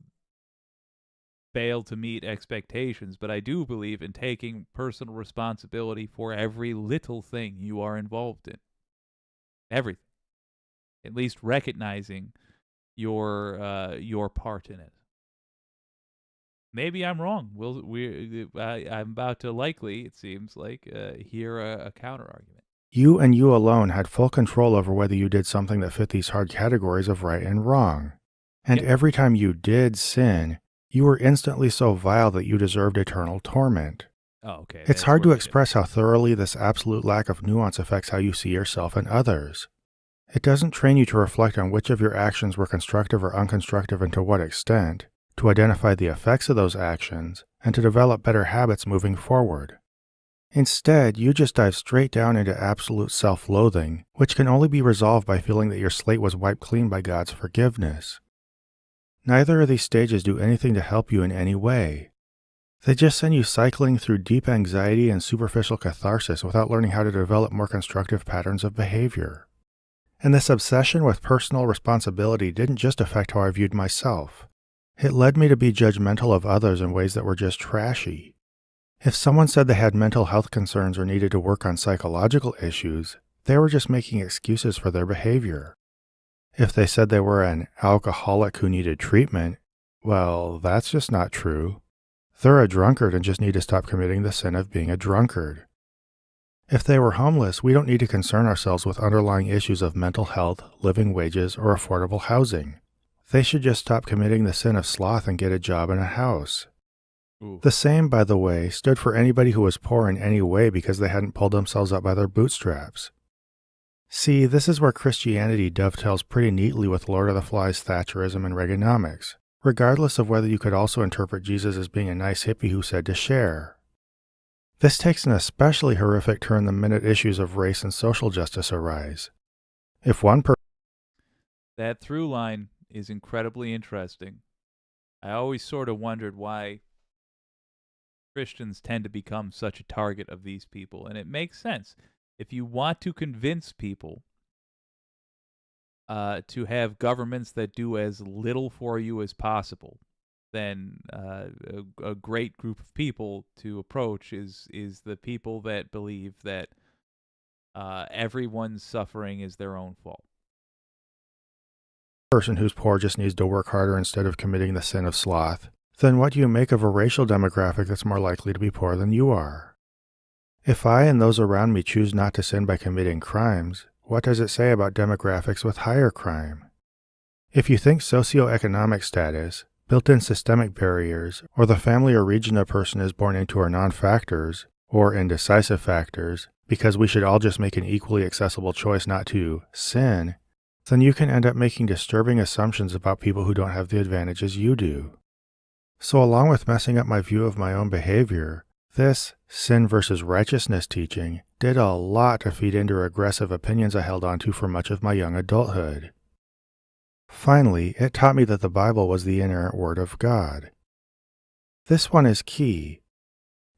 fail to meet expectations, but I do believe in taking personal responsibility for every little thing you are involved in. Everything. At least recognizing your part in it. maybe I'm wrong. I'm about to likely, it seems like, hear a counter argument. You and you alone had full control over whether you did something that fit these hard categories of right and wrong. And every time you did sin, you were instantly so vile that you deserved eternal torment. Oh, okay. It's hard to express how thoroughly this absolute lack of nuance affects how you see yourself and others. It doesn't train you to reflect on which of your actions were constructive or unconstructive and to what extent, to identify the effects of those actions, and to develop better habits moving forward. Instead, you just dive straight down into absolute self-loathing, which can only be resolved by feeling that your slate was wiped clean by God's forgiveness. Neither of these stages do anything to help you in any way. They just send you cycling through deep anxiety and superficial catharsis without learning how to develop more constructive patterns of behavior. And this obsession with personal responsibility didn't just affect how I viewed myself. It led me to be judgmental of others in ways that were just trashy. If someone said they had mental health concerns or needed to work on psychological issues, they were just making excuses for their behavior. If they said they were an alcoholic who needed treatment, well, that's just not true. They're a drunkard and just need to stop committing the sin of being a drunkard. If they were homeless, we don't need to concern ourselves with underlying issues of mental health, living wages, or affordable housing. They should just stop committing the sin of sloth and get a job and a house. Ooh. The same, by the way, stood for anybody who was poor in any way because they hadn't pulled themselves up by their bootstraps. See, this is where Christianity dovetails pretty neatly with Lord of the Flies Thatcherism and Reaganomics, regardless of whether you could also interpret Jesus as being a nice hippie who said to share. This takes an especially horrific turn the minute issues of race and social justice arise. If one person... That through line is incredibly interesting. I always sort of wondered why Christians tend to become such a target of these people, and it makes sense. If you want to convince people to have governments that do as little for you as possible, then a great group of people to approach is the people that believe that everyone's suffering is their own fault. Person who's poor just needs to work harder instead of committing the sin of sloth, then what do you make of a racial demographic that's more likely to be poor than you are? If I and those around me choose not to sin by committing crimes, what does it say about demographics with higher crime? If you think socioeconomic status, built-in systemic barriers, or the family or region a person is born into are non-factors, or indecisive factors, because we should all just make an equally accessible choice not to sin, then you can end up making disturbing assumptions about people who don't have the advantages you do. So along with messing up my view of my own behavior, this sin versus righteousness teaching did a lot to feed into aggressive opinions I held onto for much of my young adulthood. Finally, it taught me that the Bible was the inerrant word of God. This one is key.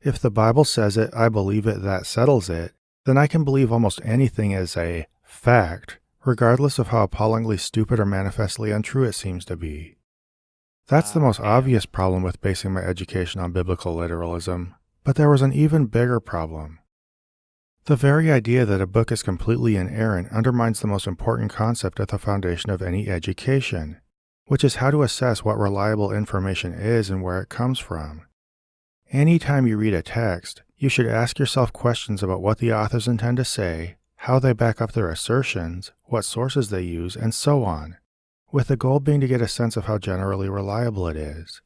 If the Bible says it, I believe it, that settles it, then I can believe almost anything as a fact, regardless of how appallingly stupid or manifestly untrue it seems to be. That's the most obvious problem with basing my education on biblical literalism, but there was an even bigger problem. The very idea that a book is completely inerrant undermines the most important concept at the foundation of any education, which is how to assess what reliable information is and where it comes from. Anytime you read a text, you should ask yourself questions about what the authors intend to say, how they back up their assertions, what sources they use, and so on, with the goal being to get a sense of how generally reliable it is.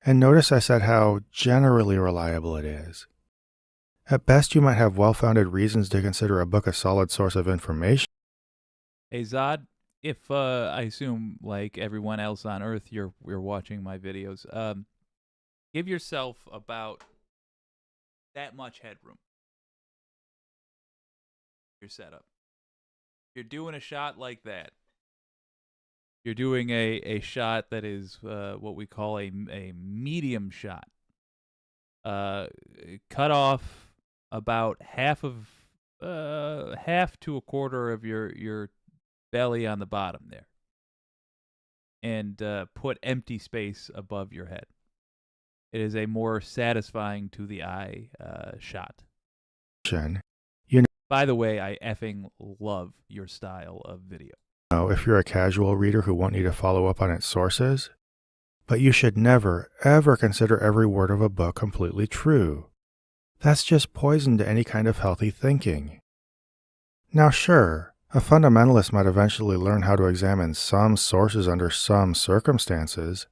And notice I said how generally reliable it is. At best, you might have well-founded reasons to consider a book a solid source of information. Hey Zod, if I assume like everyone else on Earth, you're watching my videos, give yourself about that much headroom. Your setup. You're doing a shot like that. You're doing a shot that is what we call a medium shot. Cut off about half to a quarter of your belly on the bottom there, and put empty space above your head. It is a more satisfying to the eye shot. By the way, I effing love your style of video. If you're a casual reader who won't need to follow up on its sources, But you should never, ever consider every word of a book completely true. That's just poison to any kind of healthy thinking. Now sure, a fundamentalist might eventually learn how to examine some sources under some circumstances.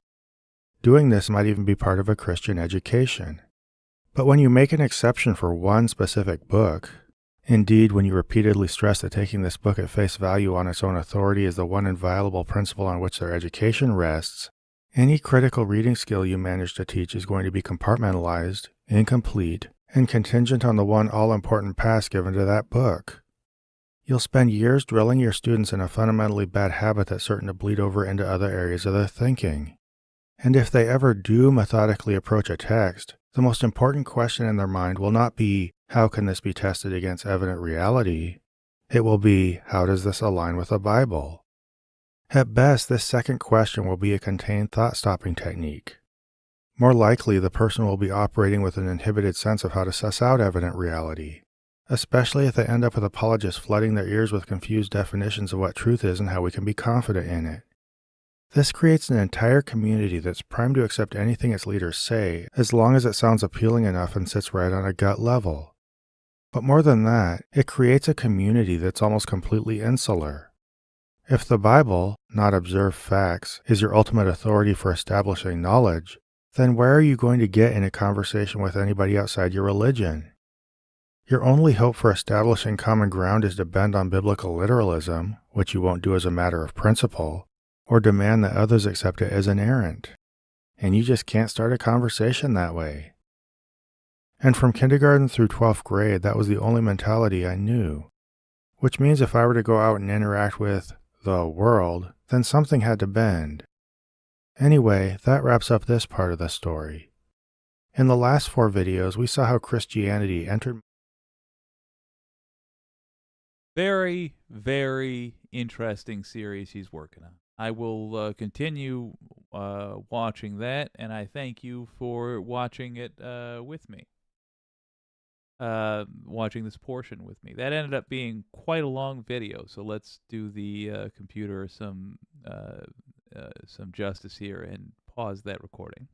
Doing this might even be part of a Christian education. But when you make an exception for one specific book, indeed when you repeatedly stress that taking this book at face value on its own authority is the one inviolable principle on which their education rests, any critical reading skill you manage to teach is going to be compartmentalized, incomplete, and contingent on the one all-important pass given to that book. You'll spend years drilling your students in a fundamentally bad habit that's certain to bleed over into other areas of their thinking. And if they ever do methodically approach a text, the most important question in their mind will not be, how can this be tested against evident reality? It will be, how does this align with the Bible? At best, this second question will be a contained thought-stopping technique. More likely, the person will be operating with an inhibited sense of how to suss out evident reality, especially if they end up with apologists flooding their ears with confused definitions of what truth is and how we can be confident in it. This creates an entire community that's primed to accept anything its leaders say, as long as it sounds appealing enough and sits right on a gut level. But more than that, it creates a community that's almost completely insular. If the Bible, not observed facts, is your ultimate authority for establishing knowledge, then where are you going to get in a conversation with anybody outside your religion? Your only hope for establishing common ground is to bend on biblical literalism, which you won't do as a matter of principle, or demand that others accept it as inerrant. And you just can't start a conversation that way. And from kindergarten through 12th grade, that was the only mentality I knew. Which means if I were to go out and interact with the world, then something had to bend. Anyway, that wraps up this part of the story. In the last 4 videos, we saw how Christianity entered. Very, very interesting series he's working on. I will continue watching that, and I thank you for watching it with me. Watching this portion with me. That ended up being quite a long video, so let's do the computer some justice here and pause that recording.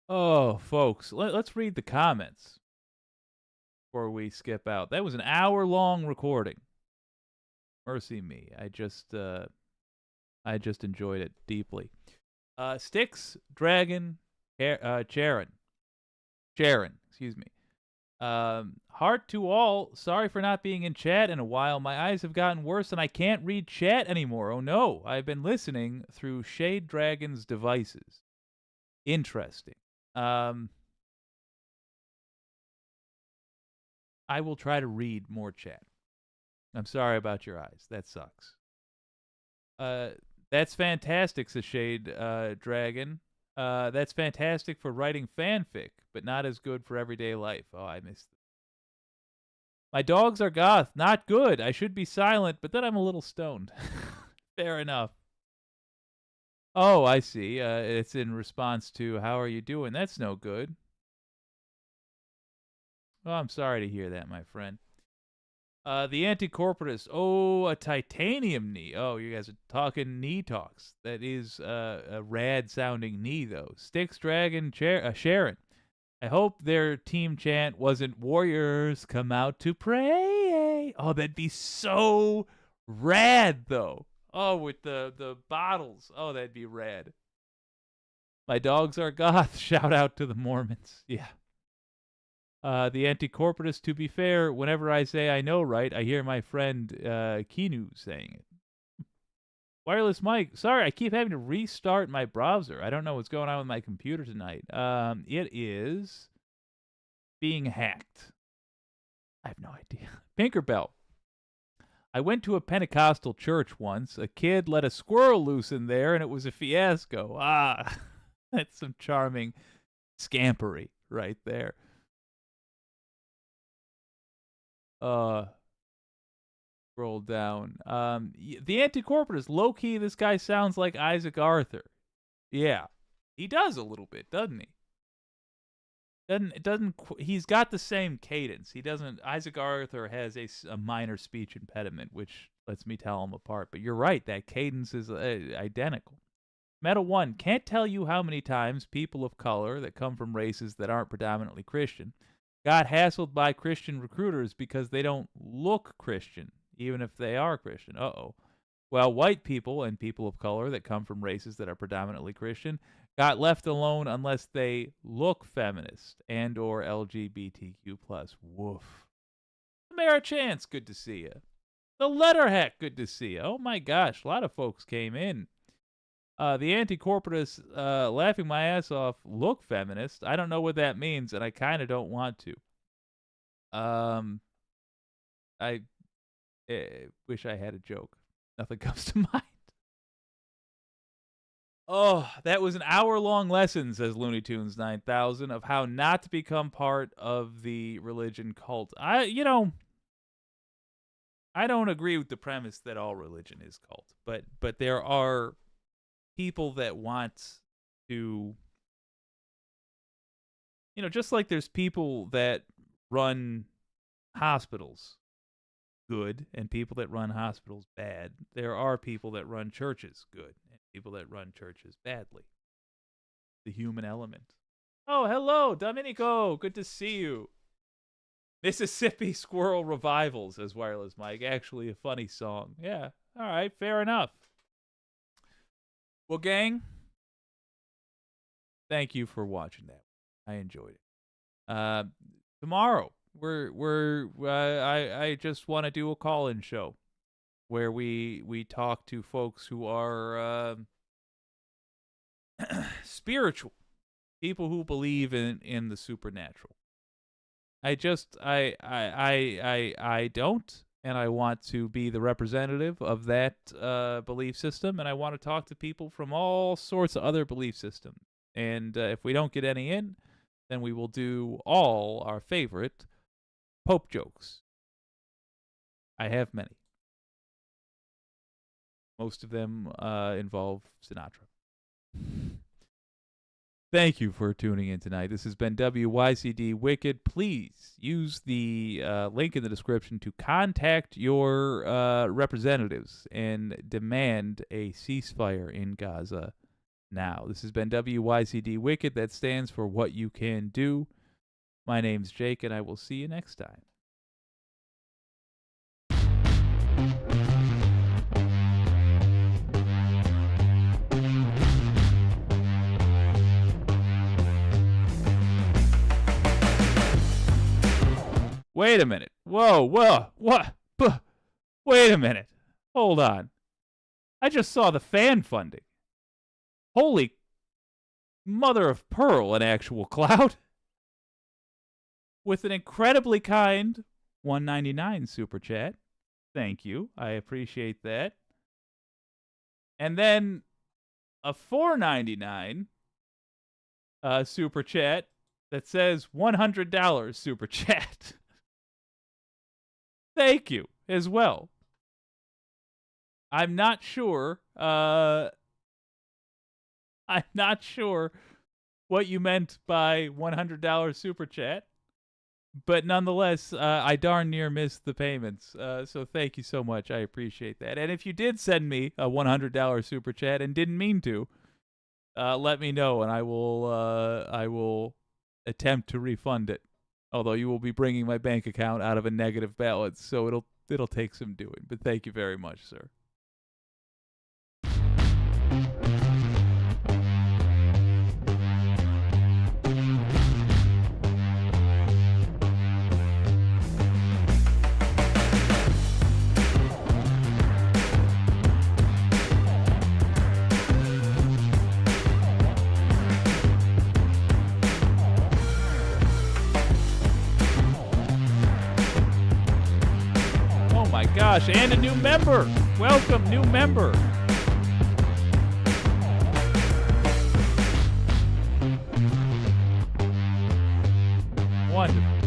Oh, folks, let's read the comments before we skip out. That was an hour-long recording. Mercy me. I just enjoyed it deeply. Styx, Dragon, Sharon, excuse me. Heart to all. Sorry for not being in chat in a while. My eyes have gotten worse and I can't read chat anymore. Oh no, I've been listening through Shade Dragon's devices. Interesting. I will try to read more chat. I'm sorry about your eyes. That sucks. That's fantastic, says Shade Dragon. That's fantastic for writing fanfic, but not as good for everyday life. Oh, I missed it. My dogs are goth. Not good. I should be silent, but then I'm a little stoned. Fair enough. Oh, I see. It's in response to, how are you doing? That's no good. Oh, I'm sorry to hear that, my friend. The anti-corporatist. Oh, a titanium knee. Oh, you guys are talking knee talks. That is a rad-sounding knee, though. Styx, Dragon, Sharon. I hope their team chant wasn't Warriors come out to pray. Oh, that'd be so rad, though. Oh, with the bottles. Oh, that'd be rad. My dogs are goth. Shout out to the Mormons. Yeah. The anti-corporatist, to be fair, whenever I say I know right, I hear my friend Kinu saying it. Wireless mic. Sorry, I keep having to restart my browser. I don't know what's going on with my computer tonight. It is being hacked. I have no idea. Pinkerbell. I went to a Pentecostal church once. A kid let a squirrel loose in there, and it was a fiasco. Ah, that's some charming scampery right there. Scroll down. The anti-corporatist, low-key, this guy sounds like Isaac Arthur. Yeah, he does a little bit, doesn't he? He's got the same cadence. He doesn't. Isaac Arthur has a minor speech impediment, which lets me tell them apart. But you're right, that cadence is identical. Meta 1, can't tell you how many times people of color that come from races that aren't predominantly Christian got hassled by Christian recruiters because they don't look Christian, even if they are Christian. Well, white people and people of color that come from races that are predominantly Christian got left alone unless they look feminist and or LGBTQ+. Woof. Mara Chance, good to see you. The Letterheck, good to see you. Oh my gosh, a lot of folks came in. The anti-corporatists laughing my ass off look feminist. I don't know what that means, and I kind of don't want to. I wish I had a joke. Nothing comes to mind. Oh, that was an hour-long lesson, says Looney Tunes 9000, of how not to become part of the religion cult. I don't agree with the premise that all religion is cult, but there are people that want to, just like there's people that run hospitals good and people that run hospitals bad, there are people that run churches good and people that run churches badly. The human element. Oh, hello, Domenico. Good to see you. Mississippi Squirrel Revival, says Wireless Mike. Actually a funny song. Yeah, all right, fair enough. Well, gang, thank you for watching that. I enjoyed it. Tomorrow, I just want to do a call-in show where we talk to folks who are spiritual, people who believe in the supernatural. I don't. And I want to be the representative of that belief system, and I want to talk to people from all sorts of other belief systems. And if we don't get any in, then we will do all our favorite Pope jokes. I have many. Most of them involve Sinatra. Thank you for tuning in tonight. This has been WYCD Wicked. Please use the link in the description to contact your representatives and demand a ceasefire in Gaza now. This has been WYCD Wicked. That stands for What You Can Do. My name's Jake, and I will see you next time. Wait a minute. Whoa, what? Wait a minute. Hold on. I just saw the fan funding. Holy mother of pearl, an actual cloud. With an incredibly kind $1.99 super chat. Thank you. I appreciate that. And then a $4.99 super chat that says $100 super chat. Thank you as well. I'm not sure what you meant by $100 super chat, but nonetheless, I darn near missed the payments. So thank you so much. I appreciate that. And if you did send me a $100 super chat and didn't mean to, let me know, and I will attempt to refund it. Although you will be bringing my bank account out of a negative balance, so it'll take some doing. But thank you very much, sir. Gosh, and a new member. Welcome, new member. Wonderful.